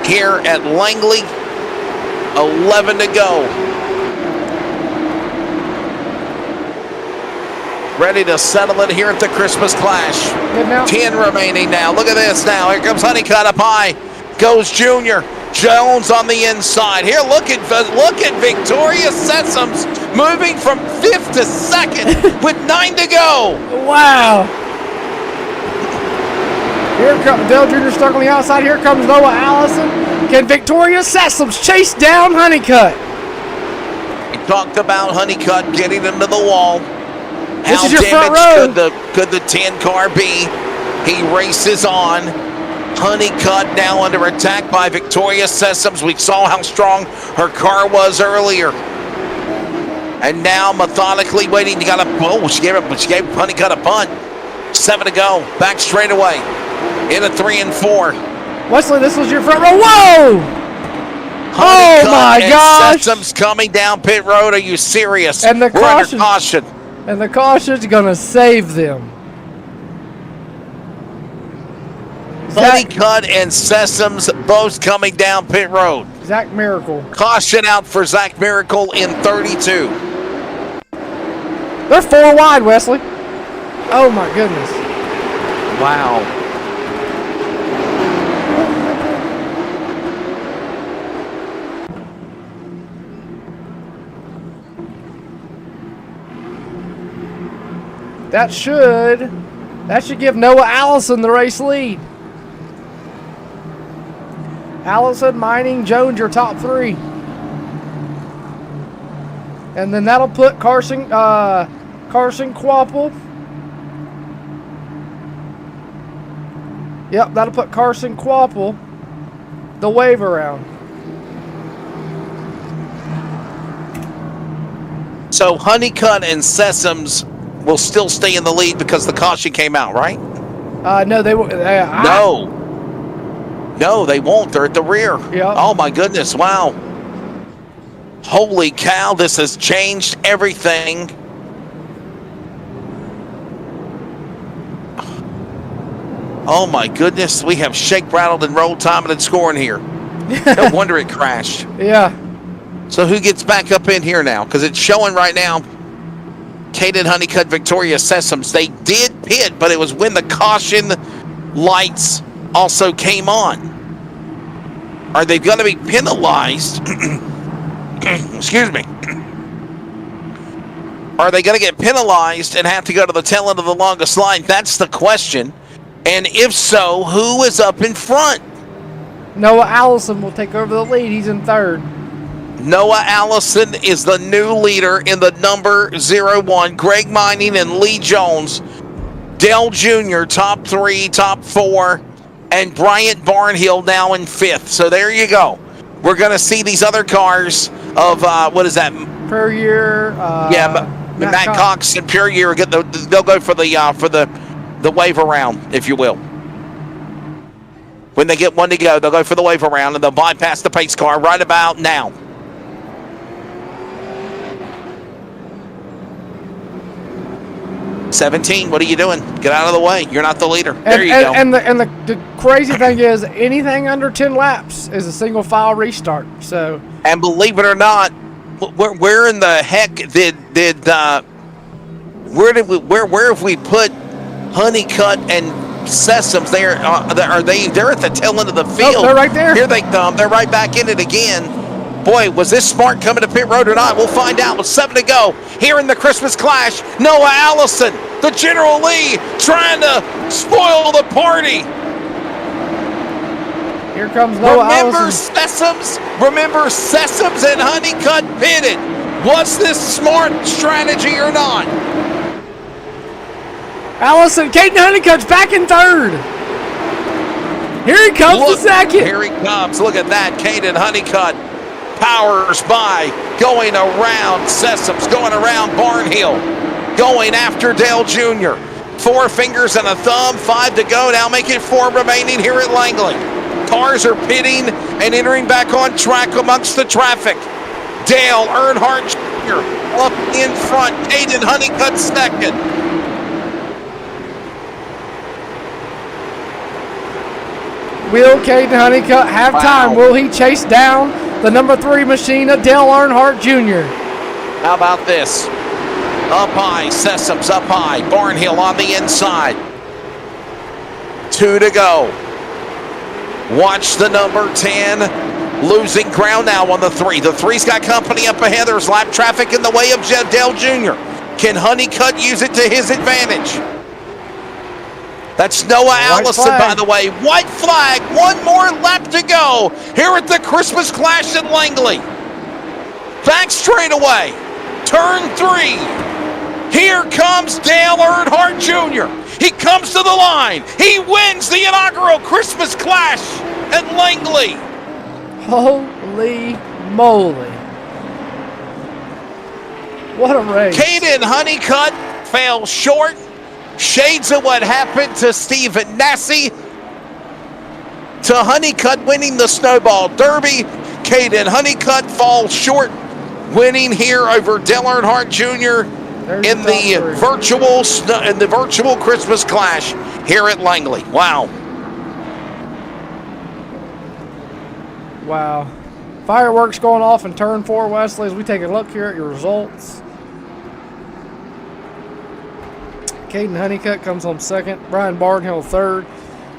Here at Langley, 11 to go. Ready to settle it here at the Christmas Clash. 10 remaining now. Look at this now. Here comes Honeycutt up high. Goes Junior. Jones on the inside. Here, look at Victoria Sessom's moving from 5th to 2nd with 9 to go. Wow. Here comes Dale Jr. stuck on the outside. Here comes Noah Allison. Can Victoria Sessoms chase down Honeycutt? We talked about Honeycutt getting into the wall. This How is your front row. Could the 10 car be? He races on. Honeycutt now under attack by Victoria Sessoms. We saw how strong her car was earlier. And now methodically waiting. She gave Honeycutt a punt. 7 to go. Back straight away. Into 3 and 4. Wesley, this was your front row. Whoa! Honeycutt oh my gosh! Sessom's coming down pit road. Are you serious? And the We're under caution. And the caution's gonna save them. Honeycutt and Sessoms both coming down pit road. Zach Miracle. Caution out for Zach Miracle in 32. They're 4 wide, Wesley. Oh my goodness. Wow. That should give Noah Allison the race lead. Allison, Mining, Jones, your top 3. And then that'll put Carson Quapple. Yep, that'll put Carson Quapple the wave around. So Honeycutt and Sessoms will still stay in the lead because the caution came out, right? No, they will. No. No, they won't. They're at the rear. Yeah. Oh, my goodness. Wow. Holy cow, this has changed everything. Oh, my goodness. We have shake, rattled, and rolled timing and scoring here. No wonder it crashed. Yeah. So who gets back up in here now? Because it's showing right now, Caden Honeycutt, Victoria Sessoms. They did pit, but it was when the caution lights also came on. Are they going to be penalized? Excuse me. Are they going to get penalized and have to go to the tail end of the longest line? That's the question. And if so, who is up in front? Noah Allison will take over the lead. He's in third. Noah Allison is the new leader in the number 01. Greg Mining and Lee Jones. Dale Jr., top 3, top 4. And Bryant Barnhill now in 5th. So there you go. We're going to see these other cars of, what is that? Puryear. Matt Cox and Puryear. They'll go for the wave around, if you will. When they get one to go, they'll go for the wave around and they'll bypass the pace car right about now. "17, what are you doing? Get out of the way. You're not the leader." There you go. And the crazy thing is, anything under 10 laps is a single file restart. So. And believe it or not, where in the heck where have we put Honeycutt and Sessoms? They're at the tail end of the field. Oh, they're right there. Here they come. They're right back in it again. Boy, was this smart coming to pit road or not? We'll find out with 7 to go here in the Christmas Clash. Noah Allison, the General Lee, trying to spoil the party. Here comes Noah Allison. Remember Sessoms and Honeycutt pitted. Was this smart strategy or not? Allison, Caden Honeycutt's back in third. Here he comes the second. Here he comes. Look at that. Caden Honeycutt powers by, going around Sessoms, going around Barnhill, going after Dale Jr. 4 fingers and a thumb, 5 to go. Now make it 4 remaining here at Langley. Cars are pitting and entering back on track amongst the traffic. Dale Earnhardt Jr. up in front. Caden Honeycutt second. Will Caden Honeycutt have time? Will he chase down the number 3 machine of Dale Earnhardt Jr.? How about this? Up high, Sessoms up high. Barnhill on the inside. 2 to go. Watch the number 10 losing ground now on the 3. The 3's got company up ahead. There's lap traffic in the way of Dale Jr. Can Honeycutt use it to his advantage? That's Noah Allison, by the way. White flag, 1 more lap to go here at the Christmas Clash at Langley. Back straightaway, turn 3. Here comes Dale Earnhardt Jr. He comes to the line. He wins the inaugural Christmas Clash at Langley. Holy moly. What a race. Caden Honeycutt fell short. Shades of what happened to Stephen Nasse. To Honeycutt winning the Snowball Derby. Caden Honeycutt falls short, winning here over Dale Earnhardt Jr. in the virtual Christmas Clash here at Langley. Wow. Wow. Fireworks going off in turn 4, Wesley, as we take a look here at your results. Caden Honeycutt comes home second. Brian Barnhill third.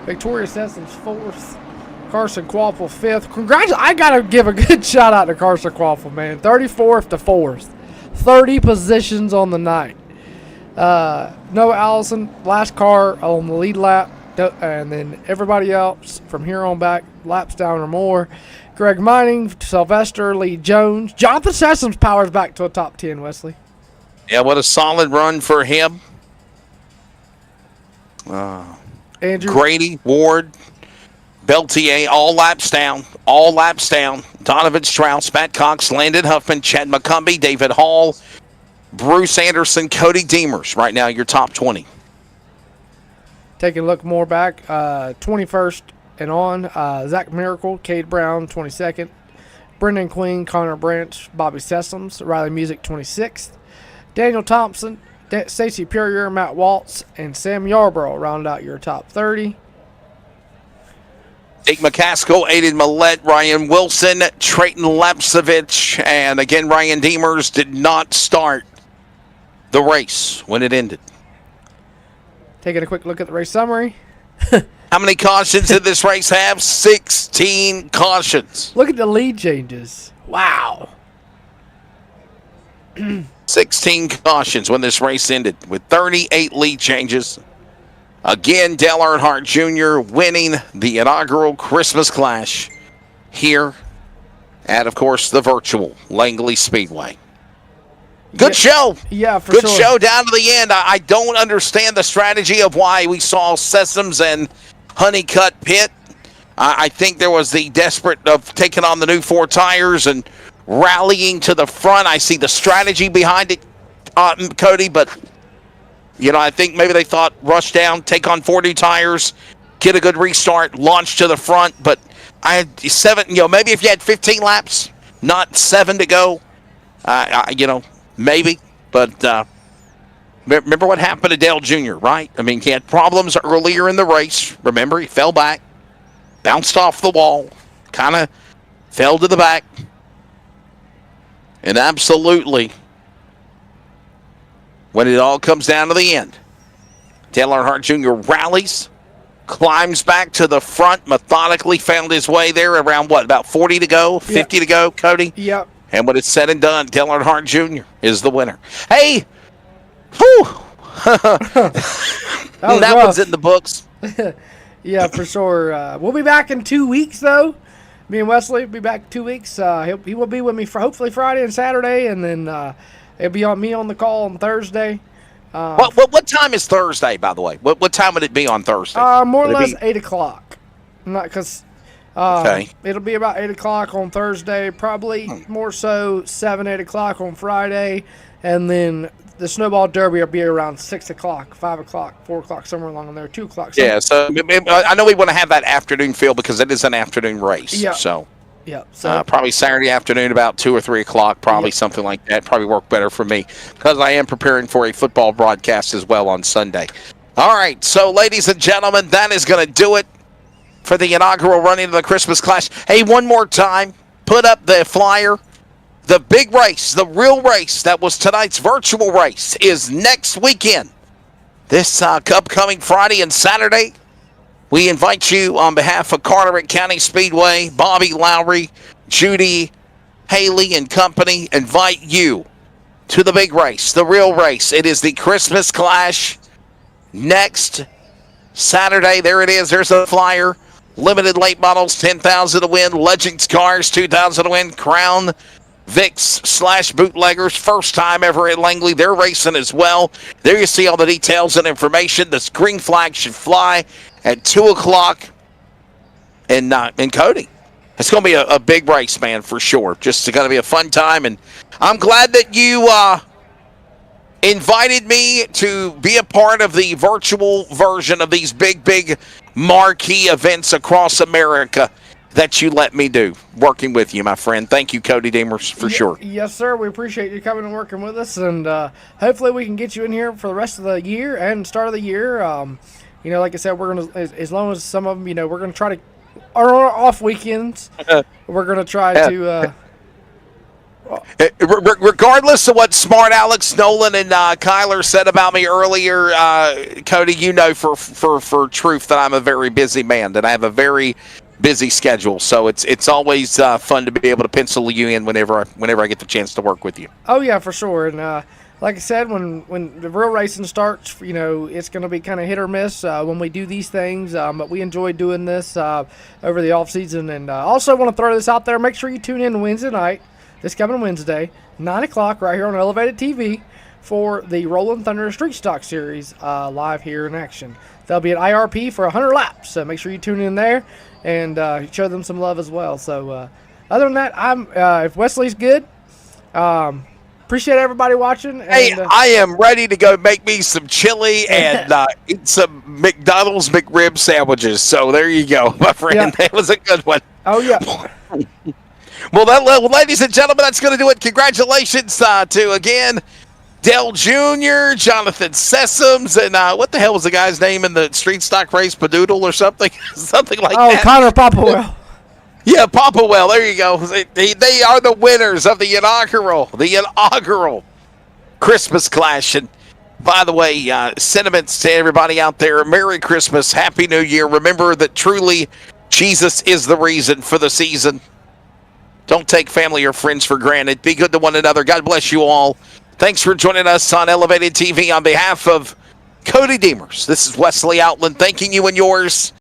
Victoria Sessoms fourth. Carson Quaffle fifth. I got to give a good shout out to Carson Quaffle, man. 34th to 4th. 30 positions on the night. Noah Allison, last car on the lead lap. And then everybody else from here on back, laps down or more. Greg Mining, Sylvester, Lee Jones. Jonathan Sessoms powers back to a top 10, Wesley. Yeah, what a solid run for him. Andrew Grady, Ward, Beltier, all laps down. Donovan Strauss, Matt Cox, Landon Huffman, Chad McCumbee, David Hall, Bruce Anderson, Cody Deemers. Right now, your top 20. Taking a look more back, 21st and on. Zach Miracle, Cade Brown, 22nd. Brendan Queen, Connor Branch, Bobby Sessoms, Riley Music, 26th. Daniel Thompson, Stacey Purrier, Matt Waltz, and Sam Yarborough round out your top 30. Jake McCaskill, Aiden Millette, Ryan Wilson, Trayton Lapsevich, and again, Ryan Demers did not start the race when it ended. Taking a quick look at the race summary. How many cautions did this race have? 16 cautions. Look at the lead changes. Wow. 16 cautions when this race ended with 38 lead changes. Again, Dale Earnhardt Jr. winning the inaugural Christmas Clash here at, of course, the virtual Langley Speedway. Good show. Yeah, for Good sure. show down to the end. I don't understand the strategy of why we saw Sessoms and Honeycutt pit. I think there was the desperate of taking on the new 4 tires and rallying to the front. I see the strategy behind it, Cody, but I think maybe they thought rush down, take on 40 tires, get a good restart, launch to the front. But I had 7, maybe if you had 15 laps, not 7 to go, maybe. But remember what happened to Dale Jr., right? I mean, he had problems earlier in the race. Remember, he fell back, bounced off the wall, kind of fell to the back. And absolutely, when it all comes down to the end, Dale Earnhardt Jr. rallies, climbs back to the front, methodically found his way there around, about 40 to go, 50 to go, Cody? Yep. And when it's said and done, Dale Earnhardt Jr. is the winner. Hey! Whew! that one's in the books. Yeah, for sure. We'll be back in 2 weeks, though. Me and Wesley will be back in 2 weeks. He will be with me for hopefully Friday and Saturday, and then it'll be on me on the call on Thursday. What time is Thursday, by the way? What time would it be on Thursday? More or less 8 o'clock. Not because okay. It'll be about 8 o'clock on Thursday, probably more so 7, 8 o'clock on Friday, and then the Snowball Derby will be around 6 o'clock, 5 o'clock, 4 o'clock, somewhere along in there, 2 o'clock. Yeah, so I know we want to have that afternoon feel because it is an afternoon race. Yeah. So, so probably Saturday afternoon about 2 or 3 o'clock, probably something like that. Probably work better for me because I am preparing for a football broadcast as well on Sunday. All right, so ladies and gentlemen, that is going to do it for the inaugural running of the Christmas Clash. Hey, one more time, put up the flyer. The big race, the real race that was tonight's virtual race is next weekend. This upcoming Friday and Saturday, we invite you on behalf of Carteret County Speedway, Bobby Lowry, Judy, Haley, and company, invite you to the big race, the real race. It is the Christmas Clash next Saturday. There it is. There's a flyer. Limited late models, 10,000 to win. Legends cars, 2,000 to win. Crown Vicks / bootleggers, first time ever at Langley. They're racing as well. There you see all the details and information. The green flag should fly at 2 o'clock in Cody. It's going to be a big race, man, for sure. Just going to be a fun time. And I'm glad that you invited me to be a part of the virtual version of these big marquee events across America that you let me do, working with you, my friend. Thank you, Cody Demers, for sure. Yes, sir. We appreciate you coming and working with us, and hopefully we can get you in here for the rest of the year and start of the year. Like I said, we're going to, as long as some of them, we're going to try to, on our off weekends, we're going to try to... regardless of what smart Alex Nolan and Kyler said about me earlier, Cody, for truth that I'm a very busy man, that I have a very busy schedule, so it's always fun to be able to pencil you in whenever I get the chance to work with you. Oh yeah, for sure. And like I said, when the real racing starts, it's going to be kind of hit or miss when we do these things. But we enjoy doing this over the off season. And also want to throw this out there. Make sure you tune in Wednesday night, this coming Wednesday, 9 o'clock, right here on Elevated TV for the Rolling Thunder Street Stock Series live here in action. They'll be at IRP for 100 laps, so make sure you tune in there and show them some love as well. So other than that, if Wesley's good, appreciate everybody watching. And, hey, I am ready to go make me some chili and eat some McDonald's McRib sandwiches. So there you go, my friend. Yeah. That was a good one. Oh, yeah. Well, ladies and gentlemen, that's going to do it. Congratulations to, again, Dale Jr., Jonathan Sessoms, and what the hell was the guy's name in the street stock race? Padoodle or something? Something like that. Oh, Connor Popplewell. Yeah, Popplewell. There you go. They are the winners of the inaugural Christmas Clash. And by the way, sentiments to everybody out there. Merry Christmas. Happy New Year. Remember that truly Jesus is the reason for the season. Don't take family or friends for granted. Be good to one another. God bless you all. Thanks for joining us on Elevated TV. On behalf of Cody Deemers, this is Wesley Outland thanking you and yours.